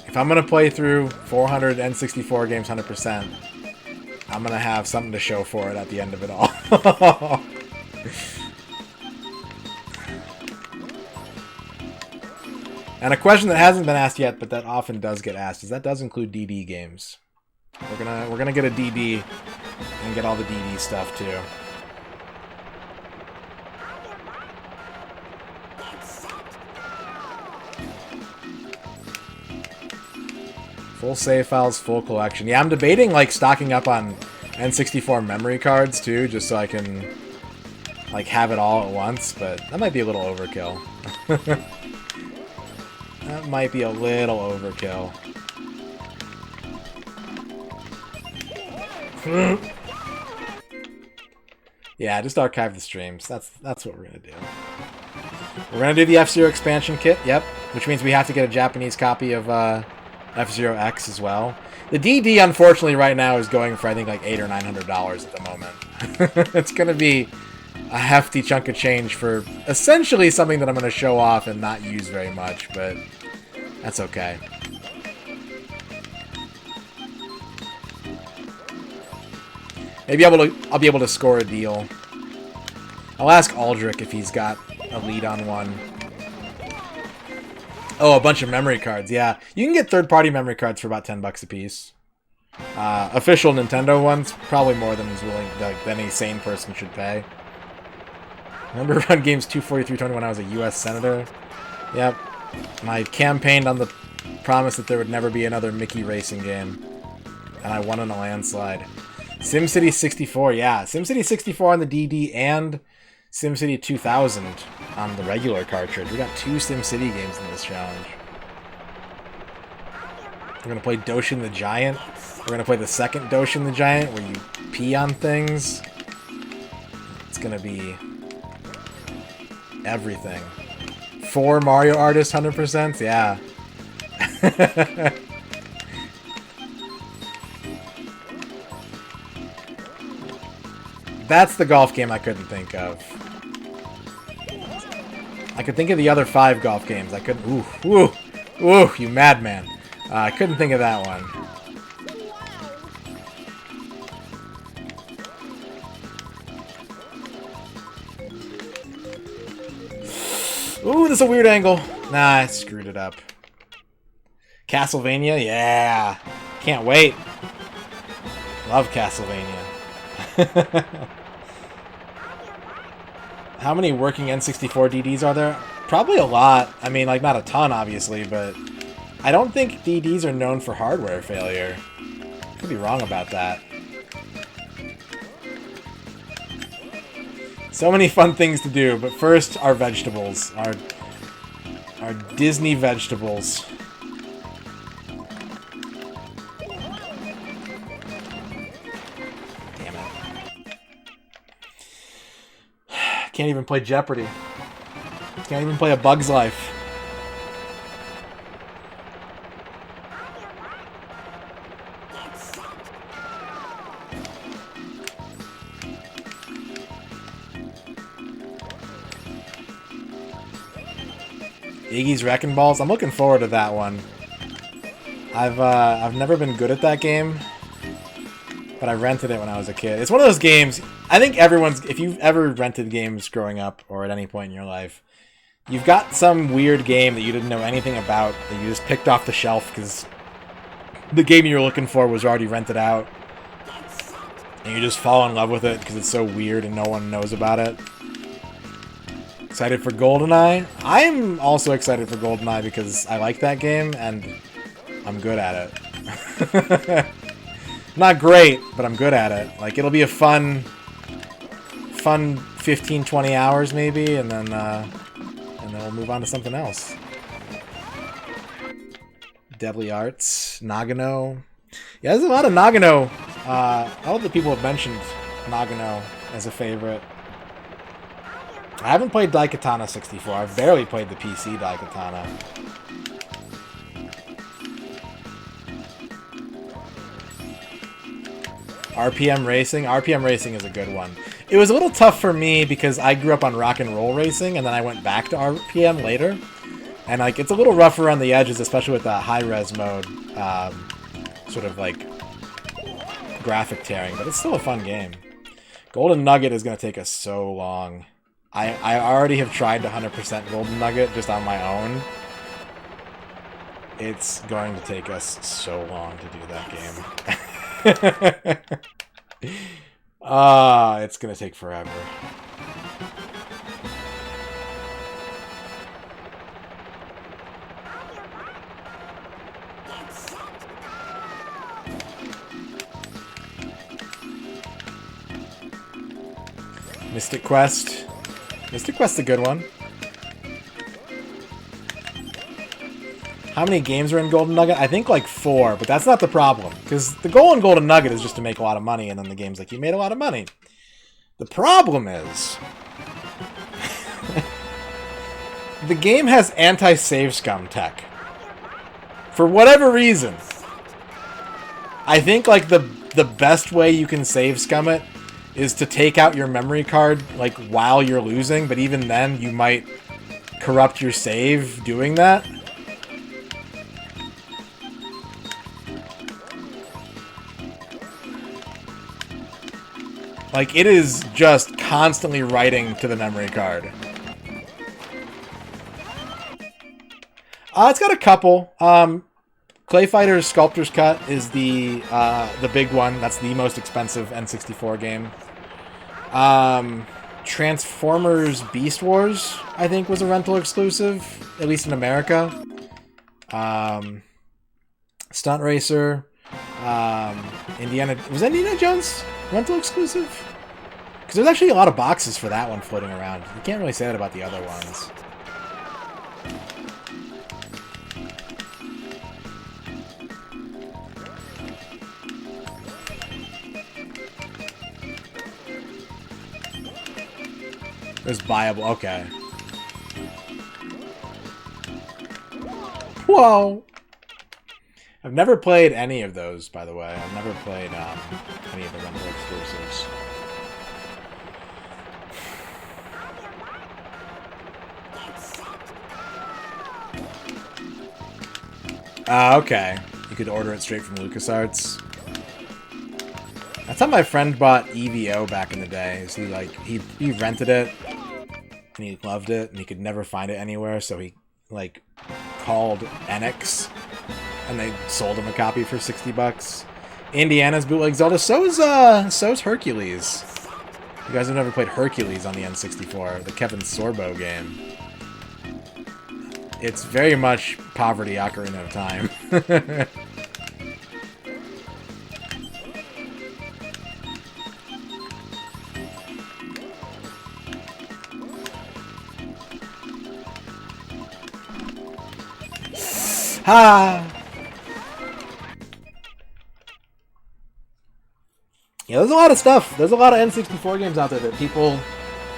If I'm going to play through 400 N64 games 100%, I'm going to have something to show for it at the end of it all. And a question that hasn't been asked yet, but that often does get asked, is that does include DD games. We're gonna get a DD and get all the DD stuff too. Full save files, full collection. Yeah, I'm debating like stocking up on N64 memory cards too, just so I can like have it all at once, but that might be a little overkill. That might be a little overkill. Yeah, just archive the streams. That's what we're gonna do. We're gonna do the F-Zero expansion kit, yep, which means we have to get a Japanese copy of F-Zero X as well. The DD, unfortunately, right now is going for I think like $800 or $900 at the moment. It's gonna be a hefty chunk of change for essentially something that I'm gonna show off and not use very much, but that's okay. Maybe I'll be able to score a deal. I'll ask Aldrich if he's got a lead on one. Oh, a bunch of memory cards. Yeah, you can get third-party memory cards for about $10 a piece. Official Nintendo ones, probably more than than a sane person should pay. Remember Run Games 24320 when I was a U.S. Senator? Yep. And I campaigned on the promise that there would never be another Mickey racing game. And I won in a landslide. SimCity 64, yeah. SimCity 64 on the DD and SimCity 2000 on the regular cartridge. We got 2 SimCity games in this challenge. We're going to play Doshin the Giant. We're going to play the second Doshin the Giant where you pee on things. It's going to be everything. 4 Mario Artists 100%? Yeah. That's the golf game I couldn't think of. I could think of the other 5 golf games. I couldn't. Ooh, you madman. I couldn't think of that one. Ooh, this is a weird angle. Nah, I screwed it up. Castlevania? Yeah. Can't wait. Love Castlevania. How many working N64 DDs are there? Probably a lot. I mean, like, not a ton, obviously, but I don't think DDs are known for hardware failure. Could be wrong about that. So many fun things to do, but first, our vegetables. Our Disney vegetables. Damn it. Can't even play Jeopardy. Can't even play A Bug's Life. Iggy's Wrecking Balls. I'm looking forward to that one. I've never been good at that game, but I rented it when I was a kid. It's one of those games. I think everyone's. If you've ever rented games growing up or at any point in your life, you've got some weird game that you didn't know anything about that you just picked off the shelf because the game you were looking for was already rented out, and you just fall in love with it because it's so weird and no one knows about it. Excited for GoldenEye? I'm also excited for GoldenEye because I like that game and I'm good at it. Not great, but I'm good at it. Like, it'll be a fun 15-20 hours maybe, and then we'll move on to something else. Deadly Arts, Nagano. Yeah, there's a lot of Nagano. All the people have mentioned Nagano as a favorite. I haven't played Daikatana 64. I've barely played the PC Daikatana. RPM Racing? RPM Racing is a good one. It was a little tough for me because I grew up on Rock and Roll Racing, and then I went back to RPM later. And, like, it's a little rough around the edges, especially with the high-res mode, sort of, like, graphic tearing. But it's still a fun game. Golden Nugget is going to take us so long. I already have tried to 100% Golden Nugget just on my own. It's going to take us so long to do that game. It's going to take forever. Mystic Quest. Mystic Quest's a good one. How many games are in Golden Nugget? I think like 4, but that's not the problem. Because the goal in Golden Nugget is just to make a lot of money, and then the game's like, you made a lot of money. The problem is... the game has anti-save scum tech. For whatever reason. I think like the best way you can save scum it is to take out your memory card like while you're losing, but even then you might corrupt your save doing that. Like, it is just constantly writing to the memory card. It's got a couple. Clay Fighter's Sculptor's Cut is the big one. That's the most expensive N64 game. Transformers Beast Wars, I think, was a rental exclusive, at least in America. Stunt Racer. Indiana... Was Indiana Jones rental exclusive? Because there's actually a lot of boxes for that one floating around. You can't really say that about the other ones. There's buyable. Okay. Whoa! I've never played any of those, by the way. I've never played any of the rental exclusives. Okay. You could order it straight from LucasArts. That's how my friend bought EVO back in the day. So he rented it and he loved it and he could never find it anywhere, so he like called Enix and they sold him a copy for $60. Indiana's bootleg Zelda. So's Hercules. You guys have never played Hercules on the N64, the Kevin Sorbo game. It's very much Poverty Ocarina of Time. Ha! Yeah, there's a lot of stuff. There's a lot of N64 games out there that people...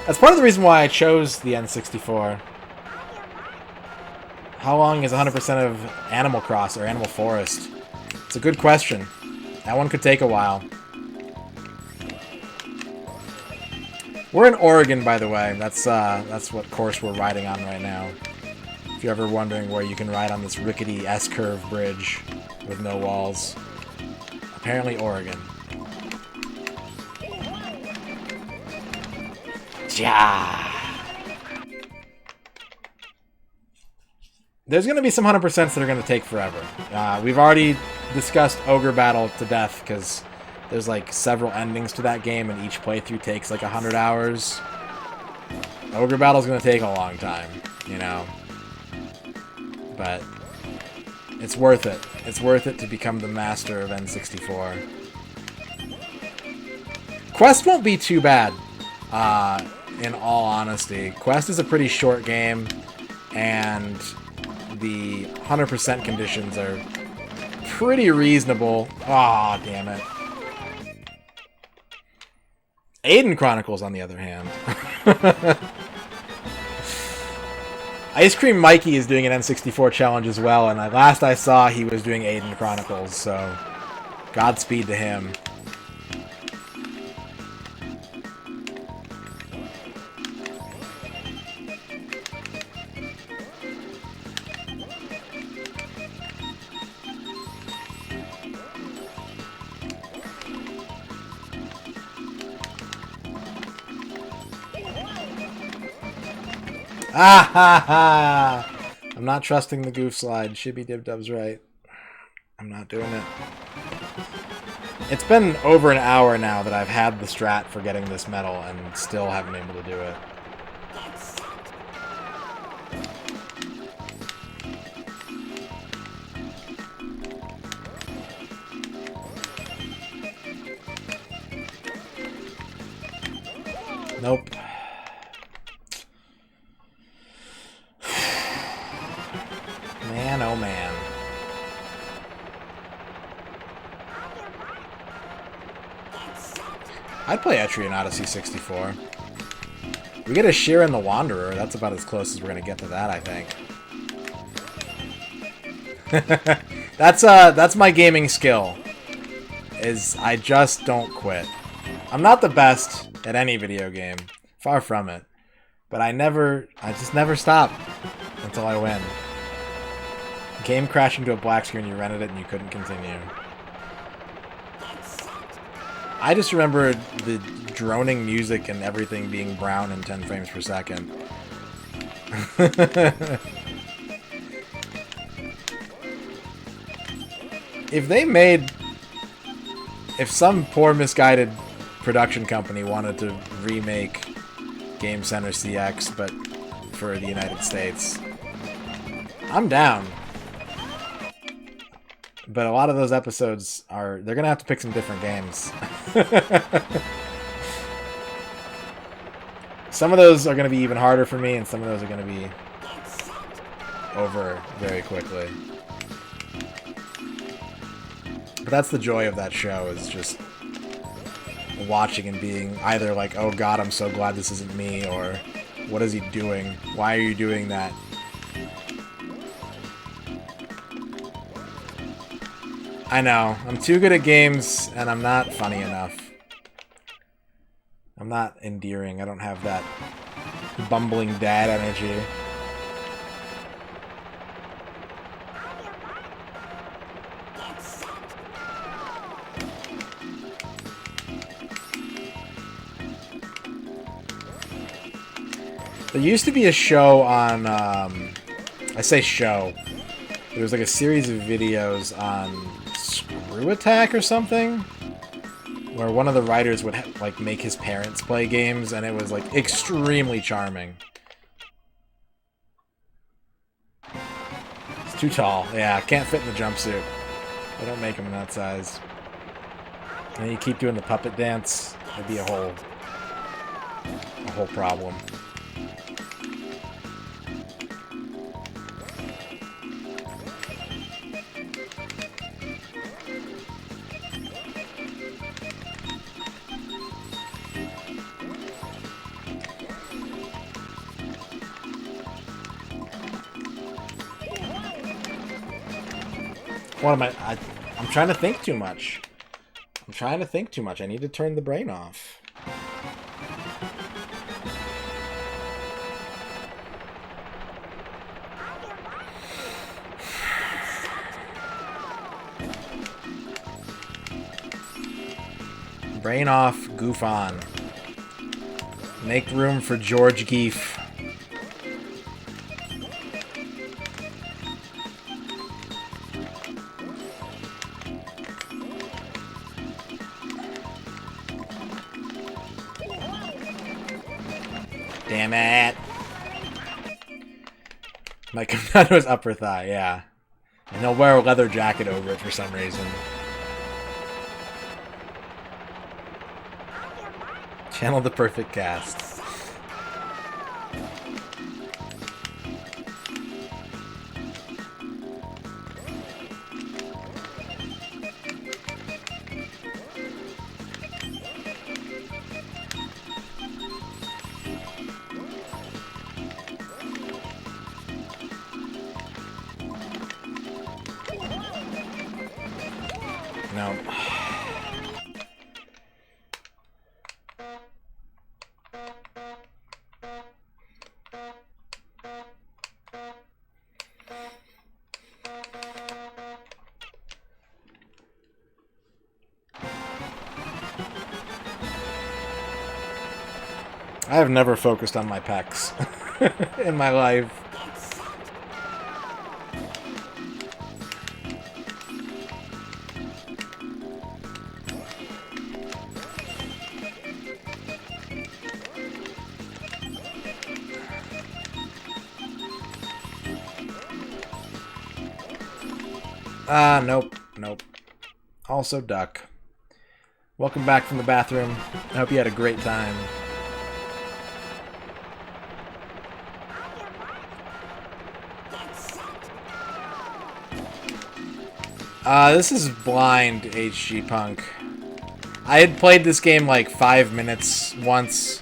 That's part of the reason why I chose the N64. How long is 100% of Animal Cross or Animal Forest? It's a good question. That one could take a while. We're in Oregon, by the way. That's what course we're riding on right now. If you're ever wondering where you can ride on this rickety S-curve bridge with no walls. Apparently Oregon. Yeah. There's going to be some 100% that are going to take forever. We've already discussed Ogre Battle to death because there's like several endings to that game and each playthrough takes like 100 hours. Ogre Battle's going to take a long time, you know. But it's worth it. It's worth it to become the master of N64. Quest won't be too bad, in all honesty. Quest is a pretty short game, and the 100% conditions are pretty reasonable. Aw, damn it. Aiden Chronicles, on the other hand. Ice Cream Mikey is doing an N64 challenge as well, and last I saw he was doing Aiden Chronicles, so Godspeed to him. Ah ha ha! I'm not trusting the goof slide. Shibby Dib Dub's right. I'm not doing it. It's been over an hour now that I've had the strat for getting this medal and still haven't been able to do it. Nope. Man, oh man. I'd play Etrian Odyssey 64. We get a Sheeran the Wanderer. That's about as close as we're gonna get to that, I think. That's my gaming skill. Is I just don't quit. I'm not the best at any video game. Far from it. But I just never stop until I win. Game crashed into a black screen, you rented it, and you couldn't continue. I just remember the droning music and everything being brown in 10 frames per second. If some poor misguided production company wanted to remake Game Center CX, but for the United States, I'm down. But a lot of those episodes they're going to have to pick some different games. Some of those are going to be even harder for me, and some of those are going to be over very quickly. But that's the joy of that show, is just watching and being either like, oh god, I'm so glad this isn't me, or what is he doing? Why are you doing that? I know. I'm too good at games, and I'm not funny enough. I'm not endearing. I don't have that bumbling dad energy. There used to be a show on, I say show. There was like a series of videos on Screw Attack or something, where one of the writers would like make his parents play games, and it was like extremely charming. It's too tall. Yeah, can't fit in the jumpsuit. They don't make him that size. And then you keep doing the puppet dance. It'd be a whole problem. What am I? I'm trying to think too much. I'm trying to think too much. I need to turn the brain off. Brain off, goof on. Make room for George Geef. Damn it. Might come down to his upper thigh, yeah. And he'll wear a leather jacket over it for some reason. Channel the perfect cast. No. I have never focused on my pecs in my life. Nope. Nope. Also duck. Welcome back from the bathroom. I hope you had a great time. This is blind HG Punk. I had played this game like 5 minutes once,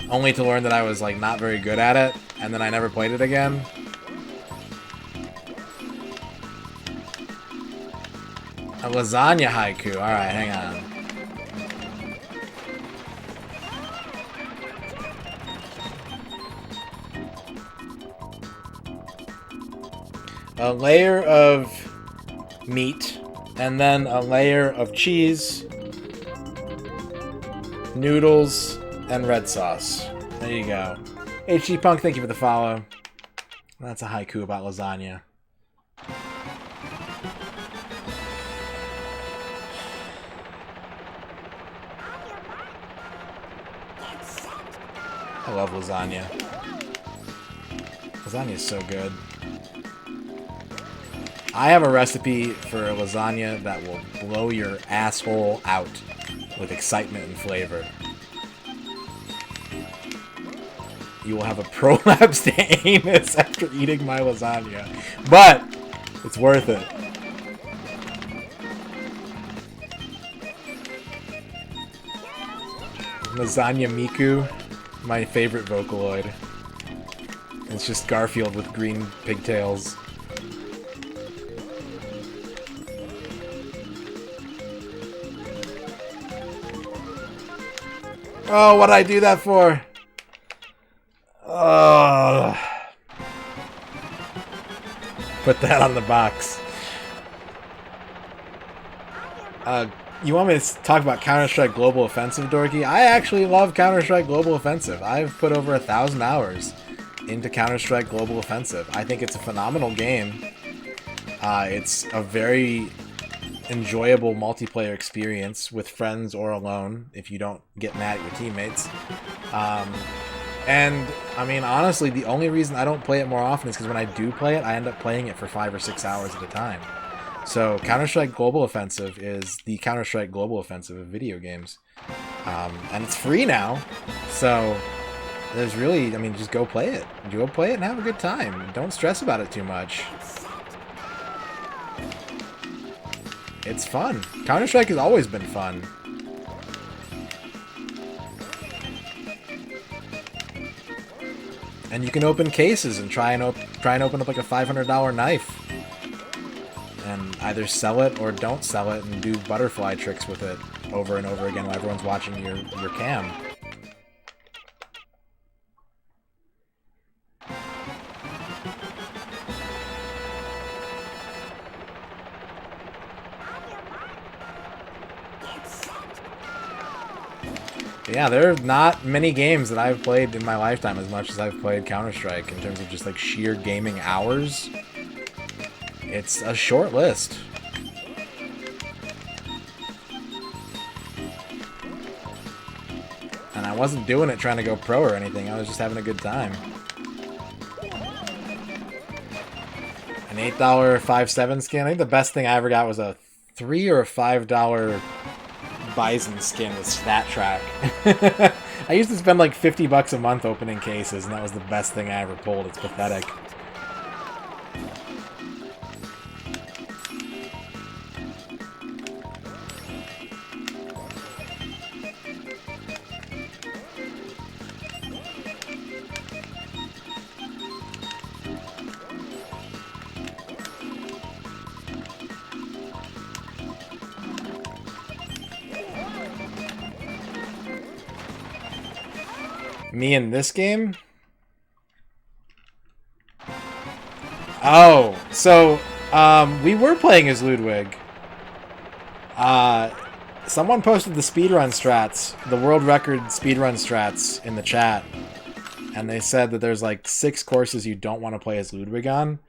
only to learn that I was like not very good at it, and then I never played it again. A lasagna haiku. Alright, hang on. A layer of meat, and then a layer of cheese, noodles, and red sauce. There you go. HG Punk, thank you for the follow. That's a haiku about lasagna. I love lasagna. Lasagna is so good. I have a recipe for a lasagna that will blow your asshole out with excitement and flavor. You will have a prolapsed anus after eating my lasagna. But it's worth it. Lasagna Miku, my favorite Vocaloid. It's just Garfield with green pigtails. Oh, what did I do that for? Put that on the box. You want me to talk about Counter-Strike Global Offensive, Dorky? I actually love Counter-Strike Global Offensive. I've put over 1,000 hours into Counter-Strike Global Offensive. I think it's a phenomenal game. It's a very enjoyable multiplayer experience with friends or alone if you don't get mad at your teammates. And, I mean, honestly, the only reason I don't play it more often is because when I do play it, I end up playing it for 5 or 6 hours at a time. So, Counter-Strike Global Offensive is the Counter-Strike Global Offensive of video games. And it's free now, so there's really, I mean, just go play it. Go play it and have a good time. Don't stress about it too much. It's fun. Counter-Strike has always been fun. And you can open cases and try and open up like a $500 knife. And either sell it or don't sell it and do butterfly tricks with it over and over again while everyone's watching your cam. Yeah, there are not many games that I've played in my lifetime as much as I've played Counter-Strike in terms of just like sheer gaming hours. It's a short list. And I wasn't doing it trying to go pro or anything, I was just having a good time. An $8 5.7 skin, I think the best thing I ever got was a $3 or $5 Bison skin with Stat Track. I used to spend like $50 a month opening cases, and that was the best thing I ever pulled. It's pathetic. Me in this game? Oh, so, we were playing as Ludwig. Someone posted the speedrun strats, the world record speedrun strats in the chat. And they said that there's like 6 courses you don't want to play as Ludwig on.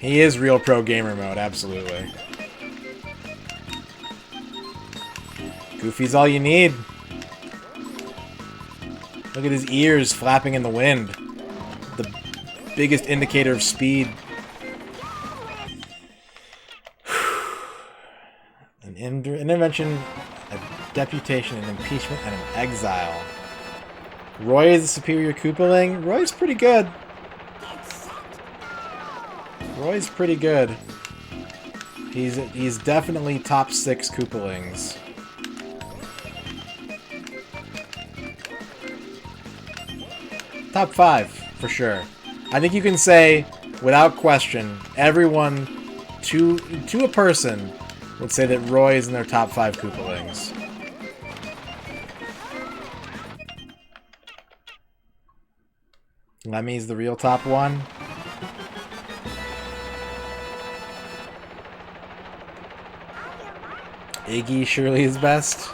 He is real pro gamer mode, absolutely. Goofy's all you need. Look at his ears flapping in the wind. The biggest indicator of speed. An intervention, a deputation, an impeachment, and an exile. Roy is a superior Koopaling. Roy's pretty good. Roy's pretty good. He's definitely top 6 Koopalings. Top 5, for sure. I think you can say, without question, everyone, to a person, would say that Roy is in their top 5 Koopalings. Lemmy's the real top 1. Iggy surely is best.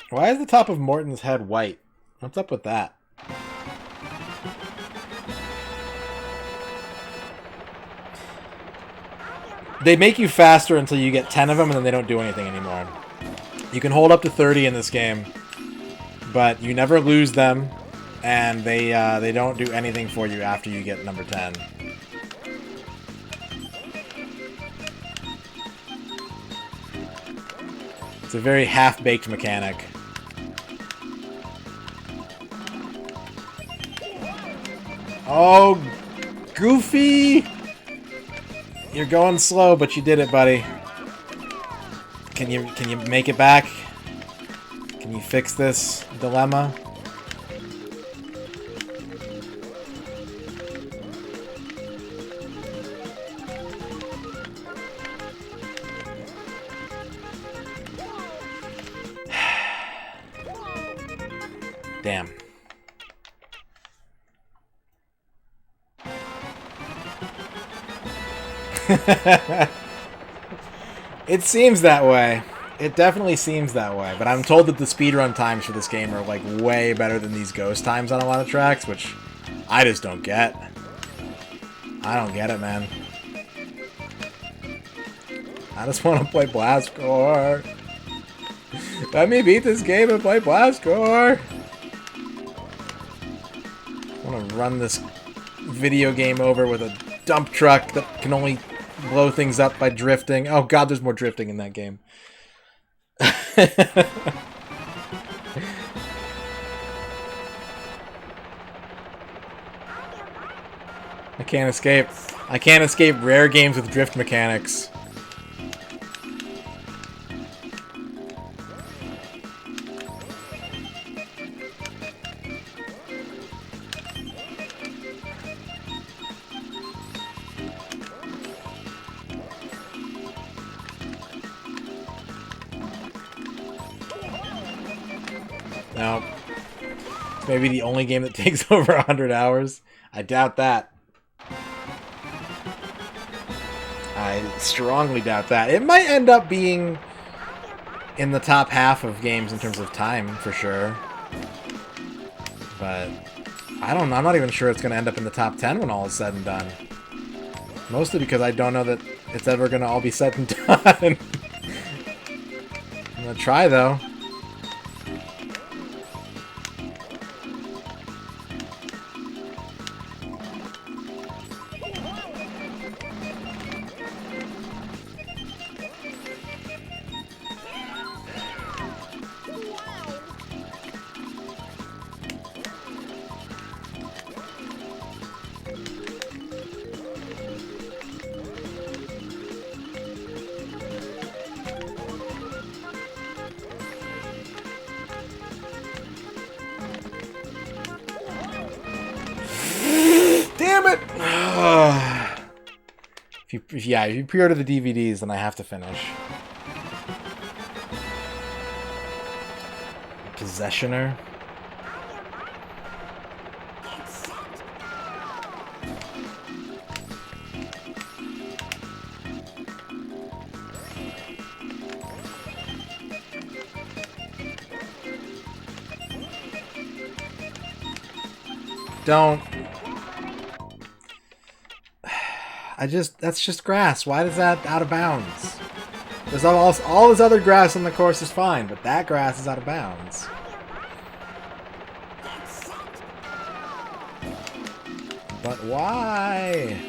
Why is the top of Morton's head white? What's up with that? They make you faster until you get 10 of them, and then they don't do anything anymore. You can hold up to 30 in this game, but you never lose them, and they don't do anything for you after you get number 10. It's a very half-baked mechanic. Oh, Goofy! You're going slow, but you did it, buddy. Can you make it back? Can you fix this dilemma? Damn. It seems that way. It definitely seems that way. But I'm told that the speedrun times for this game are like way better than these ghost times on a lot of tracks, which I just don't get. I don't get it, man. I just want to play Blastcore. Let me beat this game and play Blastcore. I want to run this video game over with a dump truck that can only blow things up by drifting. Oh god, there's more drifting in that game. I can't escape. I can't escape rare games with drift mechanics. No. It's maybe the only game that takes over 100 hours. I doubt that. I strongly doubt that. It might end up being in the top half of games in terms of time, for sure. But I don't know. I'm not even sure it's going to end up in the top 10 when all is said and done. Mostly because I don't know that it's ever going to all be said and done. I'm going to try, though. Damn it! If you pre-order the DVDs, then I have to finish. Possessioner. Don't. That's just grass. Why is that out of bounds? There's all this other grass on the course is fine, but that grass is out of bounds. But why?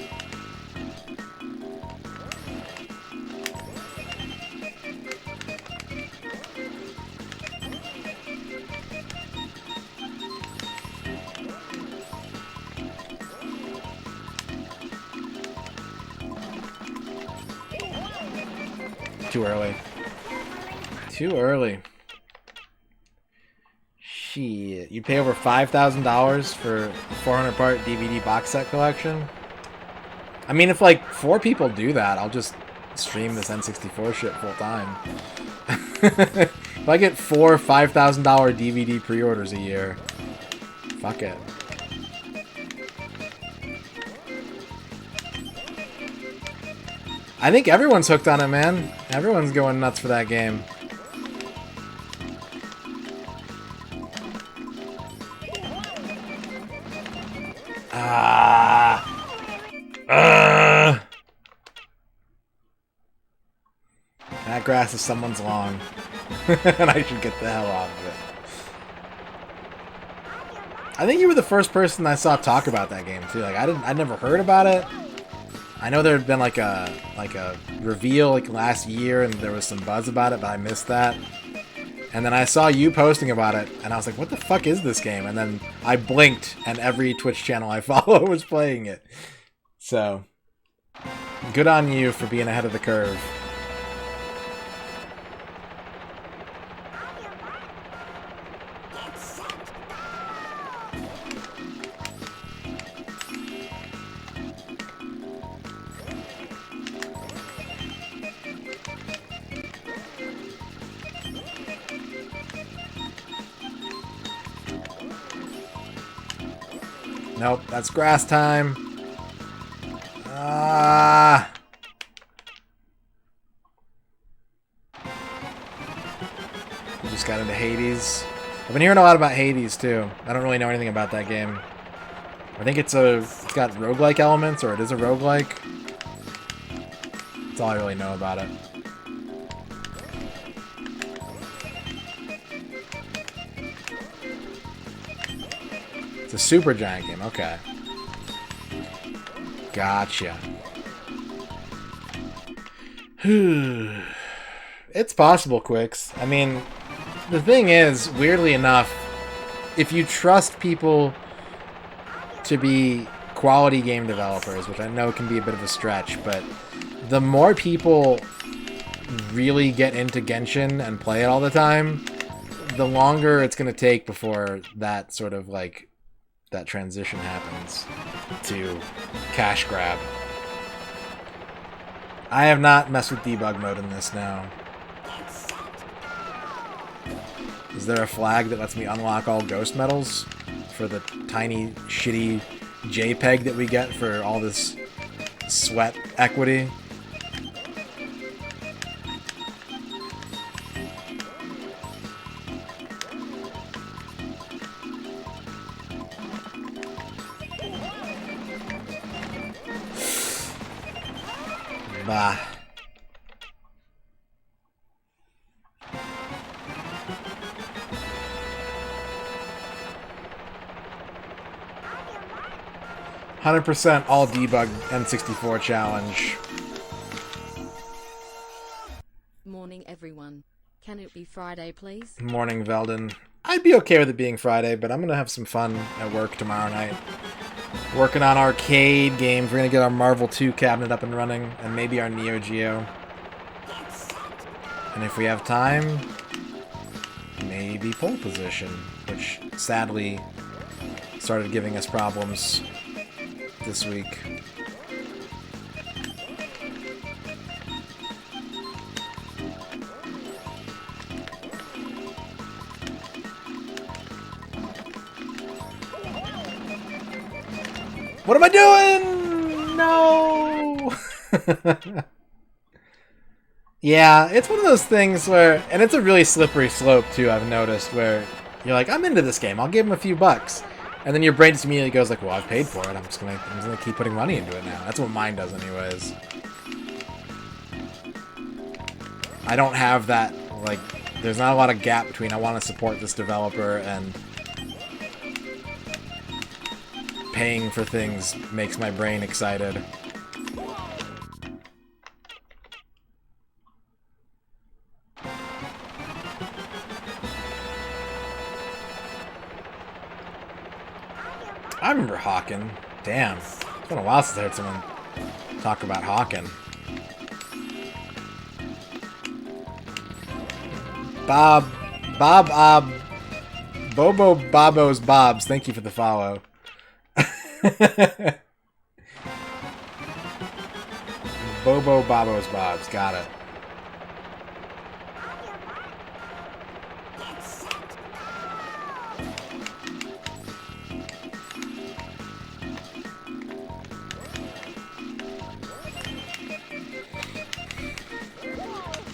Too early. Too early. Shit. You'd pay over $5,000 for a 400-part DVD box set collection? I mean, if like 4 people do that, I'll just stream this N64 shit full time. If I get 4 $5,000 DVD pre-orders a year, fuck it. I think everyone's hooked on it, man. Everyone's going nuts for that game. That grass is someone's lawn. And I should get the hell off of it. I think you were the first person I saw talk about that game too. Like I'd never heard about it. I know there had been like a reveal like last year and there was some buzz about it, but I missed that. And then I saw you posting about it and I was like, what the fuck is this game? And then I blinked and every Twitch channel I follow was playing it. So Good on you for being ahead of the curve. Nope, that's grass time. Ah. We just got into Hades. I've been hearing a lot about Hades too. I don't really know anything about that game. I think it's got roguelike elements, or it is a roguelike. That's all I really know about it. It's a super giant game, okay. Gotcha. It's possible, Quicks. I mean, the thing is, weirdly enough, if you trust people to be quality game developers, which I know can be a bit of a stretch, but the more people really get into Genshin and play it all the time, the longer it's going to take before that sort of like that transition happens to cash grab. I have not messed with debug mode in this now. Is there a flag that lets me unlock all ghost medals for the tiny, shitty JPEG that we get for all this sweat equity? Bah. %, all debug N64 challenge. Morning, everyone. Can it be Friday, please? Morning, Veldon. I'd be okay with it being Friday, but I'm gonna have some fun at work tomorrow night. Working on arcade games. We're gonna get our Marvel 2 cabinet up and running, and maybe our Neo Geo. And if we have time, maybe pole position, which sadly started giving us problems this week. What am I doing? No! Yeah, it's one of those things where, and it's a really slippery slope too, I've noticed, where you're like, I'm into this game, I'll give him a few bucks. And then your brain just immediately goes like, well, I've paid for it, I'm just gonna keep putting money into it now. That's what mine does anyways. I don't have that, like, there's not a lot of gap between I want to support this developer and paying for things makes my brain excited. I remember Hawken. Damn. It's been a while since I heard someone talk about Hawken. Bobo Bobos Bobs, thank you for the follow. Bobo Bobos Bobs, got it.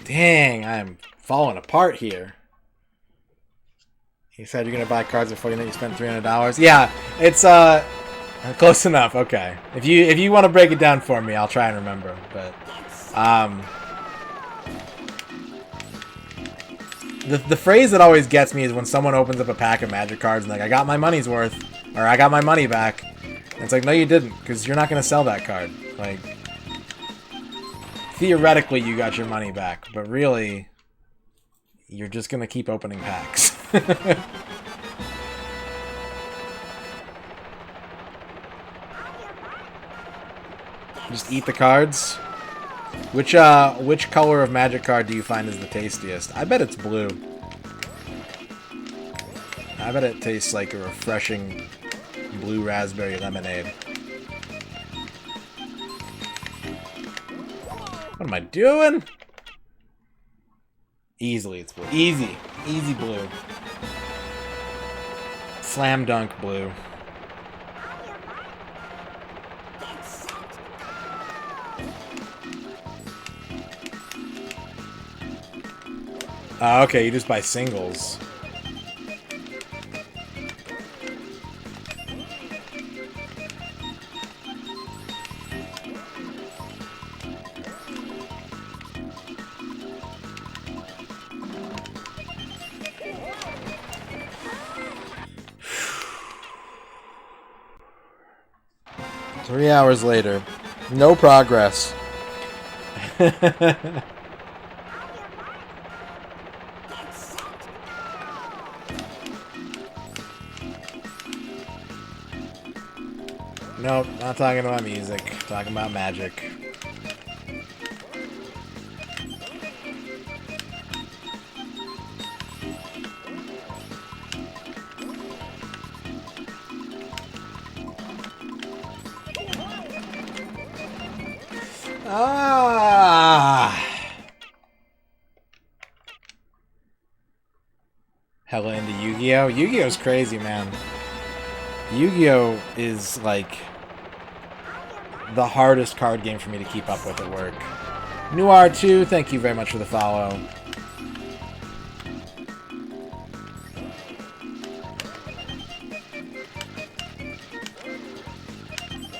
Dang, I'm falling apart here. You said you're gonna buy cards before you know you spent $300. Yeah, it's close enough. Okay, if you want to break it down for me, I'll try and remember. But the phrase that always gets me is when someone opens up a pack of Magic cards and like, I got my money's worth, or I got my money back. And it's like, no, you didn't, because you're not gonna sell that card. Like, theoretically, you got your money back, but really, you're just gonna keep opening packs. Just eat the cards. Which color of magic card do you find is the tastiest? I bet it's blue. I bet it tastes like a refreshing blue raspberry lemonade. What am I doing? Easily it's blue. Easy. Easy blue. Slam dunk blue. Okay, you just buy singles. Three hours later. No progress. Nope, not talking about music. Talking about magic. Hella into Yu-Gi-Oh! Yu-Gi-Oh's crazy, man. Yu-Gi-Oh! Is, like, the hardest card game for me to keep up with at work. Noir2, thank you very much for the follow.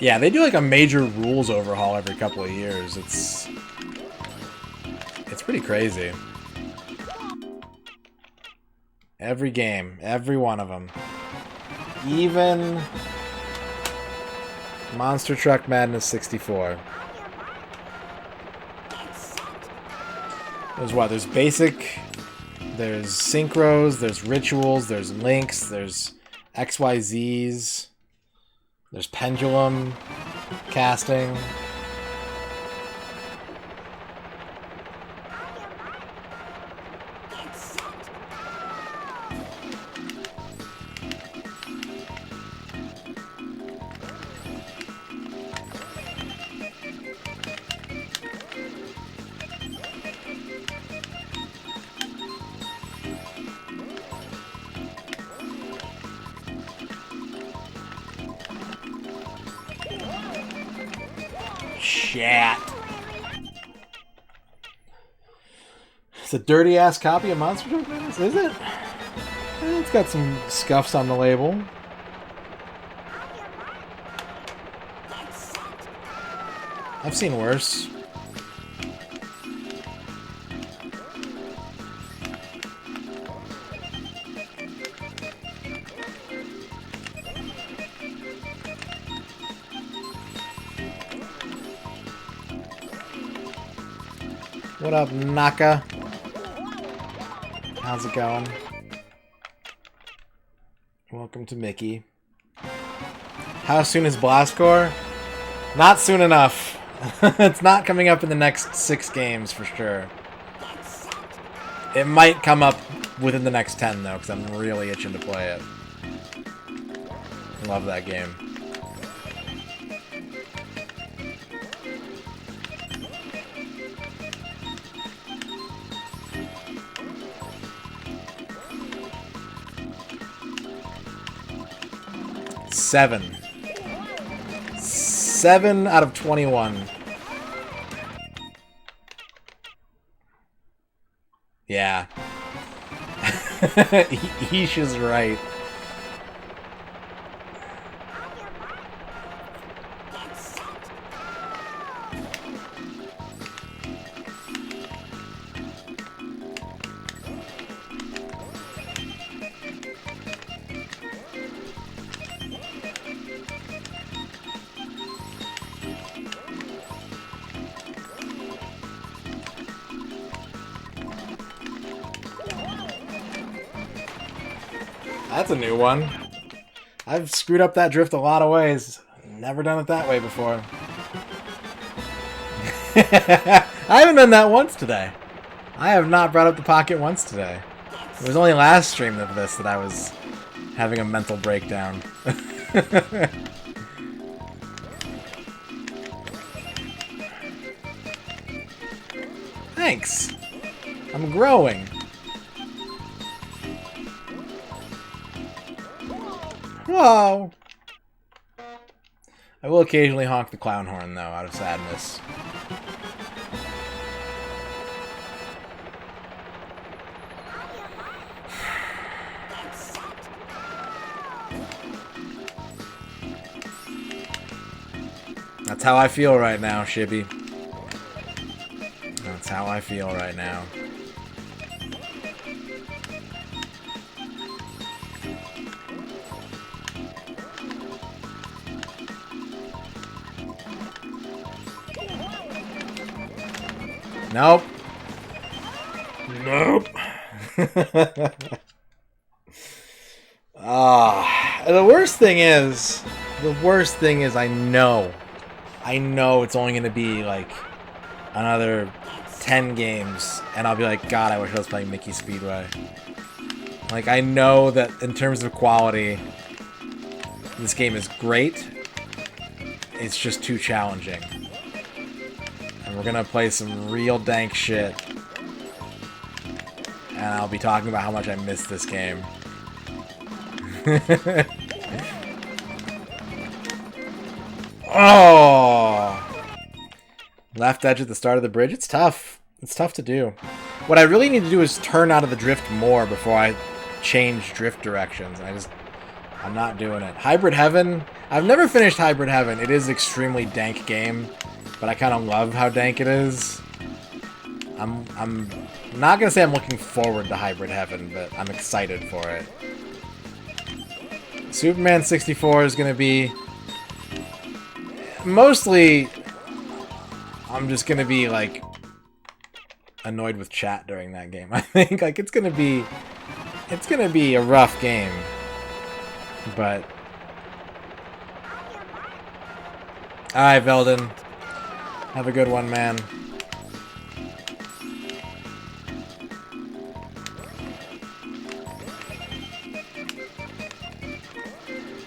Yeah, they do, like, a major rules overhaul every couple of years. It's pretty crazy. Every game. Every one of them. Even Monster Truck Madness 64. There's what? There's basic, there's synchros, there's rituals, there's links, there's XYZs, there's pendulum casting. Chat. It's a dirty-ass copy of Monster Truck Madness, is it? It's got some scuffs on the label. I've seen worse. What up, Naka? How's it going? Welcome to Mickey. How soon is Blastcore? Not soon enough. It's not coming up in the next 6 games for sure. It might come up within the next 10 though, because I'm really itching to play it. Love that game. Seven out of 21. Yeah. Ish is right. That's a new one. I've screwed up that drift a lot of ways. Never done it that way before. I haven't done that once today. I have not brought up the pocket once today. It was only last stream of this that I was having a mental breakdown. Thanks. I'm growing. Whoa. I will occasionally honk the clown horn, though, out of sadness. That's how I feel right now, Shibby. That's how I feel right now. Nope. Nope. The worst thing is I know it's only going to be like another 10 games, and I'll be like, God, I wish I was playing Mickey Speedway. Like, I know that in terms of quality, this game is great. It's just too challenging. And we're going to play some real dank shit. And I'll be talking about how much I miss this game. Oh! Left edge at the start of the bridge. It's tough. It's tough to do. What I really need to do is turn out of the drift more before I change drift directions. I'm not doing it. Hybrid Heaven. I've never finished Hybrid Heaven. It is an extremely dank game, but I kind of love how dank it is. I'm not gonna say I'm looking forward to Hybrid Heaven, but I'm excited for it. Superman 64 is gonna be mostly. I'm just gonna be like annoyed with chat during that game. I think like it's gonna be a rough game, but all right, Veldon, have a good one, man.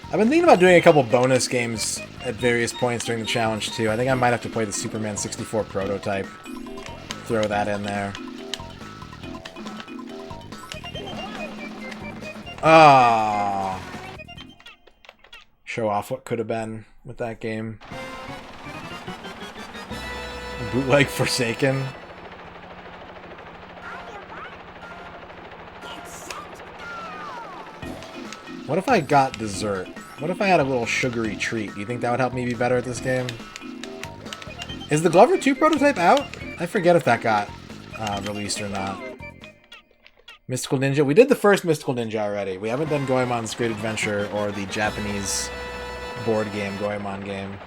I've been thinking about doing a couple bonus games at various points during the challenge, too. I think I might have to play the Superman 64 prototype. Throw that in there. Ah, show off what could have been with that game. Bootleg Forsaken. What if I got dessert? What if I had a little sugary treat? Do you think that would help me be better at this game? Is the Glover 2 prototype out? I forget if that got released or not. Mystical Ninja. We did the first Mystical Ninja already. We haven't done Goemon's Great Adventure or the Japanese board game Goemon game.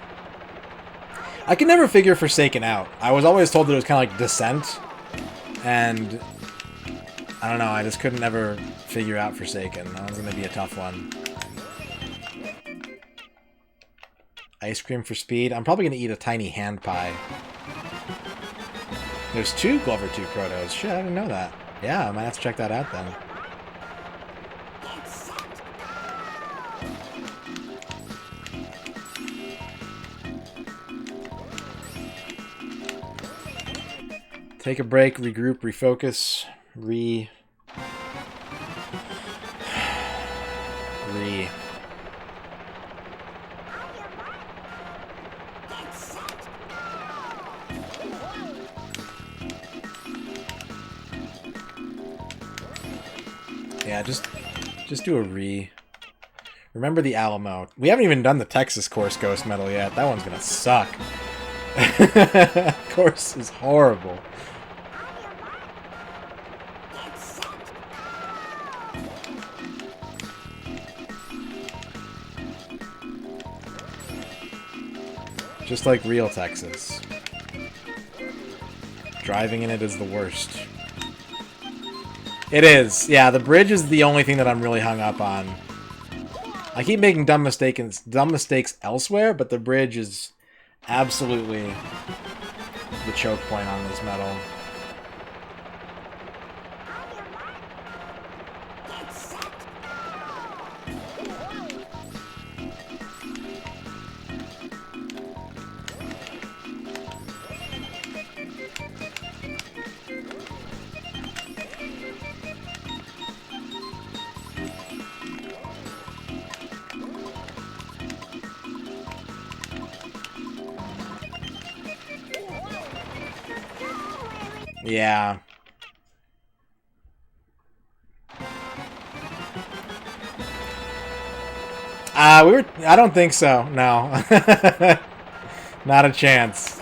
I can never figure Forsaken out. I was always told that it was kind of like Descent. And I don't know, I just couldn't ever figure out Forsaken. That was going to be a tough one. Ice cream for speed. I'm probably going to eat a tiny hand pie. There's 2 Glover 2 protos. Shit, I didn't know that. Yeah, I might have to check that out then. Take a break, regroup, refocus, re... Yeah, just do a re. Remember the Alamo. We haven't even done the Texas course Ghost Medal yet. That one's gonna suck. Course is horrible. Just like real Texas. Driving in it is the worst. It is. Yeah, the bridge is the only thing that I'm really hung up on. I keep making dumb mistakes elsewhere, but the bridge is absolutely the choke point on this metal. Yeah. I don't think so. No. Not a chance.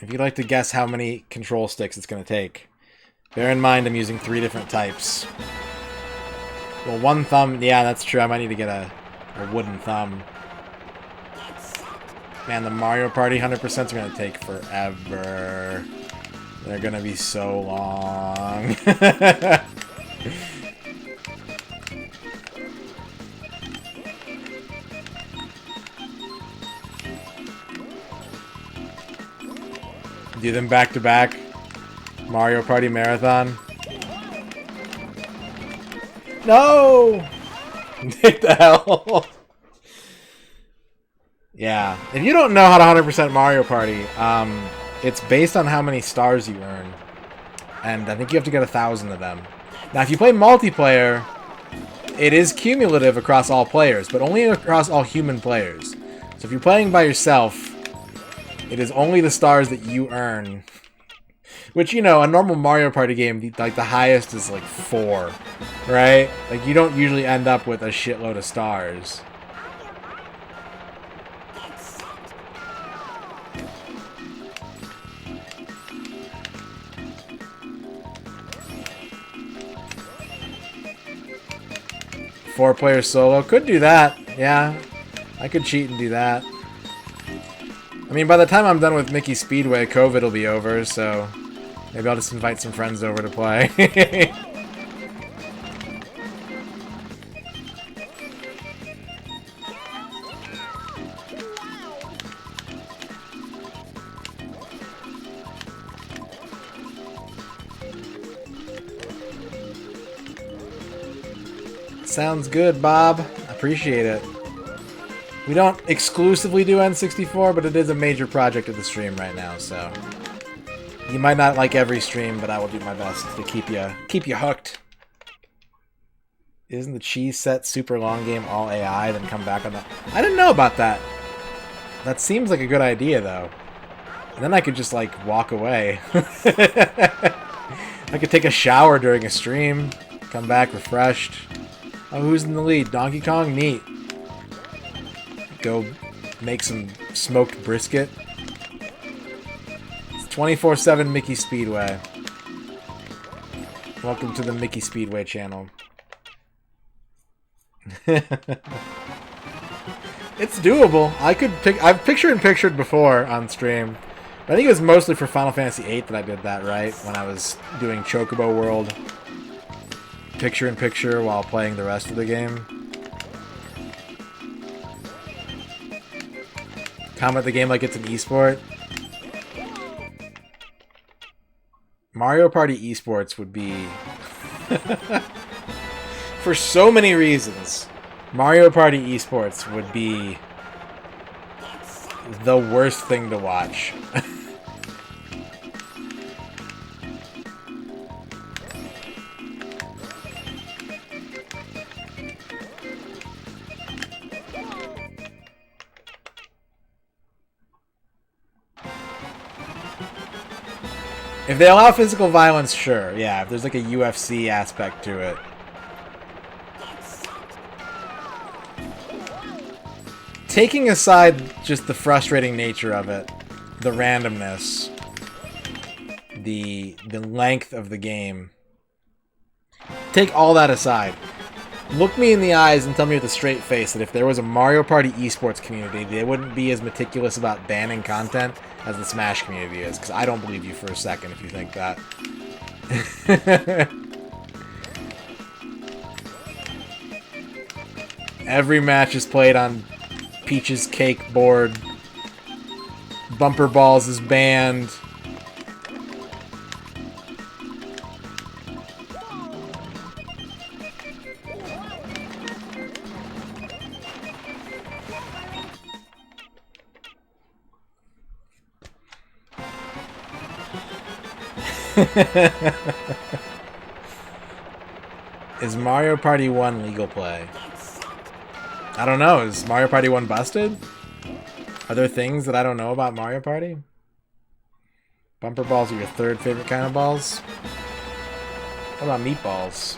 If you'd like to guess how many control sticks it's going to take, bear in mind I'm using 3 different types. Well, one thumb, yeah, that's true. I might need to get a wooden thumb. Man, the Mario Party 100% is going to take forever. They're going to be so long. Do them back to back. Mario Party Marathon. No! What the hell? Yeah. If you don't know how to 100% Mario Party, it's based on how many stars you earn. And I think you have to get 1,000 of them. Now, if you play multiplayer, it is cumulative across all players, but only across all human players. So if you're playing by yourself, it is only the stars that you earn. Which, you know, a normal Mario Party game, like, the highest is, like, 4. Right? Like, you don't usually end up with a shitload of stars. Four-player solo. Could do that. Yeah. I could cheat and do that. I mean, by the time I'm done with Mickey Speedway, COVID will be over, so maybe I'll just invite some friends over to play. Sounds good, Bob. Appreciate it. We don't exclusively do N64, but it is a major project of the stream right now, so you might not like every stream, but I will do my best to keep you hooked. Isn't the cheese set super long game all AI, then come back on that? I didn't know about that. That seems like a good idea, though. And then I could just, like, walk away. I could take a shower during a stream, come back refreshed. Oh, who's in the lead? Donkey Kong? Neat. Go make some smoked brisket. It's 24/7 Mickey Speedway. Welcome to the Mickey Speedway channel. It's doable. I've picture-in-pictured before on stream. I think it was mostly for Final Fantasy VIII that I did that, right? When I was doing Chocobo World. Picture-in-picture while playing the rest of the game. Comment the game like it's an esport. Mario Party esports would be... for so many reasons, Mario Party esports would be the worst thing to watch. If they allow physical violence, sure. Yeah, if there's like a UFC aspect to it. Taking aside just the frustrating nature of it, the randomness, the length of the game, take all that aside. Look me in the eyes and tell me with a straight face that if there was a Mario Party esports community, they wouldn't be as meticulous about banning content as the Smash community is, because I don't believe you for a second if you think that. Every match is played on Peach's cake board. Bumper balls is banned. Is Mario Party 1 legal play? I don't know. Is Mario Party 1 busted? Are there things that I don't know about Mario Party? Bumper balls are your third favorite kind of balls? What about meatballs?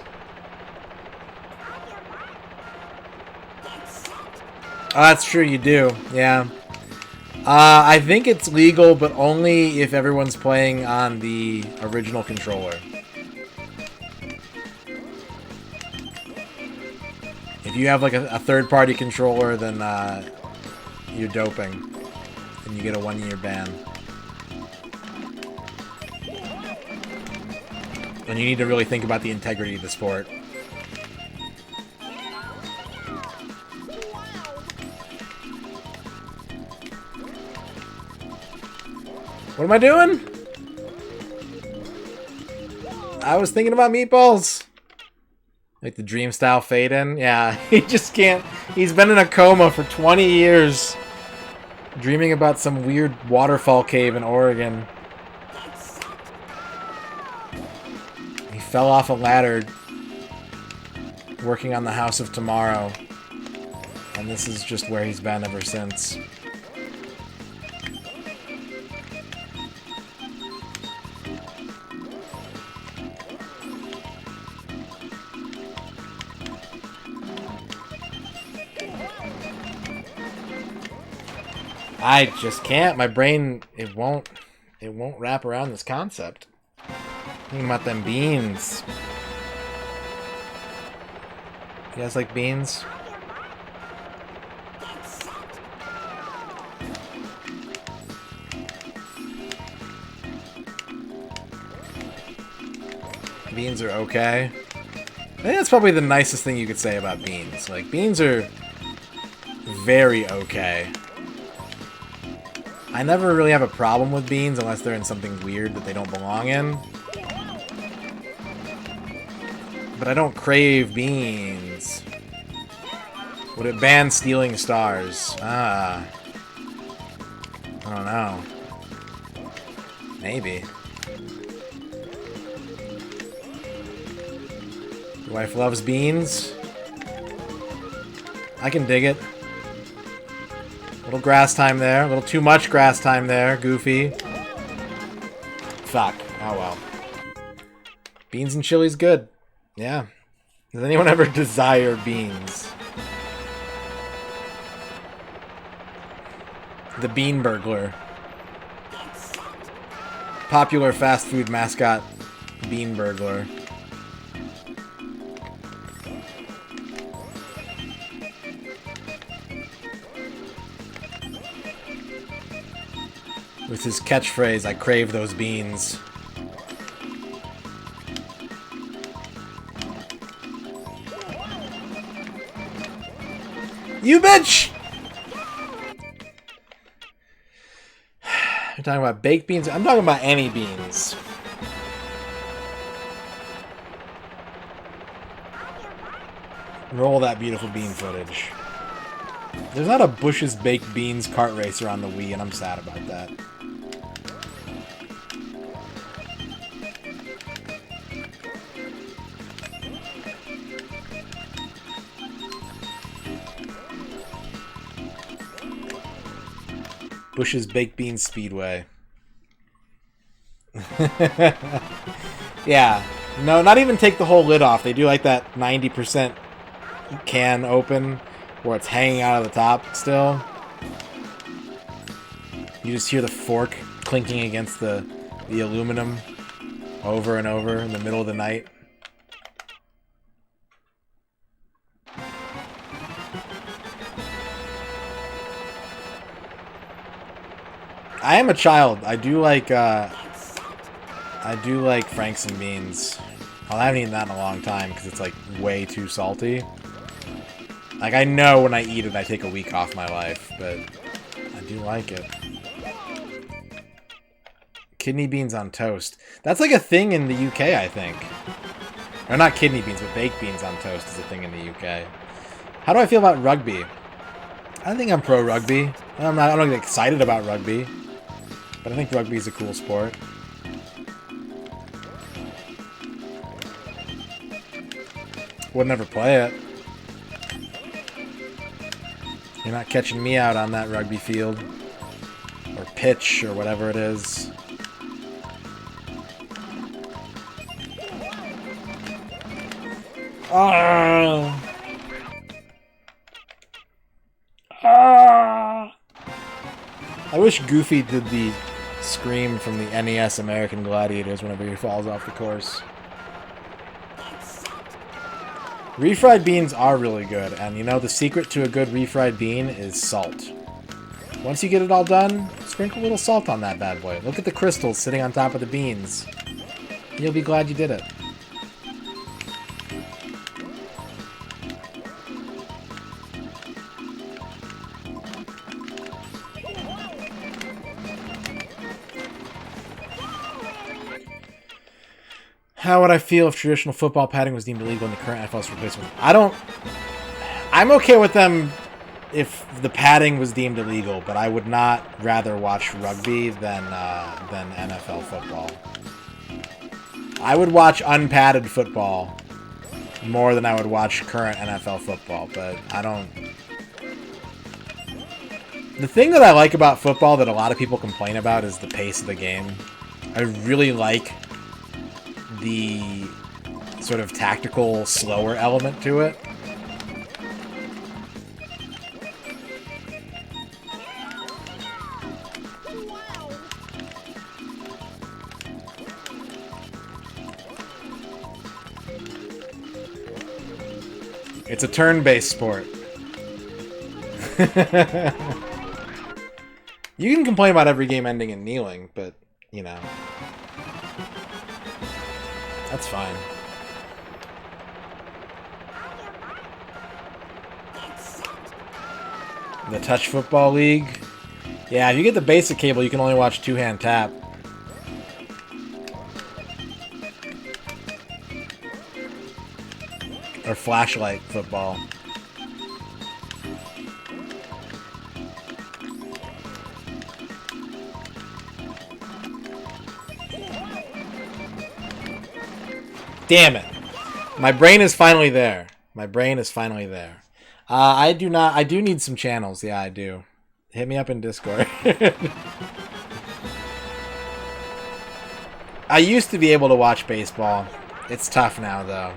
Oh, that's true, you do. Yeah. I think it's legal, but only if everyone's playing on the original controller. If you have like a third-party controller, then you're doping, and you get a 1-year ban. And you need to really think about the integrity of the sport. What am I doing? I was thinking about meatballs. Like the dream style fade in. Yeah, he just can't. He's been in a coma for 20 years. Dreaming about some weird waterfall cave in Oregon. He fell off a ladder working on the House of Tomorrow. And this is just where he's been ever since. I just can't. My brain, it won't wrap around this concept. Thinking about them beans. You guys like beans? Beans are okay. I think that's probably the nicest thing you could say about beans. Like, beans are very okay. I never really have a problem with beans unless they're in something weird that they don't belong in. But I don't crave beans. Would it ban stealing stars? Ah. I don't know. Maybe. Your wife loves beans? I can dig it. Little grass time there. A little too much grass time there. Goofy. Fuck. Oh well. Beans and chili's good. Yeah. Does anyone ever desire beans? The Bean Burglar. Popular fast food mascot, Bean Burglar. With his catchphrase, I crave those beans. You bitch! You're talking about baked beans? I'm talking about any beans. Roll that beautiful bean footage. There's not a Bush's Baked Beans kart racer on the Wii, and I'm sad about that. Bush's Baked Beans Speedway. Yeah. No, not even take the whole lid off. They do like that 90% can open where it's hanging out of the top still. You just hear the fork clinking against the aluminum over and over in the middle of the night. I am a child. I do like Franks and beans. Well, I haven't eaten that in a long time because it's like way too salty. Like, I know when I eat it, I take a week off my life, but I do like it. Kidney beans on toast. That's like a thing in the UK, I think. Or not kidney beans, but baked beans on toast is a thing in the UK. How do I feel about rugby? I think I'm pro rugby. I'm not excited about rugby, but I think rugby is a cool sport. Would never play it. You're not catching me out on that rugby field. Or pitch, or whatever it is. Ah! Ah! I wish Goofy did the scream from the NES American Gladiators whenever he falls off the course. Refried beans are really good, and you know, the secret to a good refried bean is salt. Once you get it all done, sprinkle a little salt on that bad boy. Look at the crystals sitting on top of the beans. You'll be glad you did it. How would I feel if traditional football padding was deemed illegal in the current NFL's replacement? I'm okay with them if the padding was deemed illegal, but I would not rather watch rugby than NFL football. I would watch unpadded football more than I would watch current NFL football, but I don't... The thing that I like about football that a lot of people complain about is the pace of the game. I really like the sort of tactical, slower element to it. It's a turn-based sport. You can complain about every game ending in kneeling, but, you know... That's fine. The Touch Football League? Yeah, if you get the basic cable, you can only watch two-hand tap. Or flashlight football. Damn it. My brain is finally there. My brain is finally there. I do need some channels. Yeah, I do. Hit me up in Discord. I used to be able to watch baseball. It's tough now, though.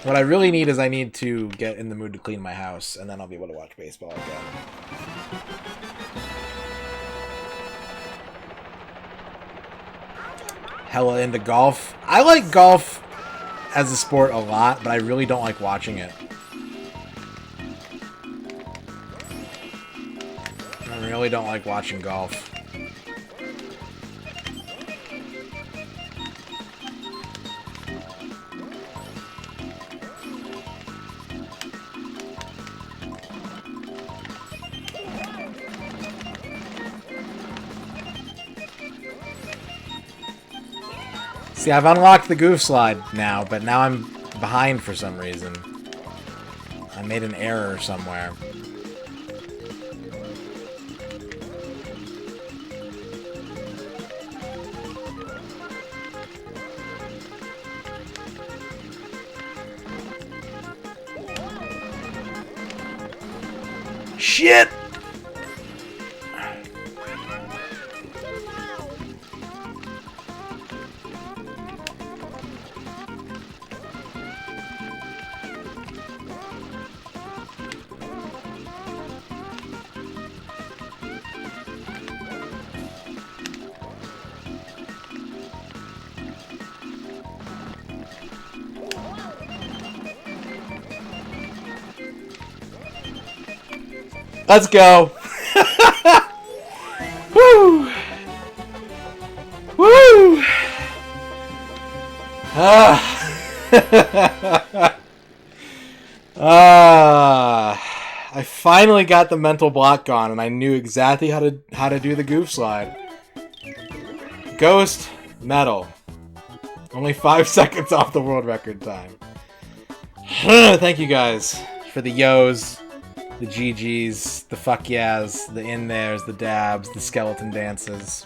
What I really need is I need to get in the mood to clean my house, and then I'll be able to watch baseball again. Hella into golf. I like golf as a sport a lot, but I really don't like watching it. I really don't like watching golf. See, I've unlocked the goof slide now, but now I'm behind for some reason. I made an error somewhere. Shit! Let's go. Woo. Woo. I finally got the mental block gone, and I knew exactly how to do the goof slide. Ghost Metal. Only 5 seconds off the world record time. Thank you guys for the yo's, the GGs, the fuck yeahs, the in there's, the dabs, the skeleton dances.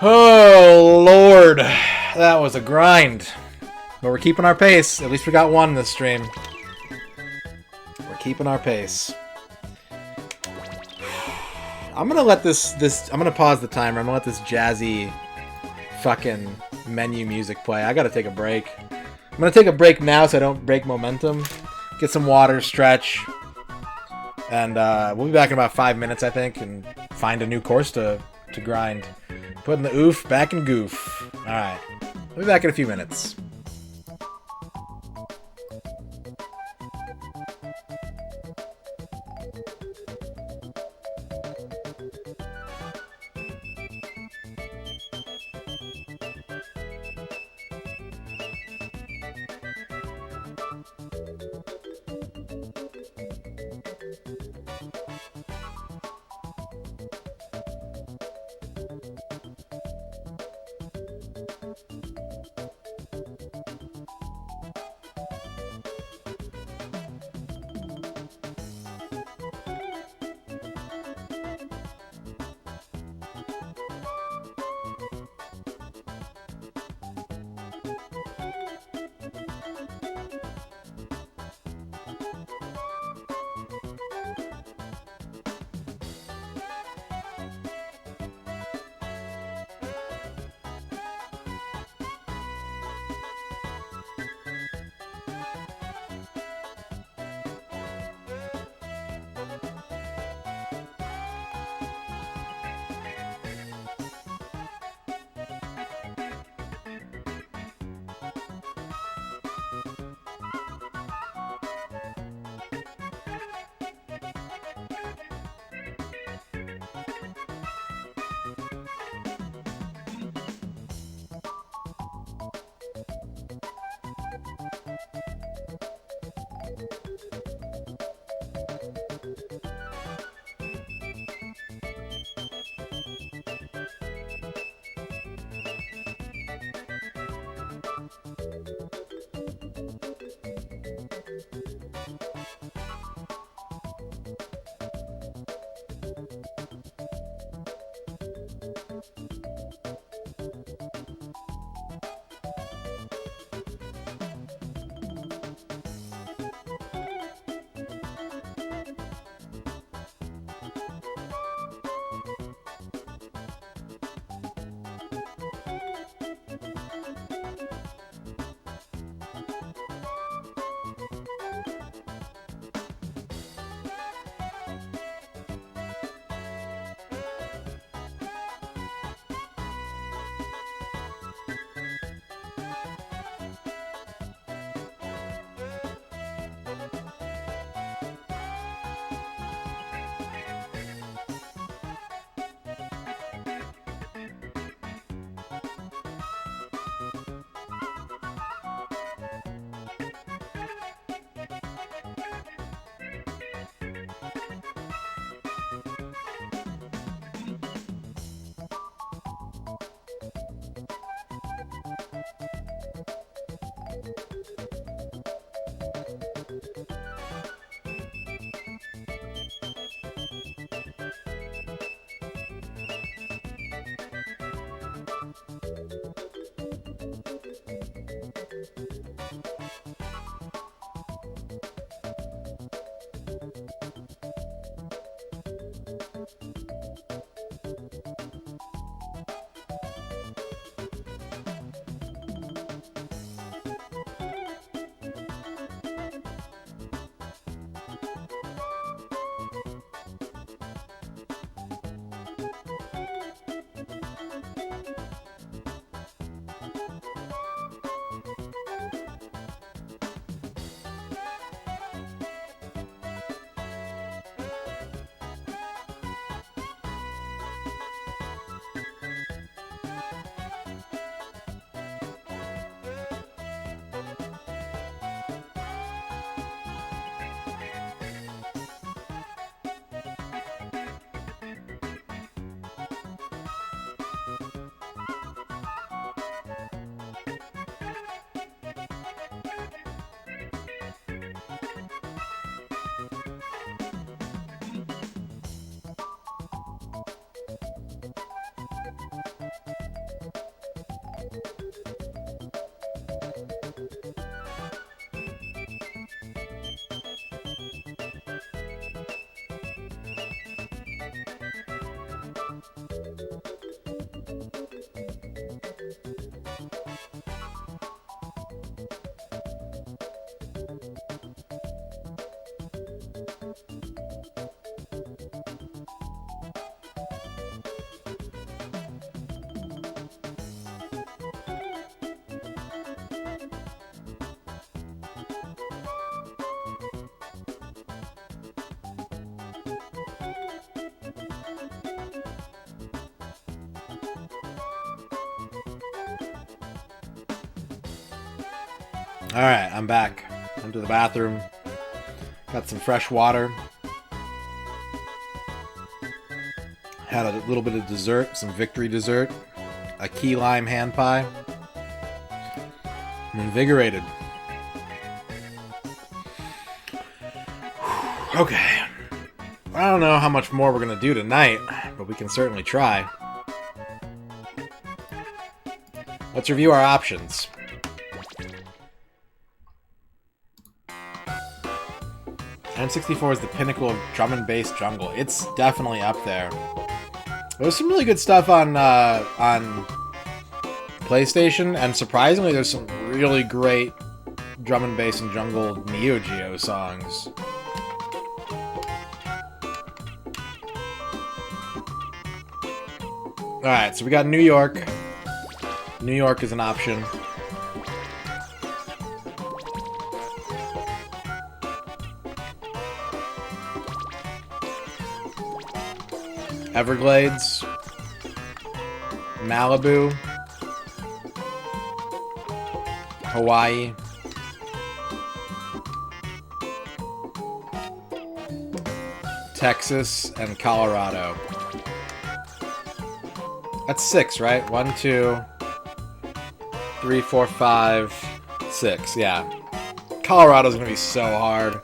Oh, Lord. That was a grind. But we're keeping our pace. At least we got one this stream. We're keeping our pace. I'm gonna let I'm gonna pause the timer. I'm gonna let this jazzy fucking menu music play. I gotta take a break. I'm gonna take a break now so I don't break momentum. Get some water, stretch. And we'll be back in about 5 minutes, I think, and find a new course to grind. Putting the oof back in goof. Alright. We'll be back in a few minutes. Alright, I'm back. Went to the bathroom. Got some fresh water. Had a little bit of dessert, some victory dessert. A key lime hand pie. I'm invigorated. Okay. I don't know how much more we're going to do tonight, but we can certainly try. Let's review our options. N64 is the pinnacle of drum and bass jungle. It's definitely up there. There's some really good stuff on PlayStation, and surprisingly, there's some really great drum and bass and jungle Neo Geo songs. Alright, so we got New York. New York is an option. Everglades. Malibu. Hawaii. Texas and Colorado. That's 6, right? 1, 2, 3, 4, 5, 6. Yeah. Colorado's gonna be so hard.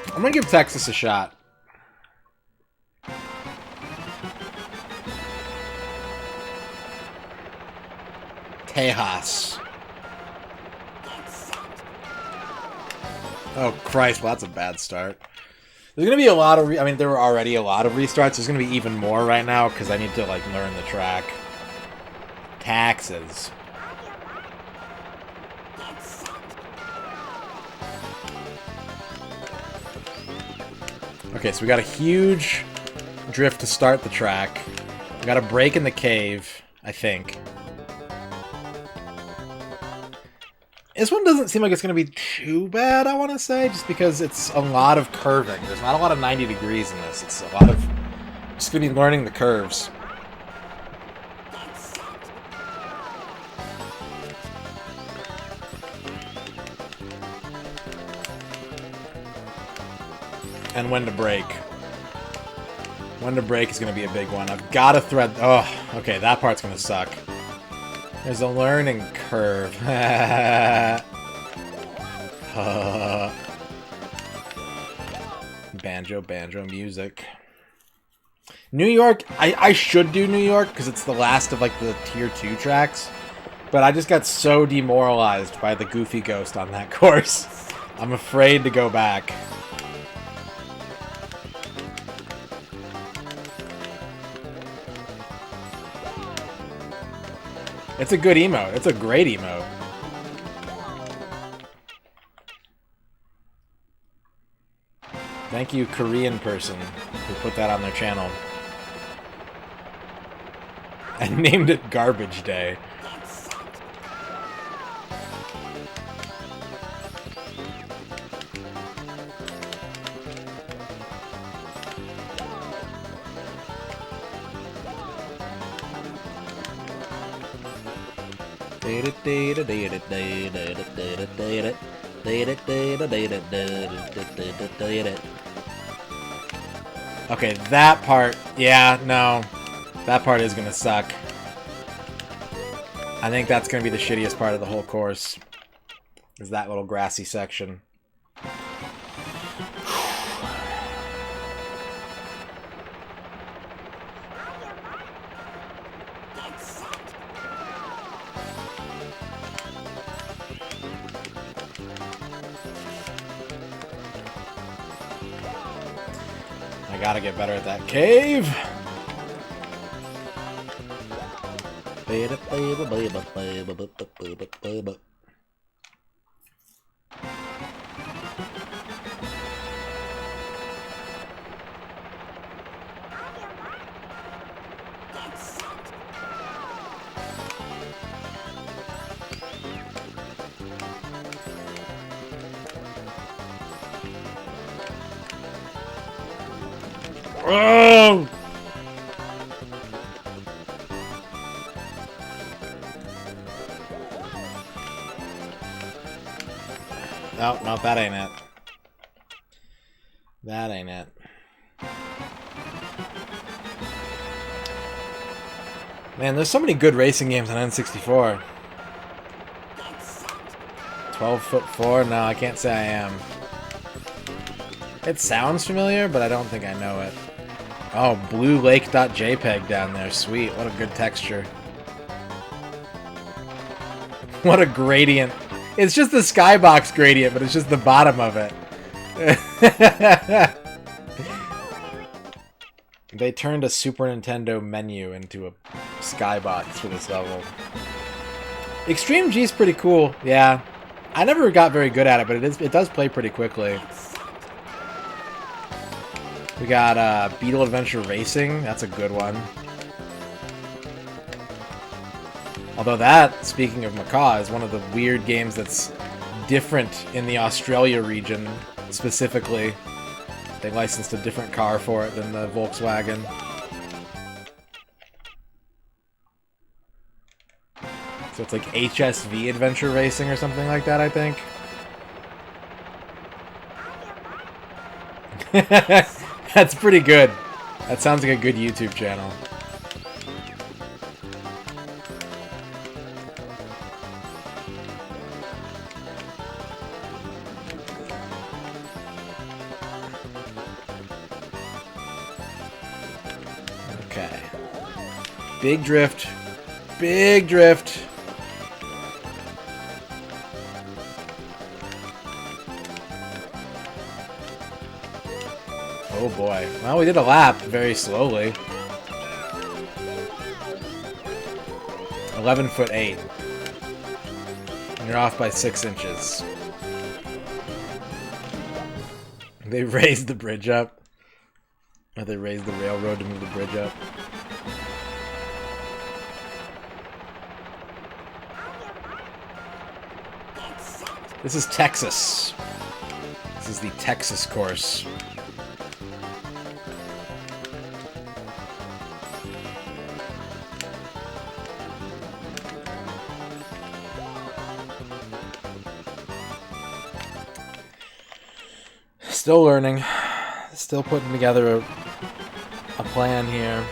I'm gonna give Texas a shot. Tejas. Oh, Christ. Well, that's a bad start. There's going to be a lot of... I mean, there were already a lot of restarts. There's going to be even more right now because I need to, like, learn the track. Taxes. Okay, so we got a huge drift to start the track. We got a break in the cave, I think. This one doesn't seem like it's going to be too bad, I want to say, just because it's a lot of curving. There's not a lot of 90 degrees in this. It's a lot of... just going to be learning the curves. And when to brake. When to brake is going to be a big one. I've got to thread... oh, okay, that part's going to suck. There's a learning curve. Banjo music. New York, I should do New York because it's the last of like the tier 2 tracks. But I just got so demoralized by the goofy ghost on that course. I'm afraid to go back. It's a good emote. It's a great emote. Thank you, Korean person, who put that on their channel. And named it Garbage Day. Okay, that part, yeah, no. That part is gonna suck. I think that's gonna be the shittiest part of the whole course. Is that little grassy section. I gotta get better at that cave. Oh! No, no, that ain't it. That ain't it. Man, there's so many good racing games on N64. 12'4"? No, I can't say I am. It sounds familiar, but I don't think I know it. Oh, bluelake.jpg down there. Sweet. What a good texture. What a gradient. It's just the skybox gradient, but it's just the bottom of it. They turned a Super Nintendo menu into a skybox for this level. Extreme G's pretty cool, yeah. I never got very good at it, but it does play pretty quickly. We got Beetle Adventure Racing. That's a good one. Although that, speaking of Macaw, is one of the weird games that's different in the Australia region, specifically. They licensed a different car for it than the Volkswagen. So it's like HSV Adventure Racing or something like that, I think. That's pretty good. That sounds like a good YouTube channel. Okay. Big drift. Big drift. Oh boy. Well, we did a lap very slowly. 11'8". And you're off by 6 inches. They raised the bridge up. Or they raised the railroad to move the bridge up. This is Texas. This is the Texas course. Still learning. Still putting together a plan here.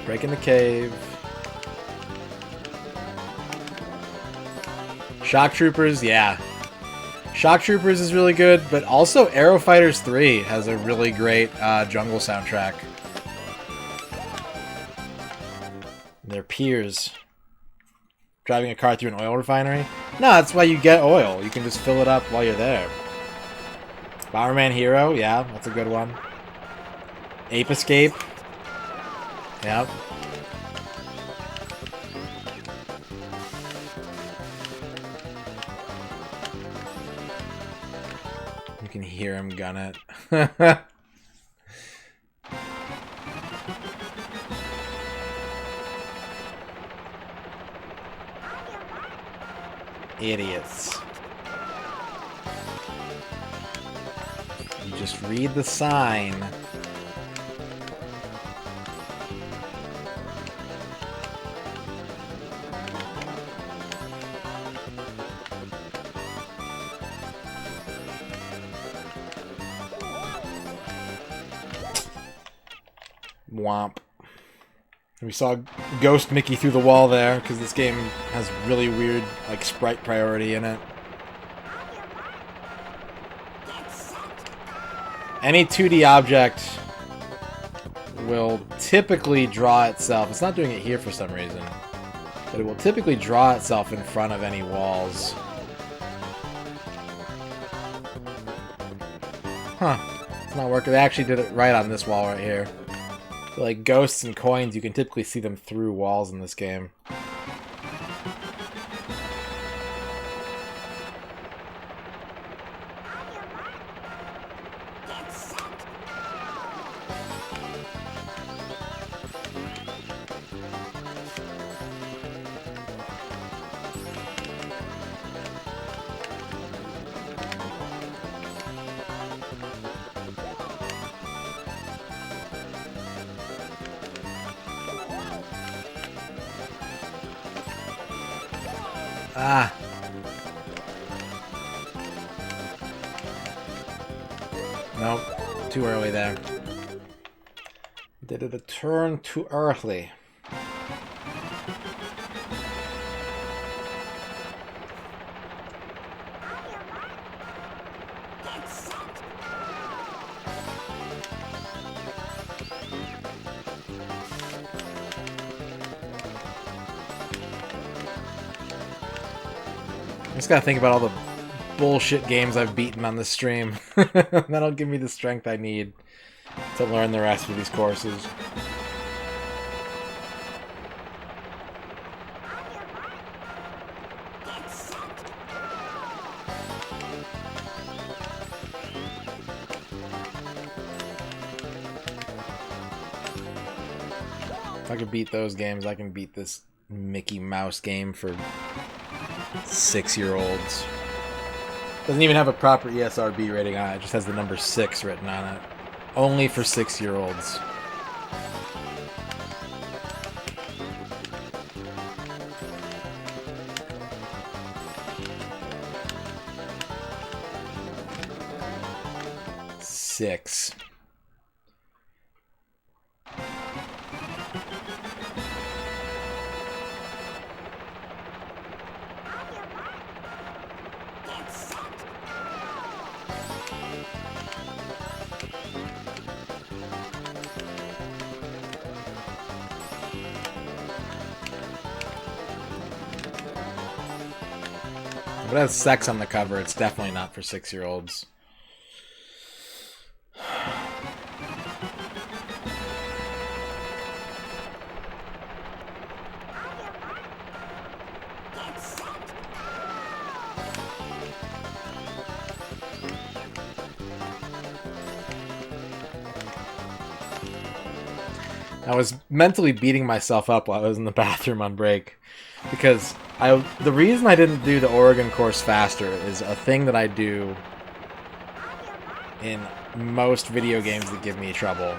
Breaking the cave. Shock Troopers, yeah. Shock Troopers is really good, but also Aero Fighters 3 has a really great jungle soundtrack. They're peers. Driving a car through an oil refinery? No, that's why you get oil. You can just fill it up while you're there. Bomberman Hero, yeah, that's a good one. Ape Escape. Yep. You can hear him gun it. Idiots. You just read the sign. Womp. We saw Ghost Mickey through the wall there, because this game has really weird, like, sprite priority in it. Any 2D object will typically draw itself. It's not doing it here for some reason, but it will typically draw itself in front of any walls. Huh. It's not working. They actually did it right on this wall right here. Like ghosts and coins, you can typically see them through walls in this game. Ah. Nope. Too early there. Did it a turn too early. I just gotta think about all the bullshit games I've beaten on this stream. That'll give me the strength I need to learn the rest of these courses. If I could beat those games, I can beat this Mickey Mouse game for 6-year-olds. Doesn't even have a proper ESRB rating on it. It just has the number 6 written on it. Only for 6-year-olds. Six. If it has sex on the cover, it's definitely not for 6-year-olds. I was mentally beating myself up while I was in the bathroom on break, because the reason I didn't do the Oregon course faster is a thing that I do in most video games that give me trouble.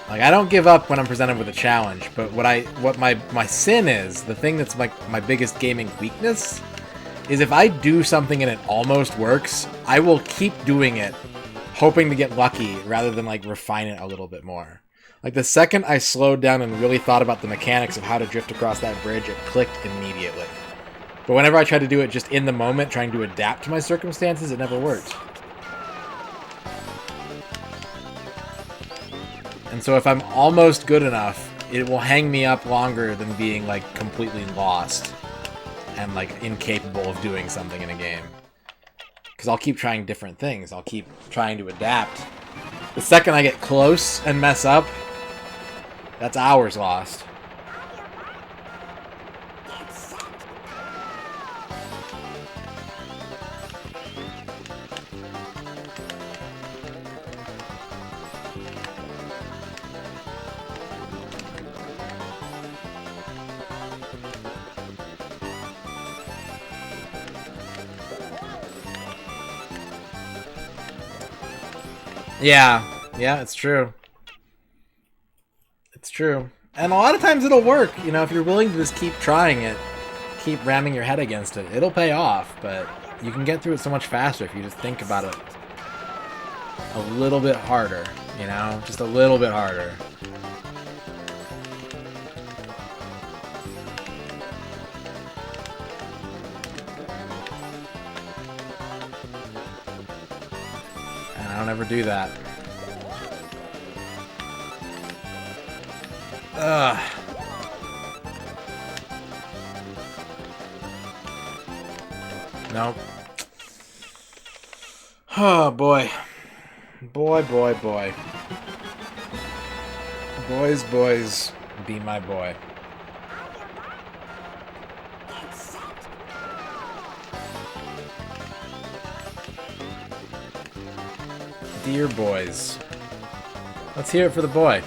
Like, I don't give up when I'm presented with a challenge, but what my sin is, the thing that's like my biggest gaming weakness, is if I do something and it almost works, I will keep doing it, hoping to get lucky rather than like refine it a little bit more. Like, the second I slowed down and really thought about the mechanics of how to drift across that bridge, it clicked immediately. But whenever I tried to do it just in the moment, trying to adapt to my circumstances, it never worked. And so if I'm almost good enough, it will hang me up longer than being, like, completely lost and, like, incapable of doing something in a game. Because I'll keep trying different things. I'll keep trying to adapt. The second I get close and mess up, that's hours lost. Yeah, it's true. It's true. And a lot of times it'll work. You know, if you're willing to just keep trying it, keep ramming your head against it, it'll pay off. But you can get through it so much faster if you just think about it a little bit harder, you know? Just a little bit harder. And I don't ever do that. Ugh. Nope. Oh, boy. Boy. Boys, be my boy. Dear boys. Let's hear it for the boy.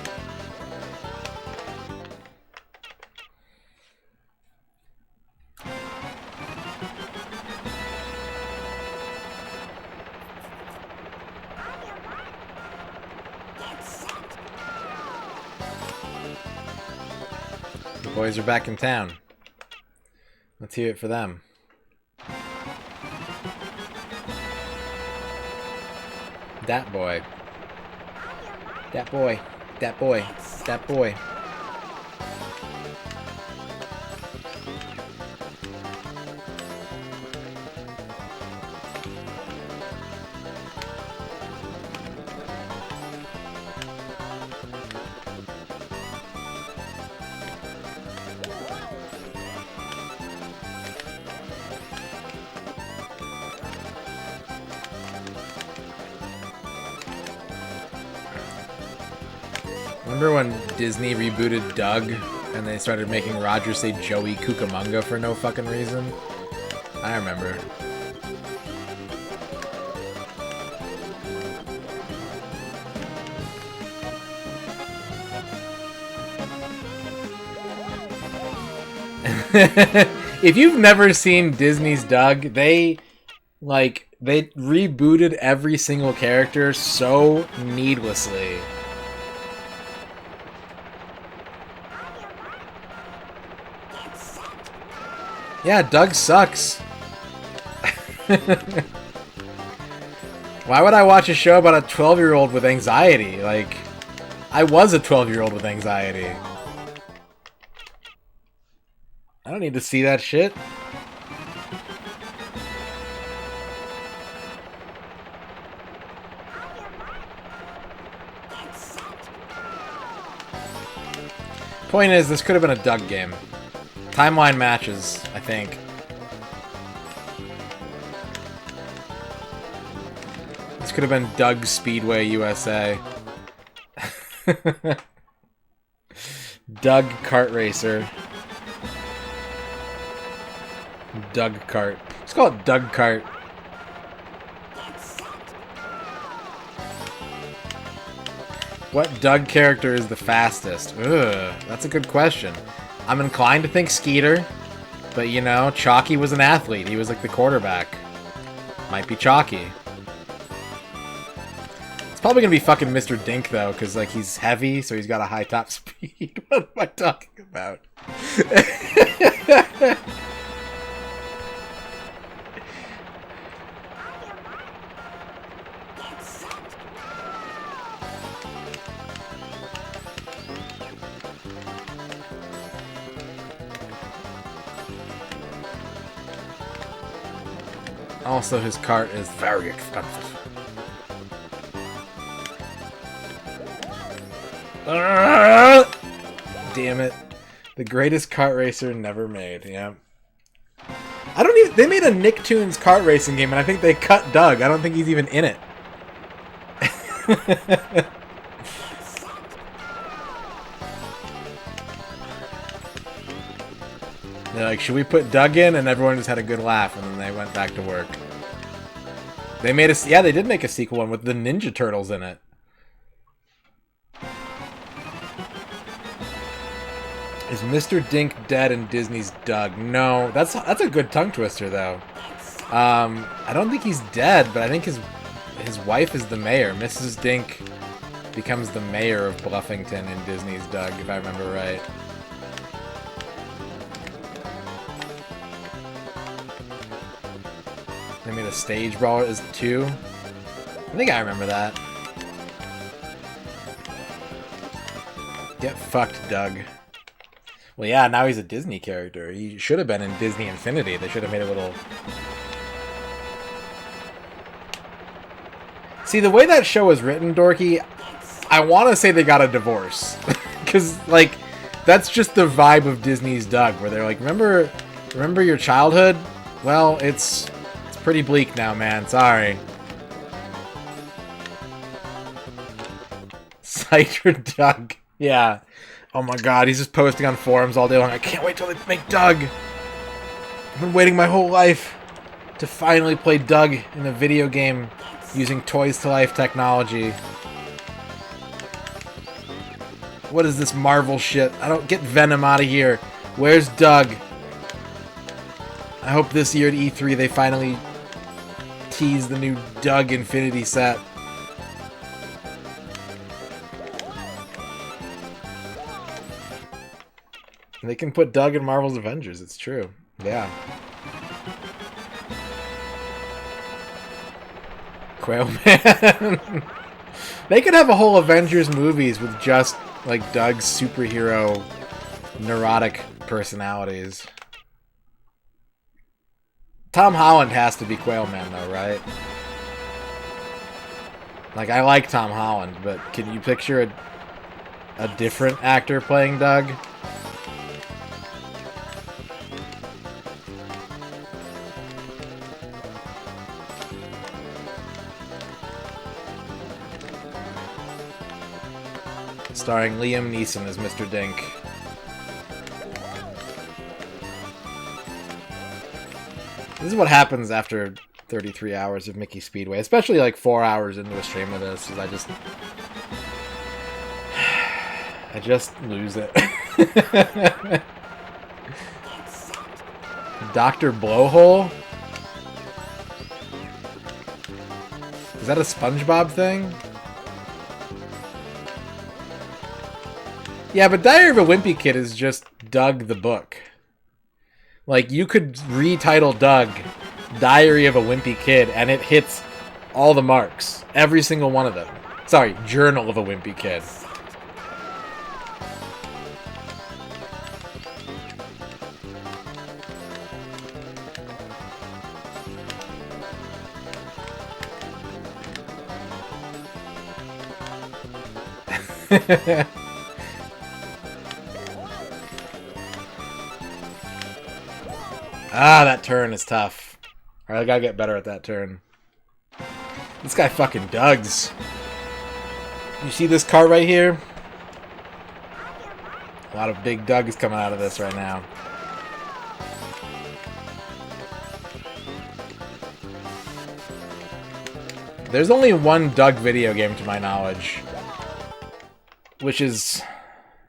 The boys are back in town. Let's hear it for them. That boy. That boy. That boy. That boy. Remember when Disney rebooted Doug and they started making Roger say Joey Cucamonga for no fucking reason? I remember. If you've never seen Disney's Doug, they rebooted every single character so needlessly. Yeah, Doug sucks. Why would I watch a show about a 12-year-old with anxiety? Like, I was a 12-year-old with anxiety. I don't need to see that shit. Point is, this could have been a Doug game. Timeline matches, I think. This could have been Doug Speedway USA. Doug Kart Racer. Doug Kart. Let's call it Doug Kart. What Doug character is the fastest? Ugh, that's a good question. I'm inclined to think Skeeter, but you know, Chalky was an athlete. He was like the quarterback. Might be Chalky. It's probably gonna be fucking Mr. Dink though, because like he's heavy, so he's got a high top speed. What am I talking about? Also, his cart is very expensive. Damn it. The greatest kart racer never made, yeah. I don't even... They made a Nicktoons kart racing game, and I think they cut Doug. I don't think he's even in it. They're like, should we put Doug in? And everyone just had a good laugh, and then they went back to work. They made a... Yeah, they did make a sequel one with the Ninja Turtles in it. Is Mr. Dink dead in Disney's Doug? No, that's a good tongue twister, though. I don't think he's dead, but I think his wife is the mayor. Mrs. Dink becomes the mayor of Bluffington in Disney's Doug, if I remember right. They made a stage brawler as 2. I think I remember that. Get fucked, Doug. Well, yeah, now he's a Disney character. He should have been in Disney Infinity. They should have made a little... See, the way that show was written, Dorky, I want to say they got a divorce. Because, like, that's just the vibe of Disney's Doug, where they're like, remember your childhood? Well, it's pretty bleak now, man. Sorry. Cider Doug. Yeah. Oh my god, he's just posting on forums all day long. I can't wait till they make Doug. I've been waiting my whole life to finally play Doug in a video game using Toys to Life technology. What is this Marvel shit? I don't get Venom out of here. Where's Doug? I hope this year at E3 they finally tease the new Doug Infinity set. They can put Doug in Marvel's Avengers, it's true. Yeah. Quail Man. They could have a whole Avengers movies with just, like, Doug's superhero neurotic personalities. Tom Holland has to be Quail Man, though, right? Like, I like Tom Holland, but can you picture a different actor playing Doug? Starring Liam Neeson as Mr. Dink. This is what happens after 33 hours of Mickey Speedway, especially like 4 hours into a stream of this, is I just lose it. Dr. Blowhole? Is that a SpongeBob thing? Yeah, but Diary of a Wimpy Kid is just Doug the book. Like, you could retitle Doug Diary of a Wimpy Kid, and it hits all the marks. Every single one of them. Sorry, Journal of a Wimpy Kid. Ah, that turn is tough. Alright, I gotta get better at that turn. This guy fucking Dougs. You see this car right here? A lot of big Dougs coming out of this right now. There's only one Doug video game to my knowledge. Which is,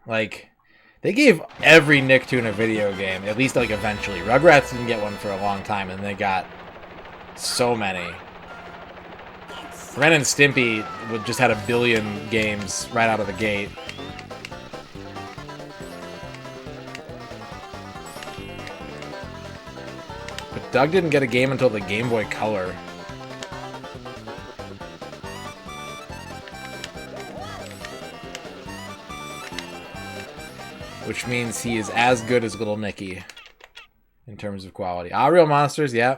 like, they gave every Nicktoon a video game, at least, like, eventually. Rugrats didn't get one for a long time, and they got so many. Ren and Stimpy just had 1 billion games right out of the gate. But Doug didn't get a game until the Game Boy Color. Which means he is as good as Little Nicky in terms of quality. Ah, Real Monsters, yeah.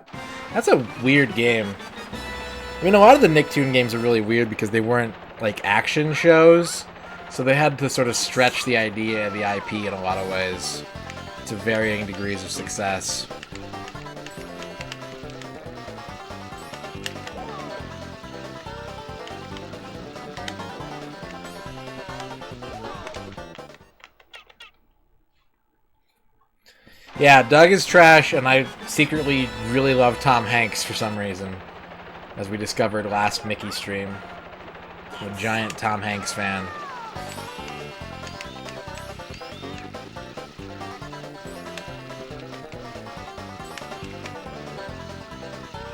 That's a weird game. I mean, a lot of the Nicktoon games are really weird because they weren't, like, action shows. So they had to sort of stretch the idea, the IP, in a lot of ways to varying degrees of success. Yeah, Doug is trash, and I secretly really love Tom Hanks for some reason, as we discovered last Mickey stream. I'm a giant Tom Hanks fan.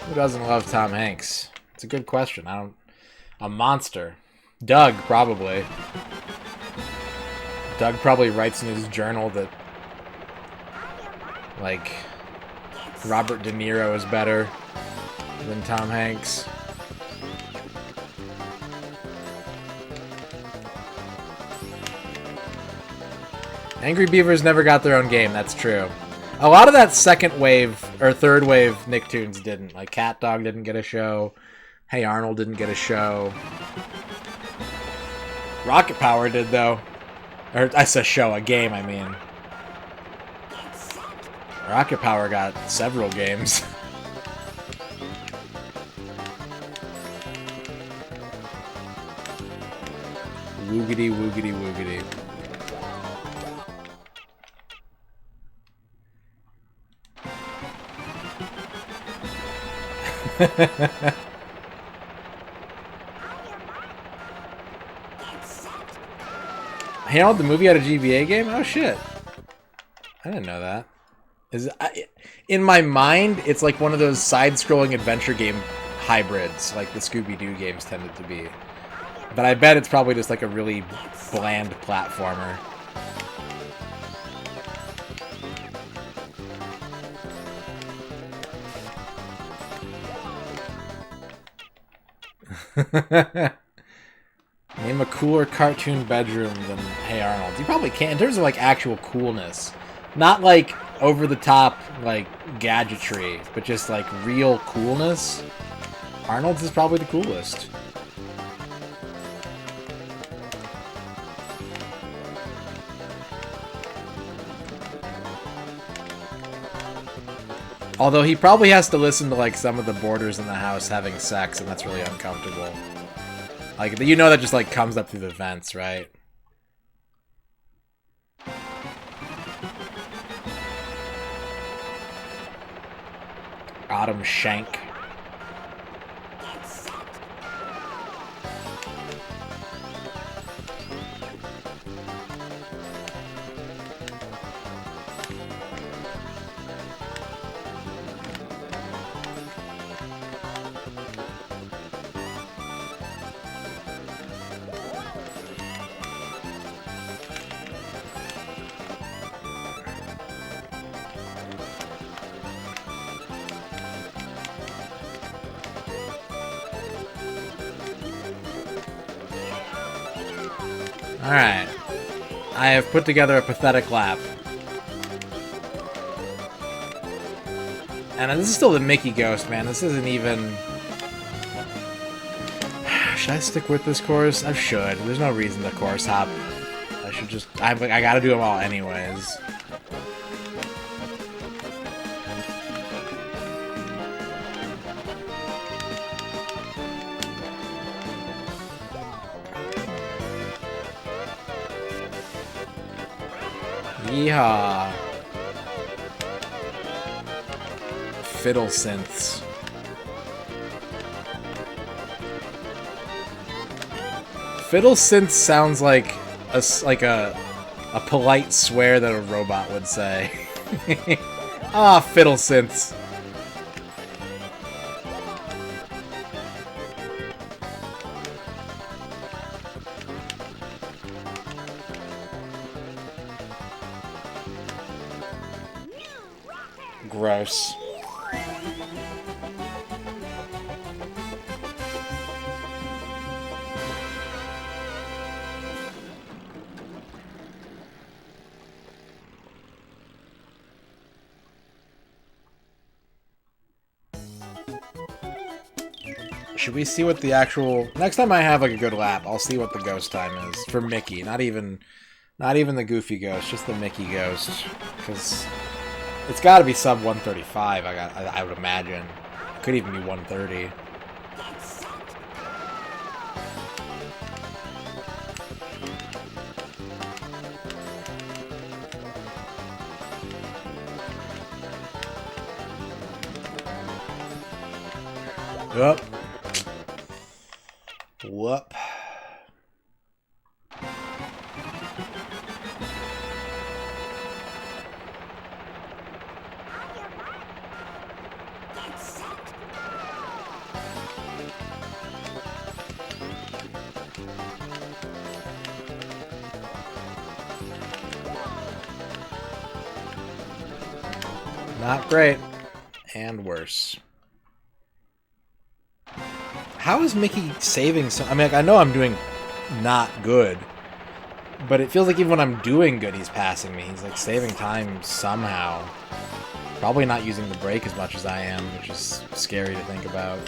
Who doesn't love Tom Hanks? It's a good question. A monster. Doug, probably. Doug probably writes in his journal that, like, Robert De Niro is better than Tom Hanks. Angry Beavers never got their own game, that's true. A lot of that second wave, or third wave Nicktoons didn't. Like, Cat Dog didn't get a show. Hey Arnold didn't get a show. Rocket Power did, though. Or, that's a show, a game, I mean. Rocket Power got several games. Woogity, woogity, woogity. Harold, the movie had a GBA game? Oh shit. I didn't know that. In my mind, it's like one of those side-scrolling adventure game hybrids, like the Scooby-Doo games tended to be. But I bet it's probably just like a really bland platformer. Name a cooler cartoon bedroom than Hey Arnold. You probably can't, in terms of like actual coolness. Not like over the top like gadgetry, but just like real coolness. Arnold's is probably the coolest. Although he probably has to listen to like some of the boarders in the house having sex, and that's really uncomfortable. Like, you know that just like comes up through the vents, right? Autumn Shank. Alright. I have put together a pathetic lap. And this is still the Mickey Ghost, man. This isn't even... Should I stick with this course? I should. There's no reason to course hop. I should just... I gotta do them all anyways. Yeehaw. Fiddle synths. Fiddle synths sounds like a polite swear that a robot would say. Ah, fiddle synths. Gross. Should we see what the actual... Next time I have like a good lap, I'll see what the ghost time is for Mickey. Not even the Goofy Ghost, just the Mickey Ghost. Because it's got to be sub 135. I would imagine. It could even be 130. Yup. Whoop. Not great. And worse. How is Mickey saving so... I mean, like, I know I'm doing not good, but it feels like even when I'm doing good, he's passing me. He's, like, saving time somehow. Probably not using the brake as much as I am, which is scary to think about.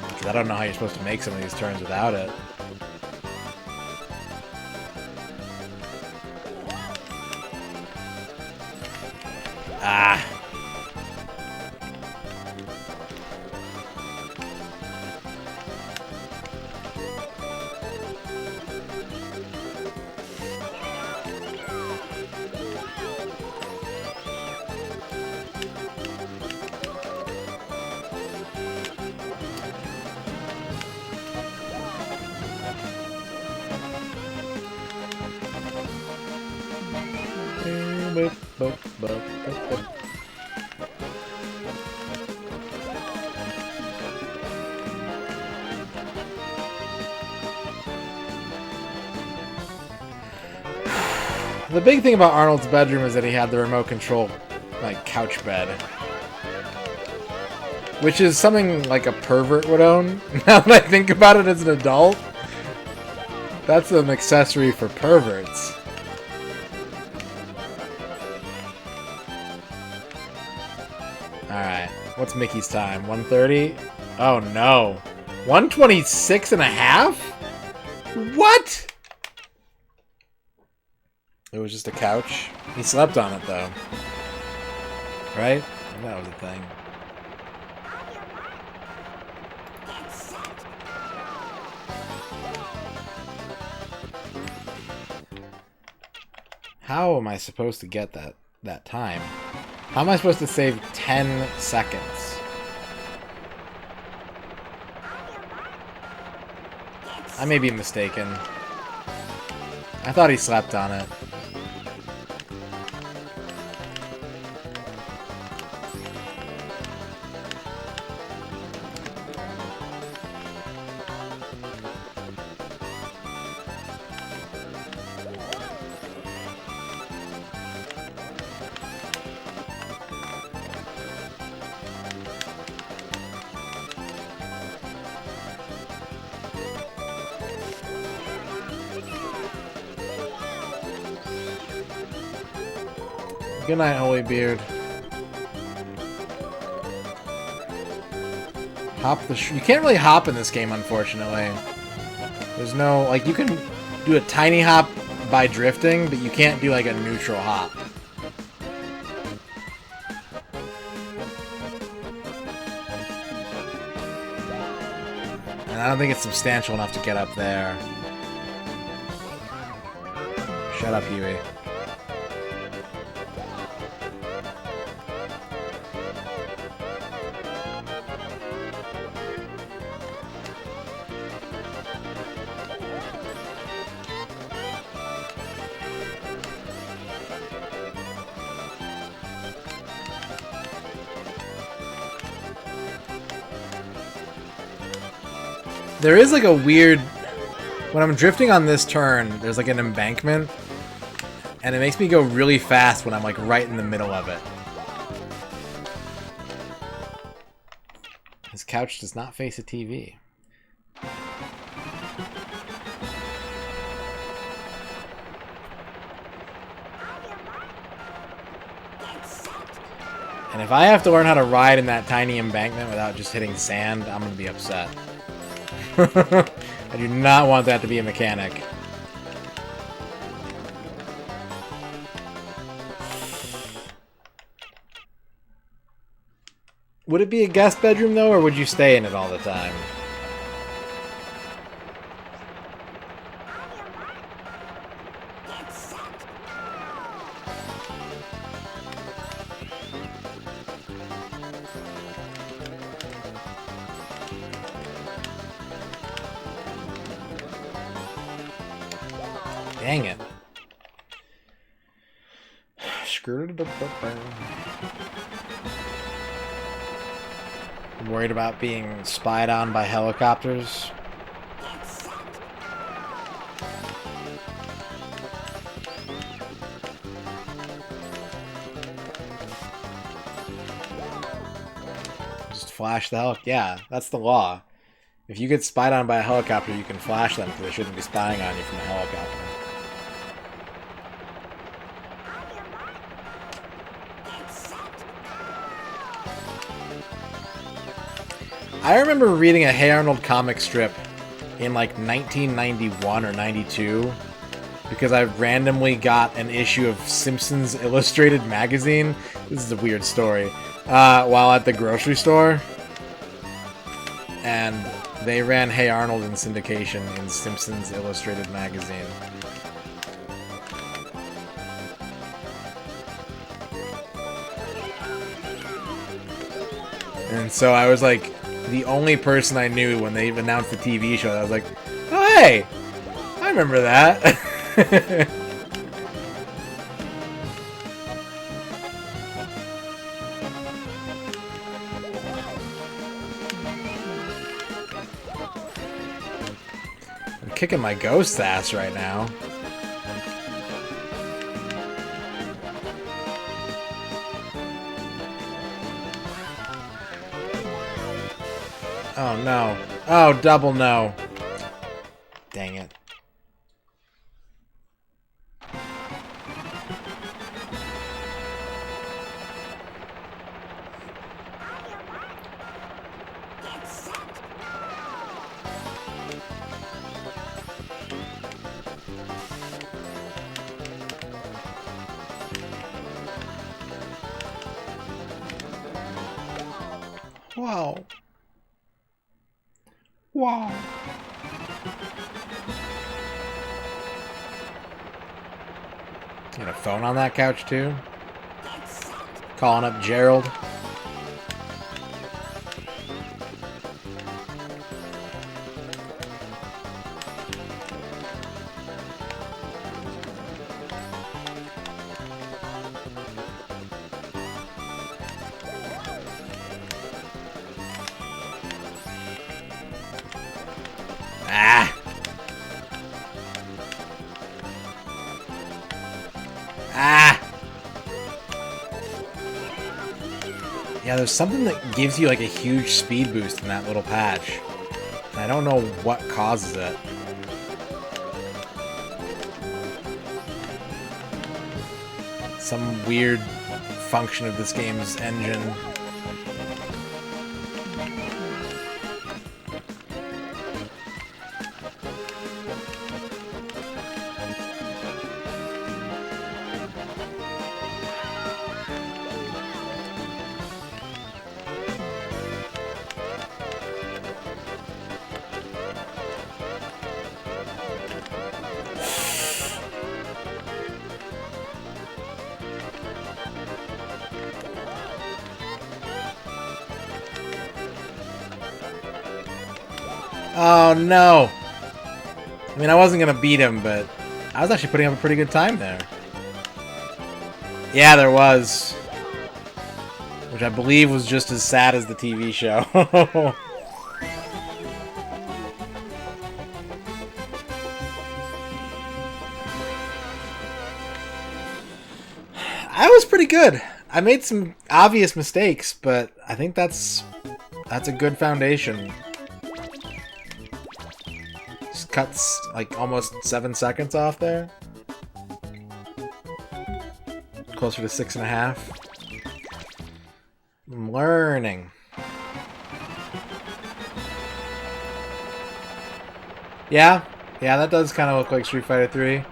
Because I don't know how you're supposed to make some of these turns without it. Ah. The big thing about Arnold's bedroom is that he had the remote control like couch bed. Which is something like a pervert would own. Now that I think about it as an adult, that's an accessory for perverts. Alright, what's Mickey's time? 1:30? Oh no. 1:26 and a half? What? It was just a couch. He slept on it though. Right? That was a thing. How am I supposed to get that time? How am I supposed to save 10 seconds? I may be mistaken. I thought he slept on it. Good night, Holy Beard. Hop the you can't really hop in this game, unfortunately. There's no, like, you can do a tiny hop by drifting, but you can't do, like, a neutral hop. And I don't think it's substantial enough to get up there. Shut up, Huey. There is like a weird... When I'm drifting on this turn, there's like an embankment. And it makes me go really fast when I'm like right in the middle of it. His couch does not face a TV. And if I have to learn how to ride in that tiny embankment without just hitting sand, I'm going to be upset. I do not want that to be a mechanic. Would it be a guest bedroom though, or would you stay in it all the time? Dang it. Screwed it up. I'm worried about being spied on by helicopters. Just flash the helic. Yeah, that's the law. If you get spied on by a helicopter, you can flash them because they shouldn't be spying on you from a helicopter. I remember reading a Hey Arnold comic strip in like 1991 or 92 because I randomly got an issue of Simpsons Illustrated magazine. This is a weird story. While at the grocery store. And they ran Hey Arnold in syndication in Simpsons Illustrated magazine. And so I was like the only person I knew when they announced the TV show. I was like, oh hey, I remember that. I'm kicking my ghost ass right now. Oh, no. Oh, double no. Dang it. Wow. Wow. Got a phone on that couch, too? Calling up Gerald. Ah! Ah! Yeah, there's something that gives you like a huge speed boost in that little patch. And I don't know what causes it. Some weird function of this game's engine. Oh, no. I mean, I wasn't going to beat him, but I was actually putting up a pretty good time there. Yeah, there was. Which I believe was just as sad as the TV show. I was pretty good. I made some obvious mistakes, but I think that's a good foundation. Just cuts like almost 7 seconds off there. Closer to 6.5. I'm learning. Yeah, that does kind of look like Street Fighter 3.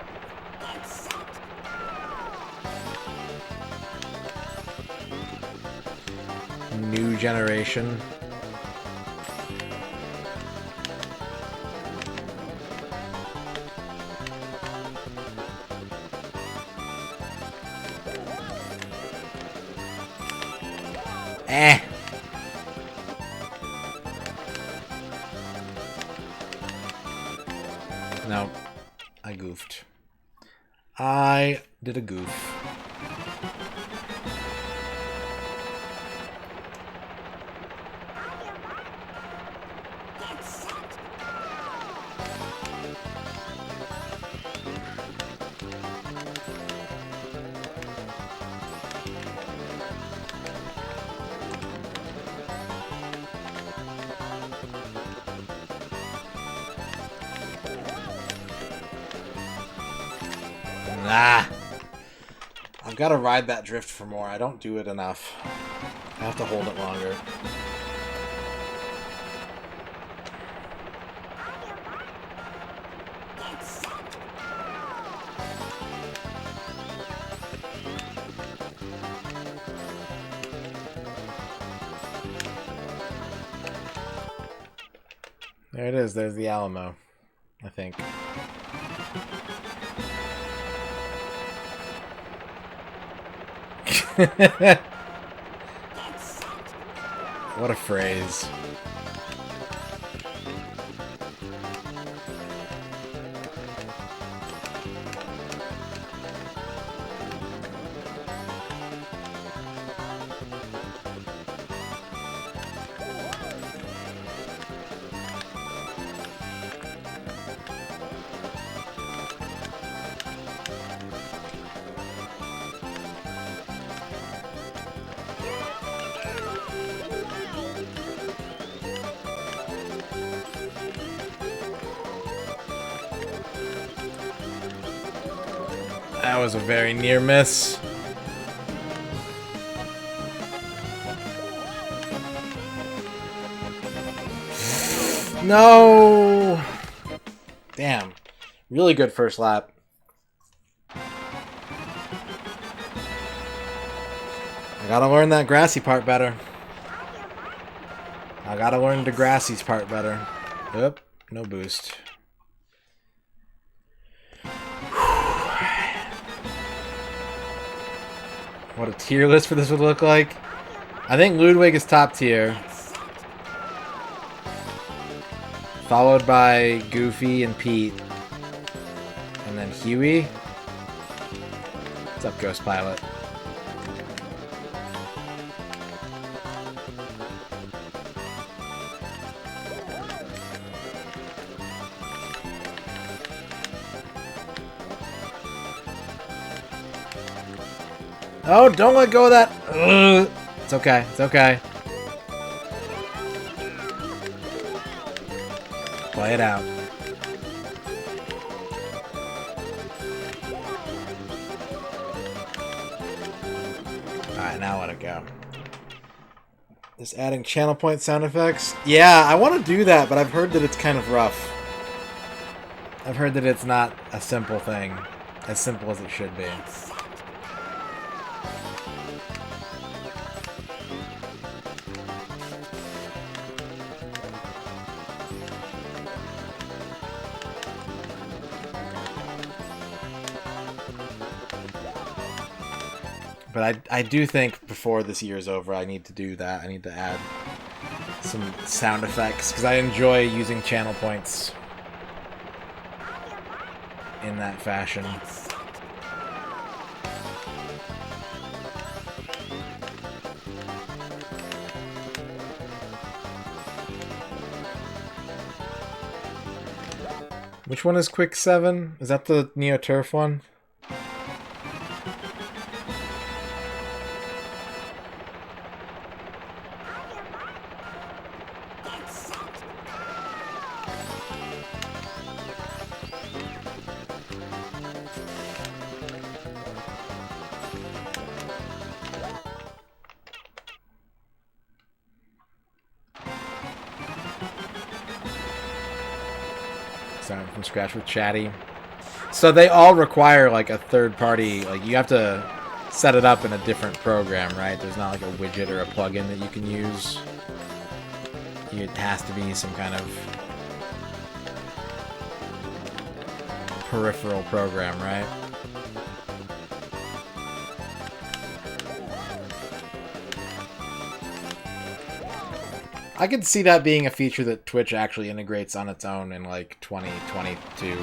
New generation. Eh. No, I goofed. I did a goof. Nah. I've got to ride that drift for more. I don't do it enough. I have to hold it longer. There it is. There's the Alamo, I think. What a phrase. That was a very near miss. No! Damn. Really good first lap. I gotta learn that grassy part better. I gotta learn the grassy's part better. Yep, no boost. What a tier list for this would look like. I think Ludwig is top tier. Followed by Goofy and Pete. And then Huey. What's up, Ghost Pilot? Oh, don't let go of that. Ugh. It's okay. It's okay. Play it out. Alright, now let it go. Just adding channel point sound effects. Yeah, I want to do that, but I've heard that it's kind of rough. I've heard that it's not a simple thing. As simple as it should be. But I do think before this year's over, I need to do that. I need to add some sound effects, because I enjoy using channel points in that fashion. Which one is Quick 7? Is that the Neo Turf one? Starting from scratch with Chatty. So they all require like a third party, like you have to set it up in a different program, right? There's not like a widget or a plugin that you can use. It has to be some kind of peripheral program, right? I could see that being a feature that Twitch actually integrates on its own in like 2022.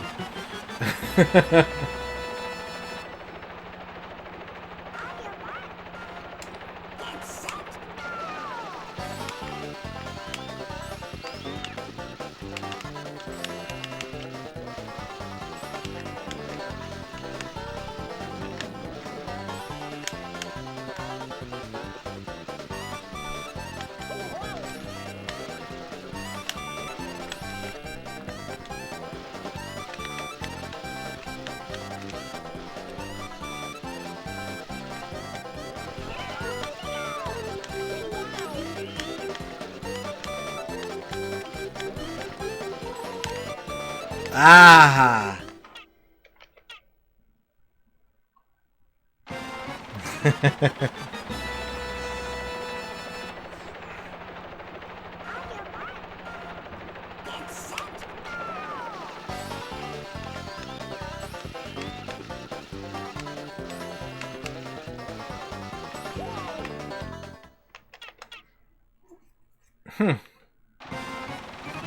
Ah!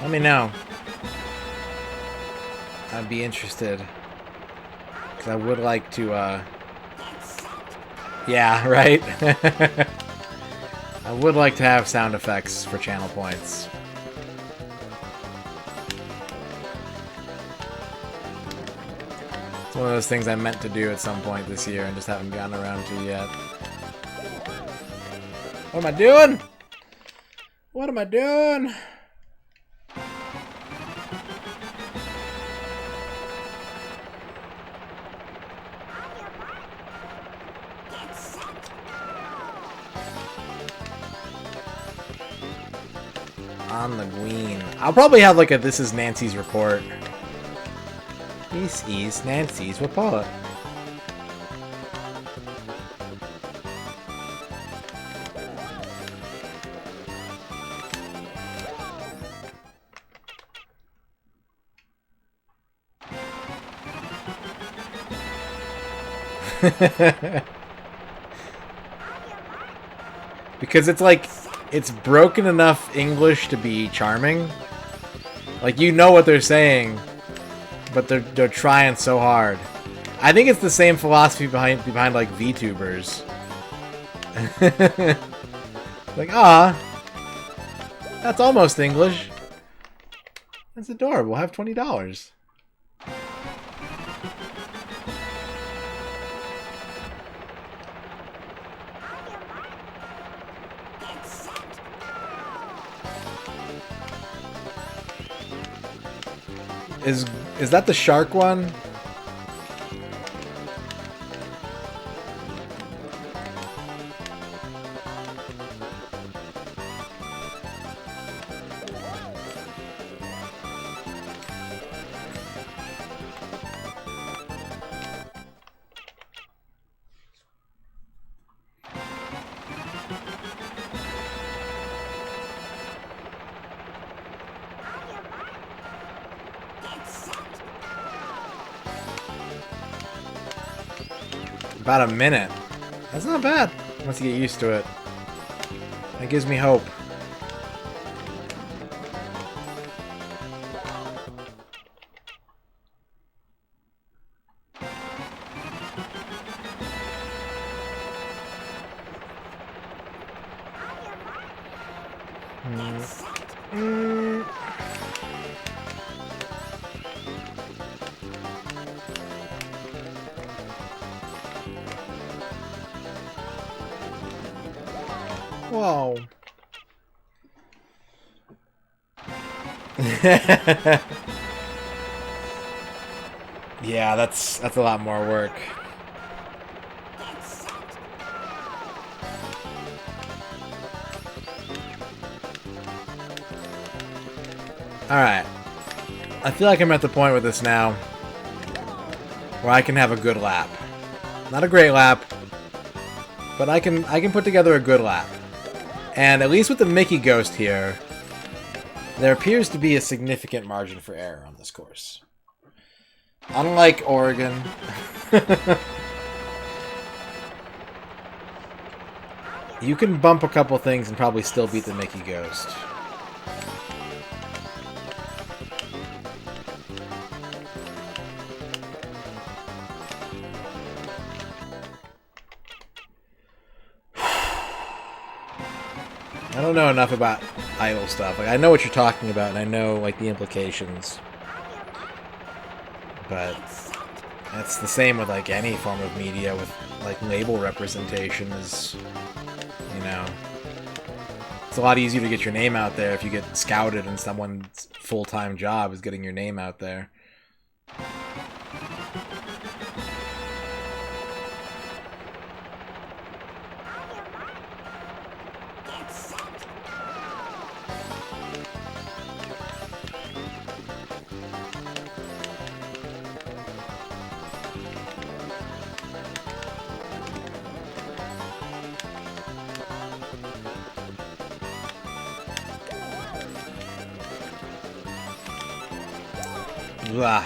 Let me know. I'd be interested. Because I would like to, yeah, right? I would like to have sound effects for channel points. It's one of those things I meant to do at some point this year and just haven't gotten around to yet. What am I doing? What am I doing? on the Gween. I'll probably have like a This Is Nancy's Report. This is Nancy's Report. Because it's like, it's broken enough English to be charming. Like, you know what they're saying, but they're trying so hard. I think it's the same philosophy behind like VTubers. Like, that's almost English. That's adorable. Have $20. Is that the shark one? About a minute. That's not bad. Once you get used to it. That gives me hope. Whoa. Yeah, that's a lot more work. Alright. I feel like I'm at the point with this now where I can have a good lap. Not a great lap, but I can put together a good lap. And at least with the Mickey Ghost here, there appears to be a significant margin for error on this course. Unlike Oregon. You can bump a couple things and probably still beat the Mickey Ghost. I don't know enough about idle stuff. Like, I know what you're talking about, and I know like the implications. But that's the same with like any form of media with like label representation is, you know, it's a lot easier to get your name out there if you get scouted and someone's full-time job is getting your name out there. Blah.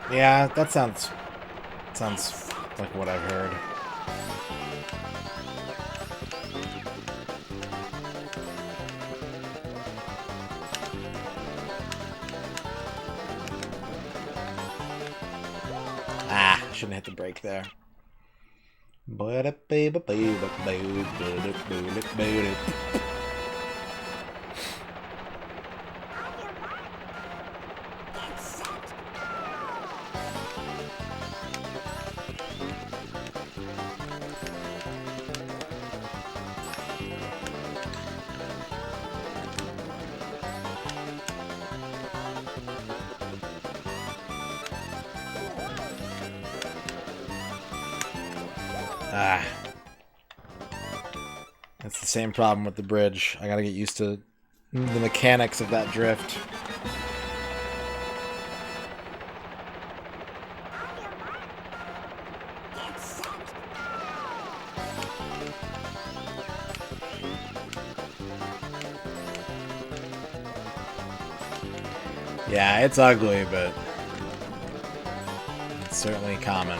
Yeah, that sounds like what I've heard. Shouldn't hit the brake there. Ah. That's the same problem with the bridge. I gotta get used to the mechanics of that drift. Yeah, it's ugly, but it's certainly common.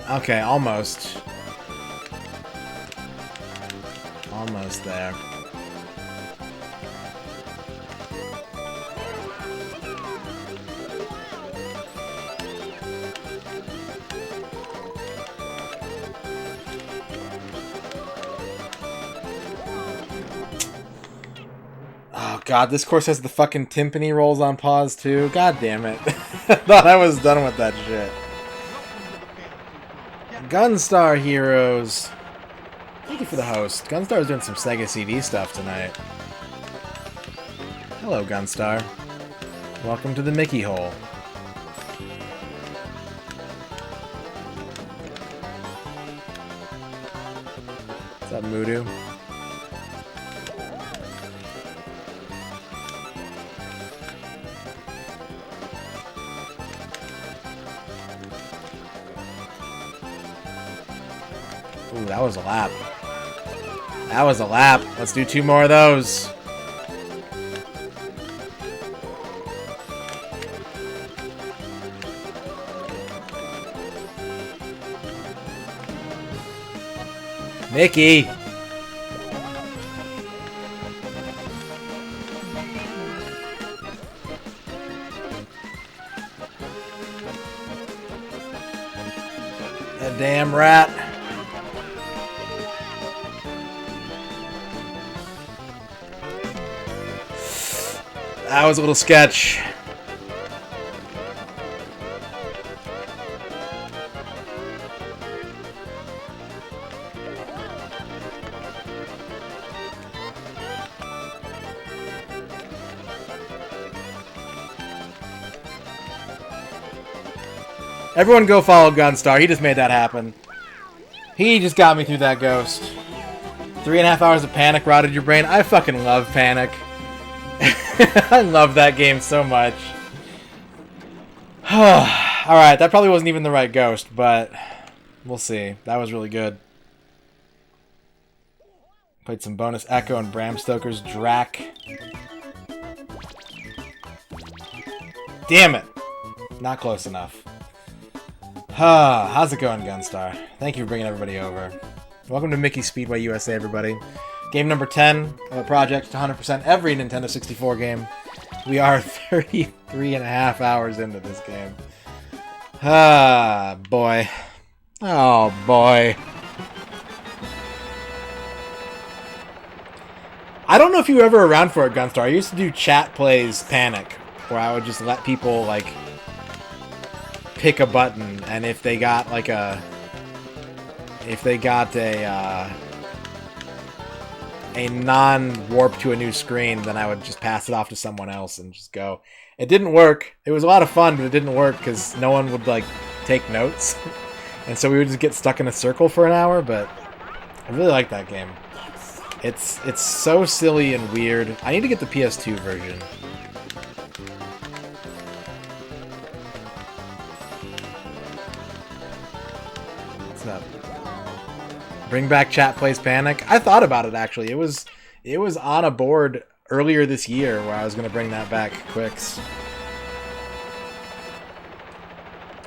Okay, almost. Almost there. Oh god, this course has the fucking timpani rolls on pause too. God damn it. I thought I was done with that shit. Gunstar Heroes. Thank you for the host. Gunstar's doing some Sega CD stuff tonight. Hello, Gunstar. Welcome to the Mickey Hole. What's up, Moodoo? Ooh, that was a lap. That was a lap. Let's do 2 more of those. Mickey! That damn rat. That was a little sketch. Everyone go follow Gunstar. He just made that happen. He just got me through that ghost. 3.5 hours of Panic rotted your brain. I fucking love Panic. I love that game so much. Alright, that probably wasn't even the right ghost, but we'll see. That was really good. Played some bonus Echo and Bram Stoker's Drac. Damn it! Not close enough. How's it going, Gunstar? Thank you for bringing everybody over. Welcome to Mickey Speedway USA, everybody. Game number 10 of a project to 100% every Nintendo 64 game. We are 33.5 hours into this game. Boy. Oh, boy. I don't know if you were ever around for it, Gunstar. I used to do chat plays Panic, where I would just let people, like, pick a button, and if they got, like, a non-warp to a new screen, then I would just pass it off to someone else and just go. It didn't work. It was a lot of fun, but it didn't work because no one would, like, take notes. And so we would just get stuck in a circle for an hour, but I really like that game. It's so silly and weird. I need to get the PS2 version. What's up? Bring back Chat Plays Panic. I thought about it, actually. It was on a board earlier this year where I was going to bring that back quicks.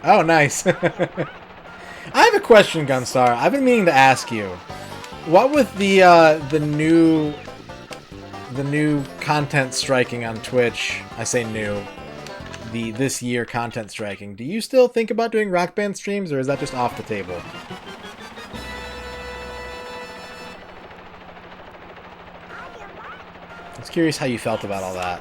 Oh, nice. I have a question, Gunstar. I've been meaning to ask you. What with the new content striking on Twitch? I say new. This year content striking. Do you still think about doing Rock Band streams, or is that just off the table? I was curious how you felt about all that.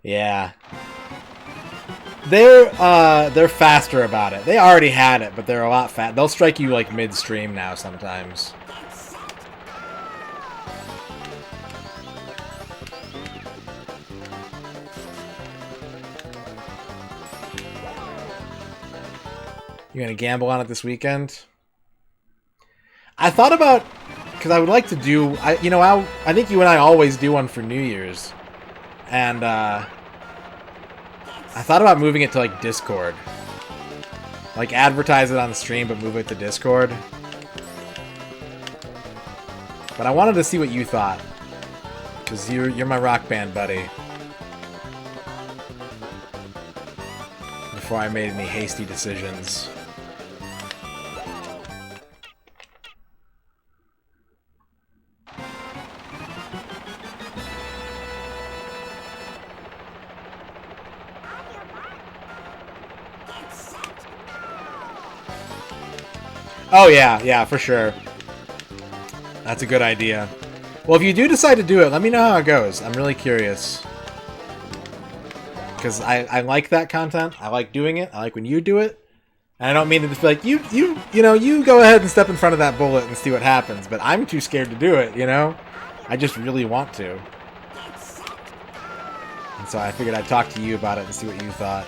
Yeah. They're faster about it. They already had it, but they're a lot fat. They'll strike you like midstream now sometimes. You gonna gamble on it this weekend? I thought about, because I would like to do, I think you and I always do one for New Year's, and I thought about moving it to like Discord, like advertise it on the stream, but move it to Discord. But I wanted to see what you thought, because you're my Rock Band buddy. Before I made any hasty decisions. Oh yeah, for sure. That's a good idea. Well, if you do decide to do it, let me know how it goes. I'm really curious. Because I like that content. I like doing it. I like when you do it. And I don't mean to just be like, you go ahead and step in front of that bullet and see what happens. But I'm too scared to do it, you know? I just really want to. And so I figured I'd talk to you about it and see what you thought.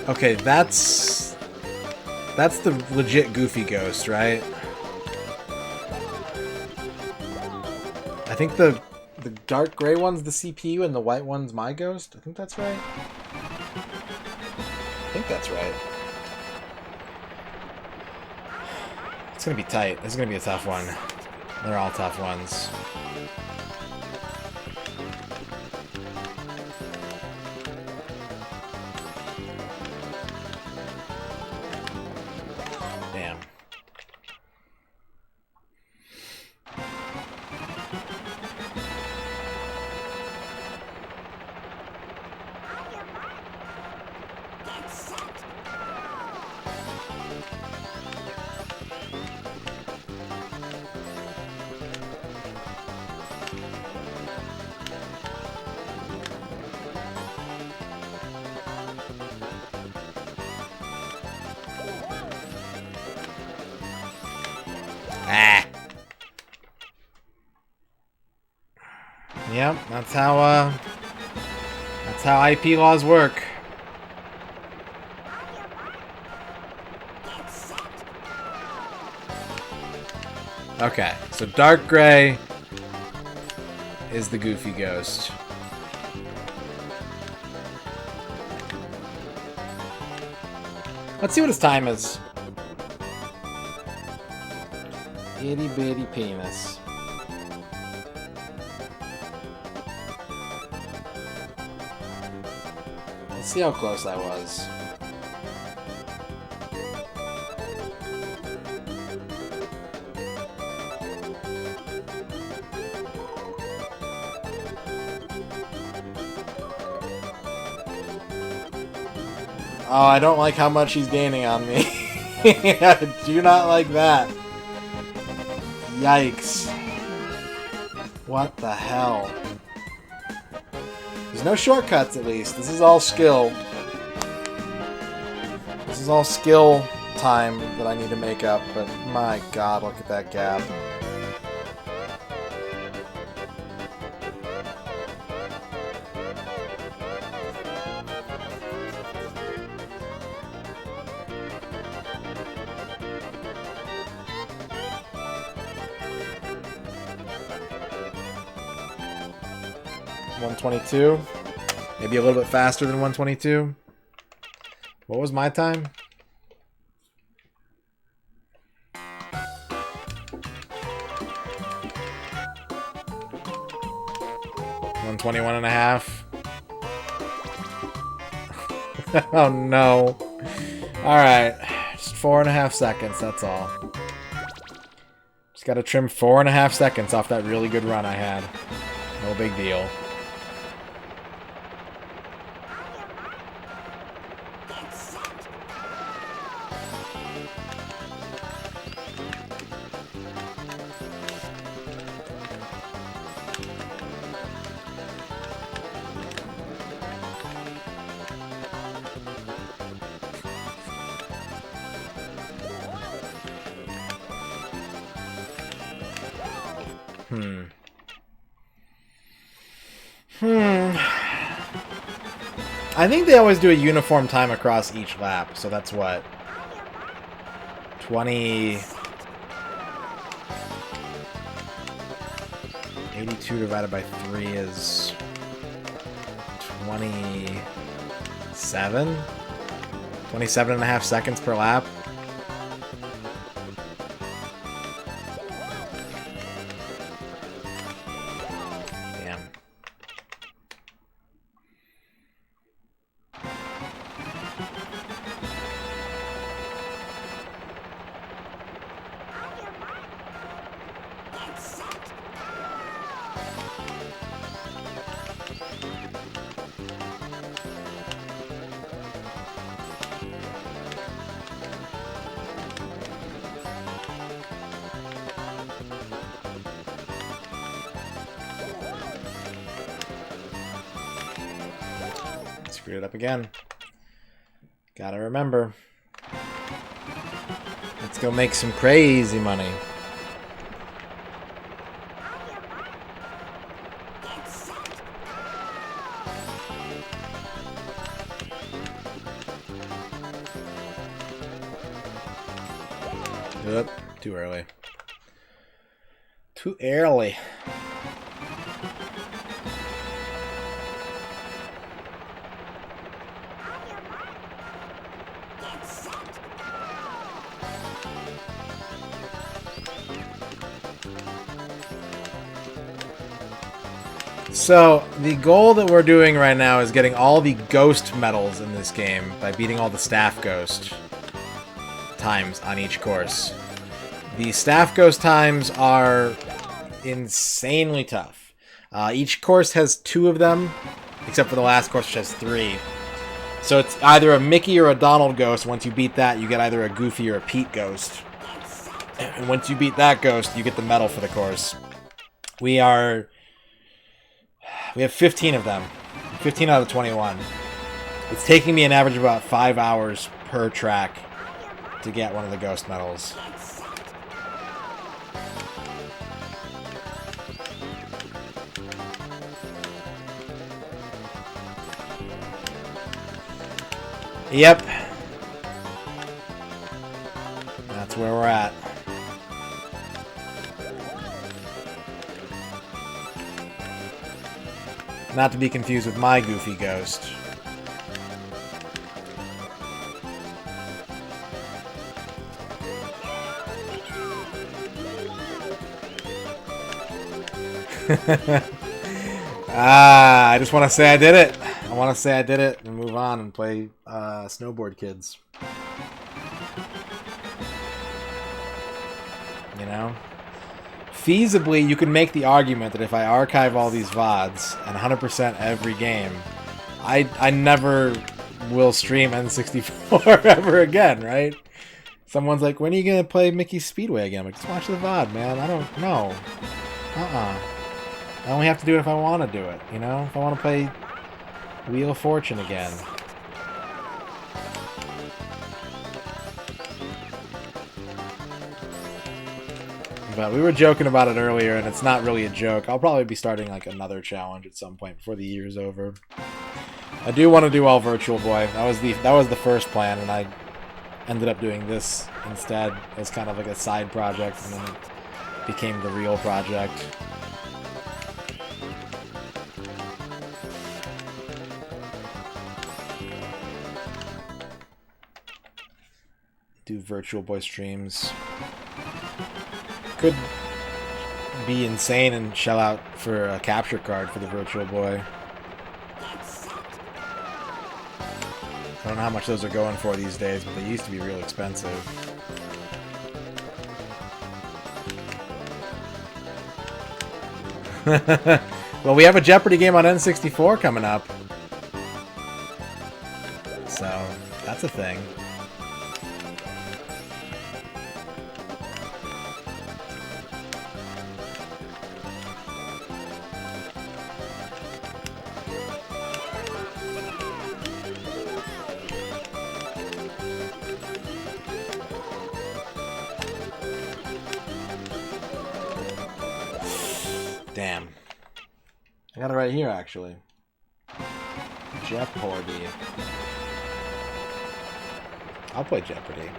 Okay, that's the legit Goofy Ghost, right? I think the dark gray one's the CPU and the white one's my ghost. I think that's right. I think that's right. It's gonna be tight. This is gonna be a tough one. They're all tough ones. Damn. Ah. Yep, that's how IP laws work. Okay, so dark gray is the Goofy Ghost. Let's see what his time is. Itty bitty penis. Let's see how close I was. Oh, I don't like how much he's gaining on me. I do not like that. Yikes. What the hell? There's no shortcuts, at least. This is all skill. This is all skill time that I need to make up, but my god, look at that gap. .122, maybe a little bit faster than 122. What was my time? $121.5. Oh no. Alright. Just 4.5 seconds, that's all. Just gotta trim 4.5 seconds off that really good run I had. No big deal. I think they always do a uniform time across each lap, so that's what? 20... 82 divided by 3 is... 27? 27.5 seconds per lap? Screwed it up again. Gotta remember. Let's go make some crazy money. Yep, too early. Too early. So, the goal that we're doing right now is getting all the ghost medals in this game by beating all the staff ghost times on each course. The staff ghost times are insanely tough. Each course has 2 of them, except for the last course, which has 3. So it's either a Mickey or a Donald ghost. Once you beat that, you get either a Goofy or a Pete ghost. And once you beat that ghost, you get the medal for the course. We have 15 of them. 15 out of 21. It's taking me an average of about 5 hours per track to get one of the ghost medals. Yep. That's where we're at. Not to be confused with my Goofy ghost. I just want to say I did it. I want to say I did it and move on and play Snowboard Kids. You know? Feasibly, you can make the argument that if I archive all these VODs and 100% every game, I never will stream N64 ever again, right? Someone's like, when are you going to play Mickey's Speedway again? I'm like, just watch the VOD, man. I don't know. I only have to do it if I want to do it, you know? If I want to play Wheel of Fortune again. But we were joking about it earlier, and it's not really a joke. I'll probably be starting like another challenge at some point before the year's over. I do want to do all Virtual Boy. That was the first plan, and I ended up doing this instead as kind of like a side project, and then it became the real project. Do Virtual Boy streams. Could be insane and shell out for a capture card for the Virtual Boy. I don't know how much those are going for these days, but they used to be real expensive. Well, we have a Jeopardy game on N64 coming up. So, that's a thing. Damn. I got it right here, actually. Jeopardy. I'll play Jeopardy.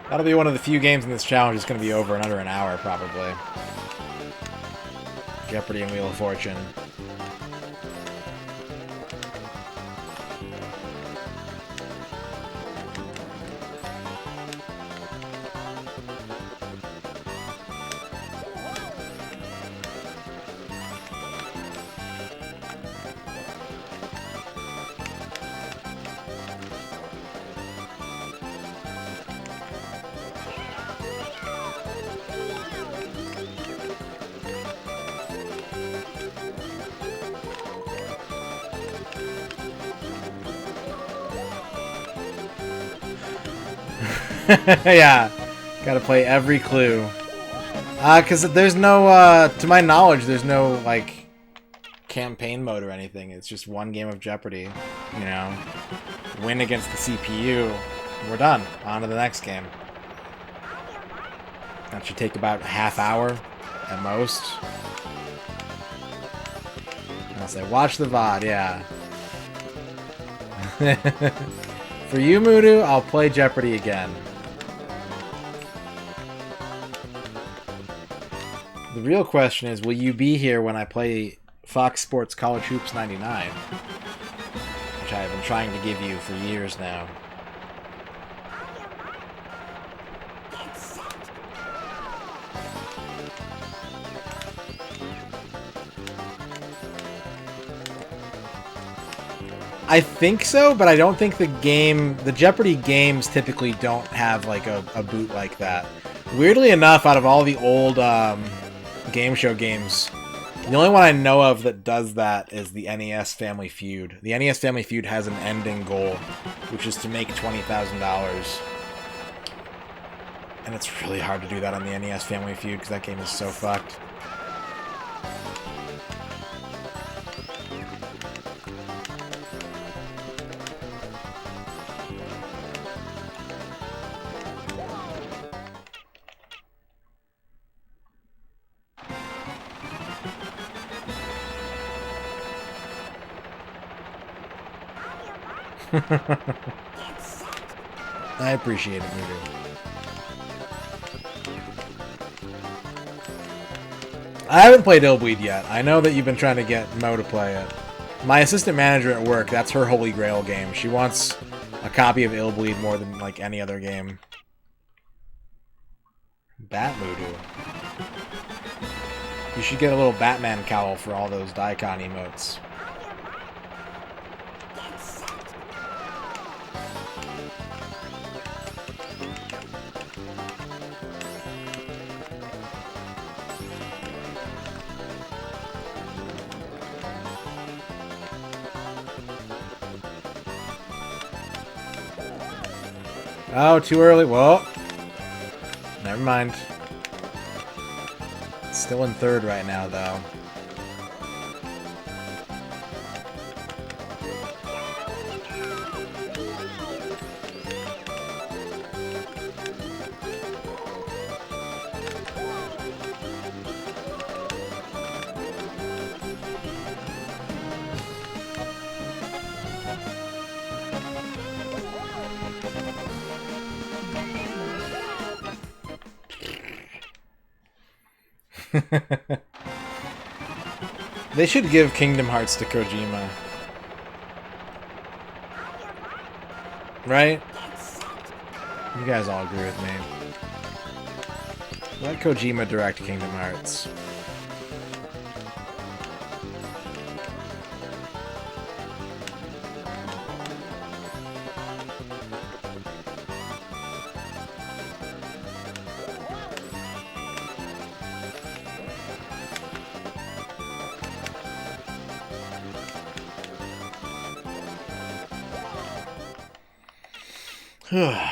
That'll be one of the few games in this challenge that's going to be over in under an hour, probably. Jeopardy and Wheel of Fortune. Yeah, gotta play every clue. Cause there's no, to my knowledge, there's no, like, campaign mode or anything. It's just one game of Jeopardy, you know. Win against the CPU, we're done. On to the next game. That should take about a half hour at most. I'll say, watch the VOD, yeah. For you, Mudu, I'll play Jeopardy again. The real question is, will you be here when I play Fox Sports College Hoops 99? Which I have been trying to give you for years now. I think so, but I don't think the Jeopardy games typically don't have like a boot like that. Weirdly enough, out of all the old game show games, the only one I know of that does that is the NES Family Feud. The NES Family Feud has an ending goal, which is to make $20,000. And it's really hard to do that on the NES Family Feud because that game is so fucked. I appreciate it, Mudu. I haven't played Illbleed yet. I know that you've been trying to get Mo to play it. My assistant manager at work, that's her holy grail game. She wants a copy of Illbleed more than like any other game. Bat Mudu. You should get a little Batman cowl for all those Daikon emotes. Oh, too early. Well, never mind. Still in third right now, though. They should give Kingdom Hearts to Kojima. Right? You guys all agree with me. Let Kojima direct Kingdom Hearts. Poop.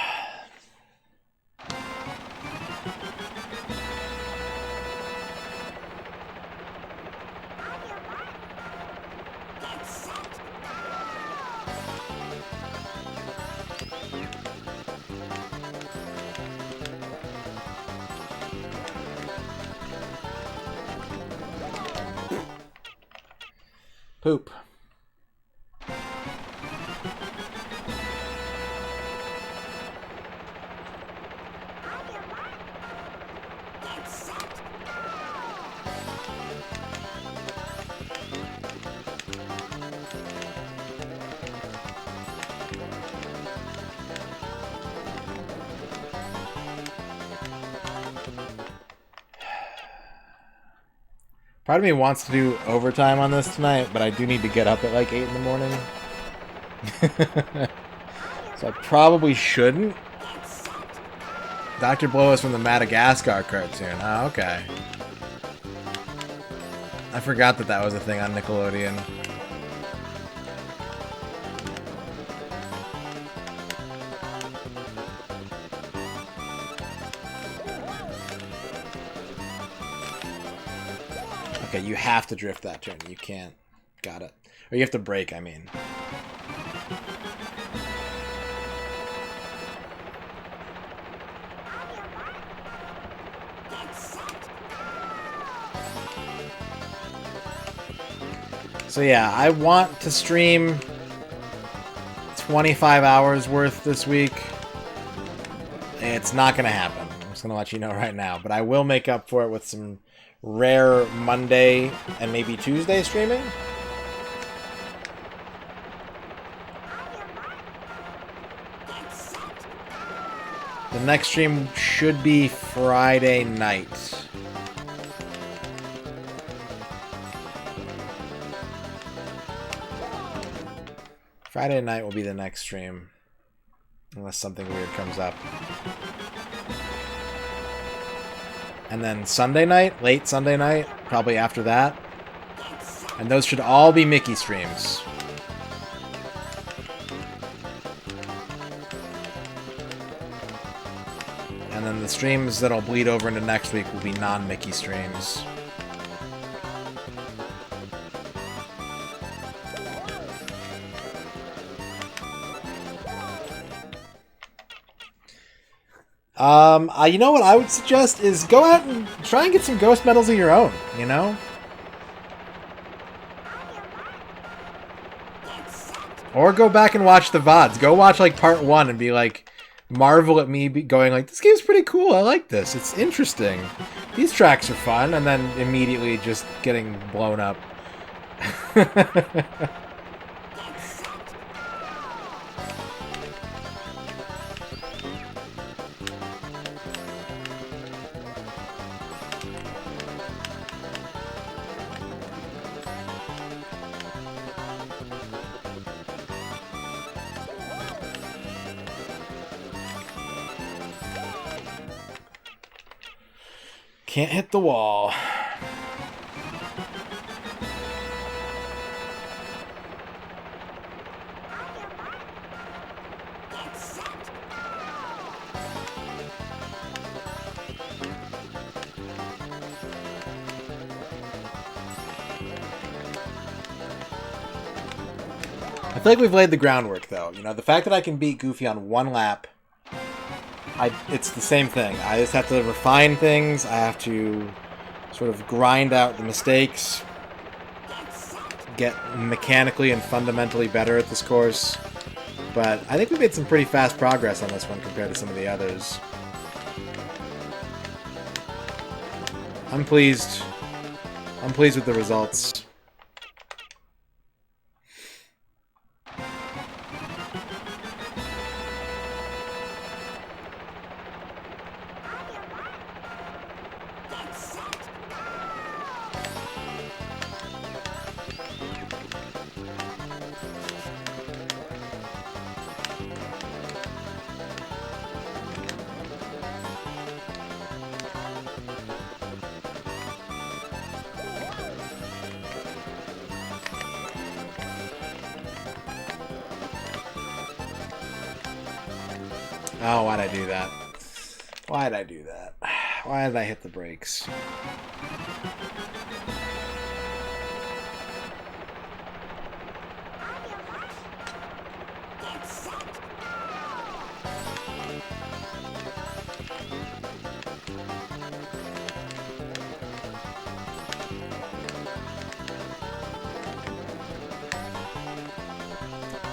Part of me wants to do overtime on this tonight, but I do need to get up at like 8 in the morning. So I probably shouldn't. Dr. Blow is from the Madagascar cartoon. Oh, okay. I forgot that that was a thing on Nickelodeon. Okay, you have to drift that turn. You can't. Got it. Or you have to brake, I mean. So yeah, I want to stream 25 hours worth this week. It's not going to happen. I'm just going to let you know right now. But I will make up for it with some rare Monday and maybe Tuesday streaming. The next stream should be Friday night. Friday night will be the next stream. Unless something weird comes up. And then Sunday night, late Sunday night, probably after that. And those should all be Mickey streams. And then the streams that'll bleed over into next week will be non-Mickey streams. You know what I would suggest is go out and try and get some ghost medals of your own, you know? Or go back and watch the VODs. Go watch, like, part 1 and be like, marvel at me going like, this game's pretty cool, I like this, it's interesting. These tracks are fun, and then immediately just getting blown up. Can't hit the wall. I feel like we've laid the groundwork, though. You know, the fact that I can beat Goofy on one lap, it's the same thing. I just have to refine things. I have to sort of grind out the mistakes, get mechanically and fundamentally better at this course. But I think we made some pretty fast progress on this one compared to some of the others. I'm pleased. I'm pleased with the results. Oh, why'd I do that? Why'd I do that? Why did I hit the brakes?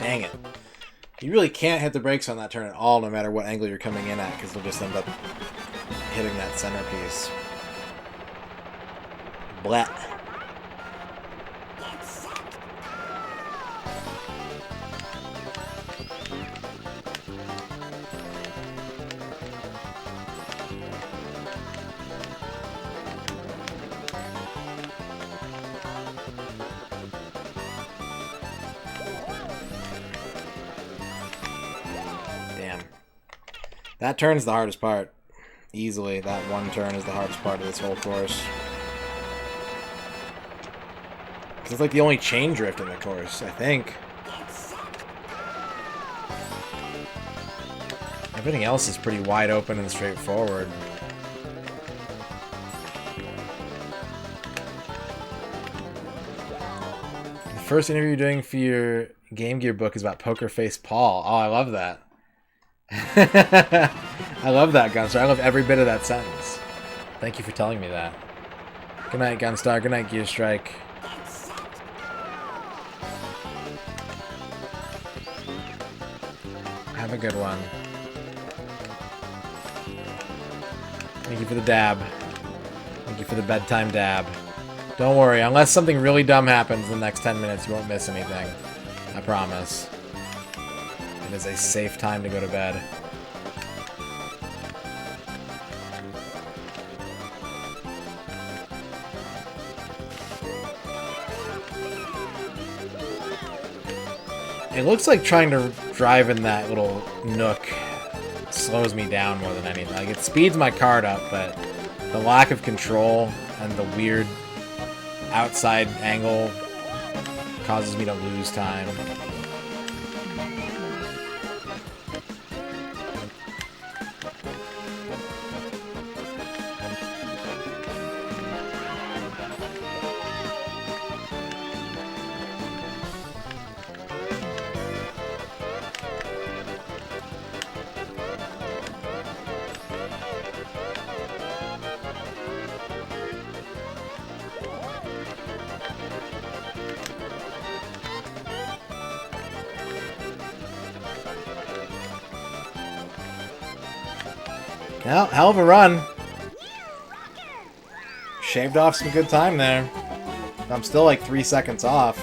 Dang it. You really can't hit the brakes on that turn at all, no matter what angle you're coming in at, because you'll just end up hitting that centerpiece. Blah. Damn. That turn's the hardest part. Easily, that one turn is the hardest part of this whole course. It's like the only chain drift in the course, I think. Everything else is pretty wide open and straightforward. The first interview you're doing for your Game Gear book is about Poker Face Paul. Oh, I love that. I love that, Gunstar. I love every bit of that sentence. Thank you for telling me that. Good night, Gunstar. Good night, Gear Strike. Have a good one. Thank you for the dab. Thank you for the bedtime dab. Don't worry, unless something really dumb happens in the next 10 minutes, you won't miss anything. I promise. It is a safe time to go to bed. It looks like trying to drive in that little nook slows me down more than anything. Like, it speeds my card up, but the lack of control and the weird outside angle causes me to lose time. Well, hell of a run. Shaved off some good time there. I'm still like 3 seconds off.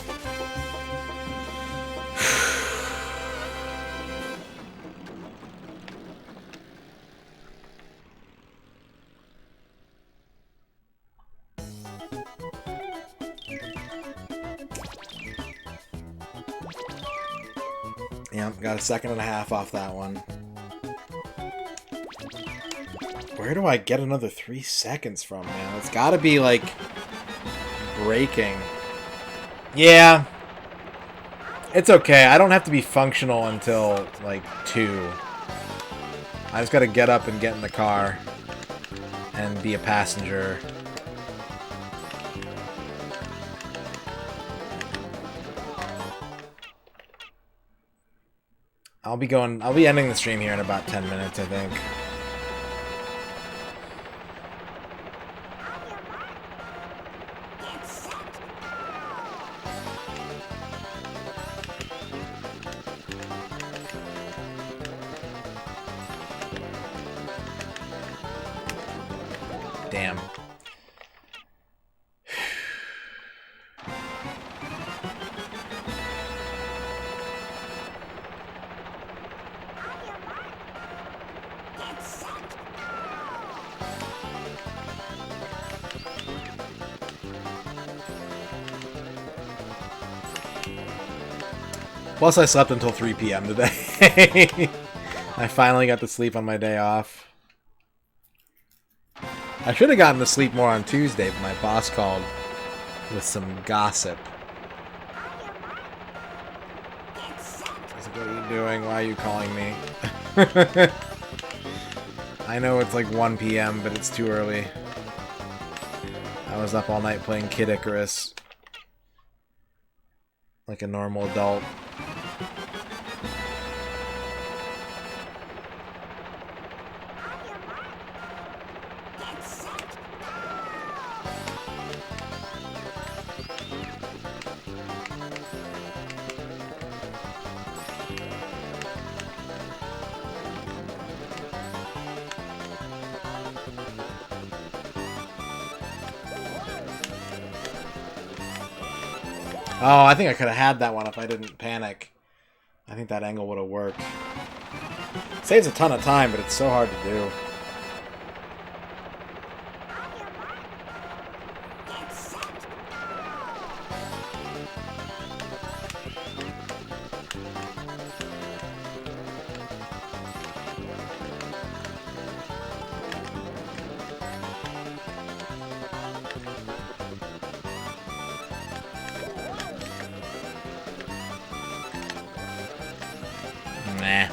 Yeah, got a second and a half off that one. Where do I get another 3 seconds from, man? It's gotta be, like, braking. Yeah. It's okay. I don't have to be functional until, like, 2. I just gotta get up and get in the car and be a passenger. I'll be ending the stream here in about 10 minutes, I think. Damn. Plus, I slept until 3 p.m. today. I finally got to sleep on my day off. I should have gotten to sleep more on Tuesday, but my boss called with some gossip. I was like, what are you doing? Why are you calling me? I know it's like 1 p.m., but it's too early. I was up all night playing Kid Icarus. Like a normal adult. Oh, I think I could have had that one if I didn't panic. I think that angle would have worked. Saves a ton of time, but it's so hard to do. Nah.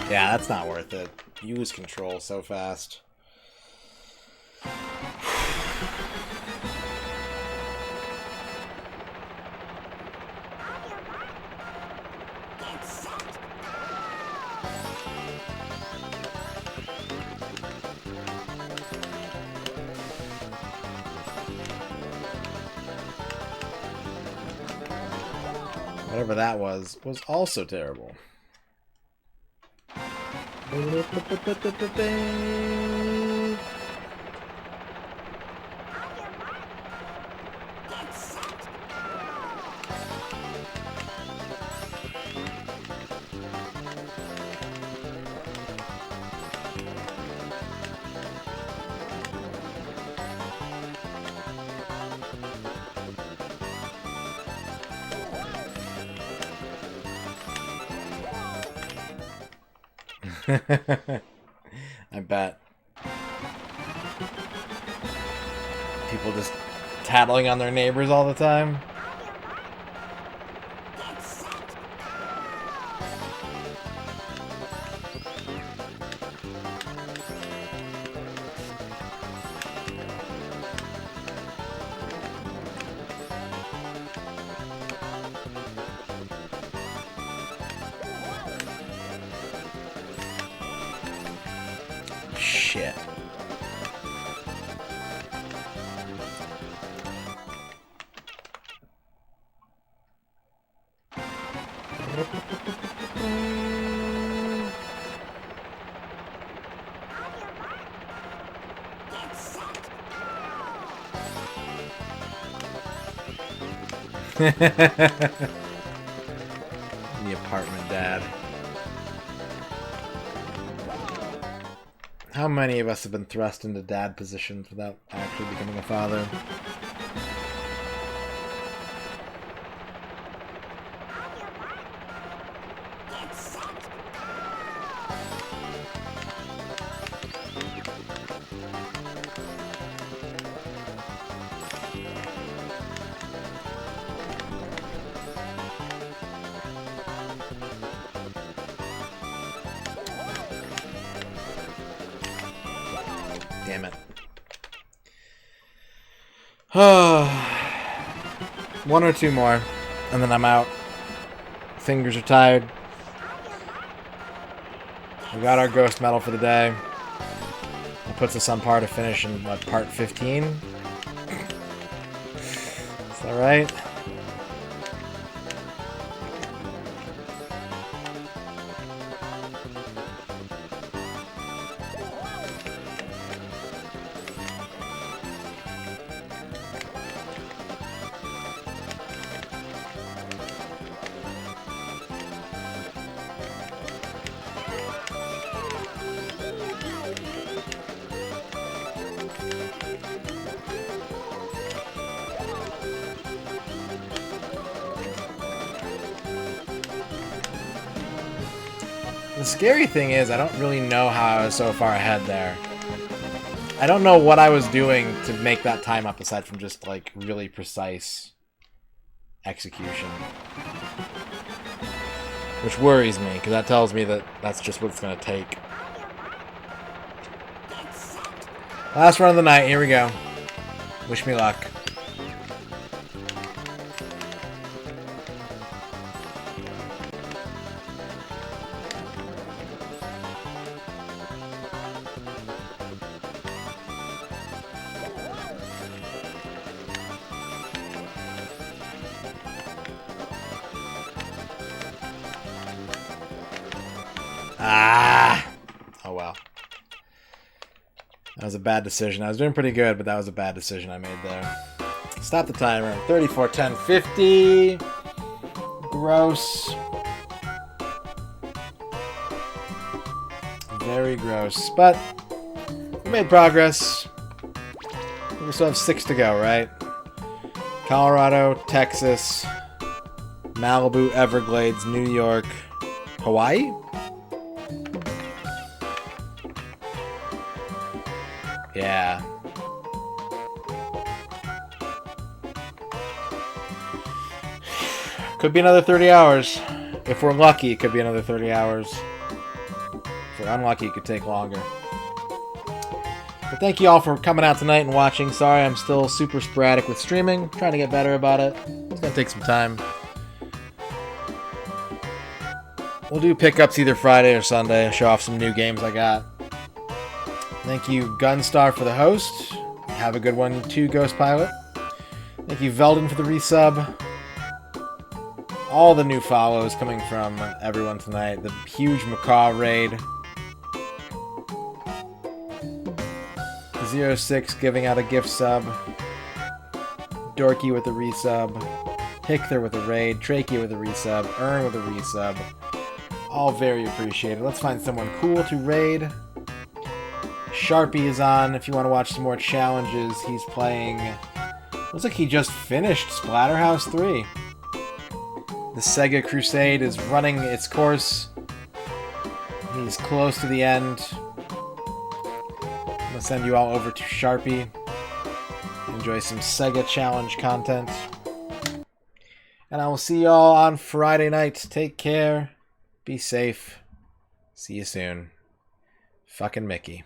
Yeah, that's not worth it. You lose control so fast. Whatever that was also terrible. I bet. People just tattling on their neighbors all the time. Shit. The apartment dad. How many of us have been thrust into dad positions without actually becoming a father? Damn it. One or two more, and then I'm out. Fingers are tired. We got our ghost medal for the day. That puts us on par to finish in, what, part 15? Is that right? The scary thing is, I don't really know how I was so far ahead there. I don't know what I was doing to make that time up aside from just, like, really precise execution. Which worries me, because that tells me that that's just what it's going to take. Last run of the night, here we go. Wish me luck. Oh well. That was a bad decision. I was doing pretty good, but that was a bad decision I made there. Stop the timer. 34, 10, 50. Gross. Very gross. But we made progress. We still have 6 to go, right? Colorado, Texas, Malibu, Everglades, New York, Hawaii? Yeah. Could be another 30 hours. If we're lucky, it could be another 30 hours. If we're unlucky, it could take longer. But thank you all for coming out tonight and watching. Sorry I'm still super sporadic with streaming. Trying to get better about it. It's going to take some time. We'll do pickups either Friday or Sunday. Show off some new games I got. Thank you, Gunstar, for the host. Have a good one, too, Ghost Pilot. Thank you, Veldon, for the resub. All the new follows coming from everyone tonight. The huge Macaw raid. 06 giving out a gift sub. Dorky with a resub. Hickler with a raid. Trakey with a resub. Ern with a resub. All very appreciated. Let's find someone cool to raid. Sharpie is on if you want to watch some more challenges. He's playing... Looks like he just finished Splatterhouse 3. The Sega Crusade is running its course. He's close to the end. I'm going to send you all over to Sharpie. Enjoy some Sega Challenge content. And I will see you all on Friday night. Take care. Be safe. See you soon. Fucking Mickey.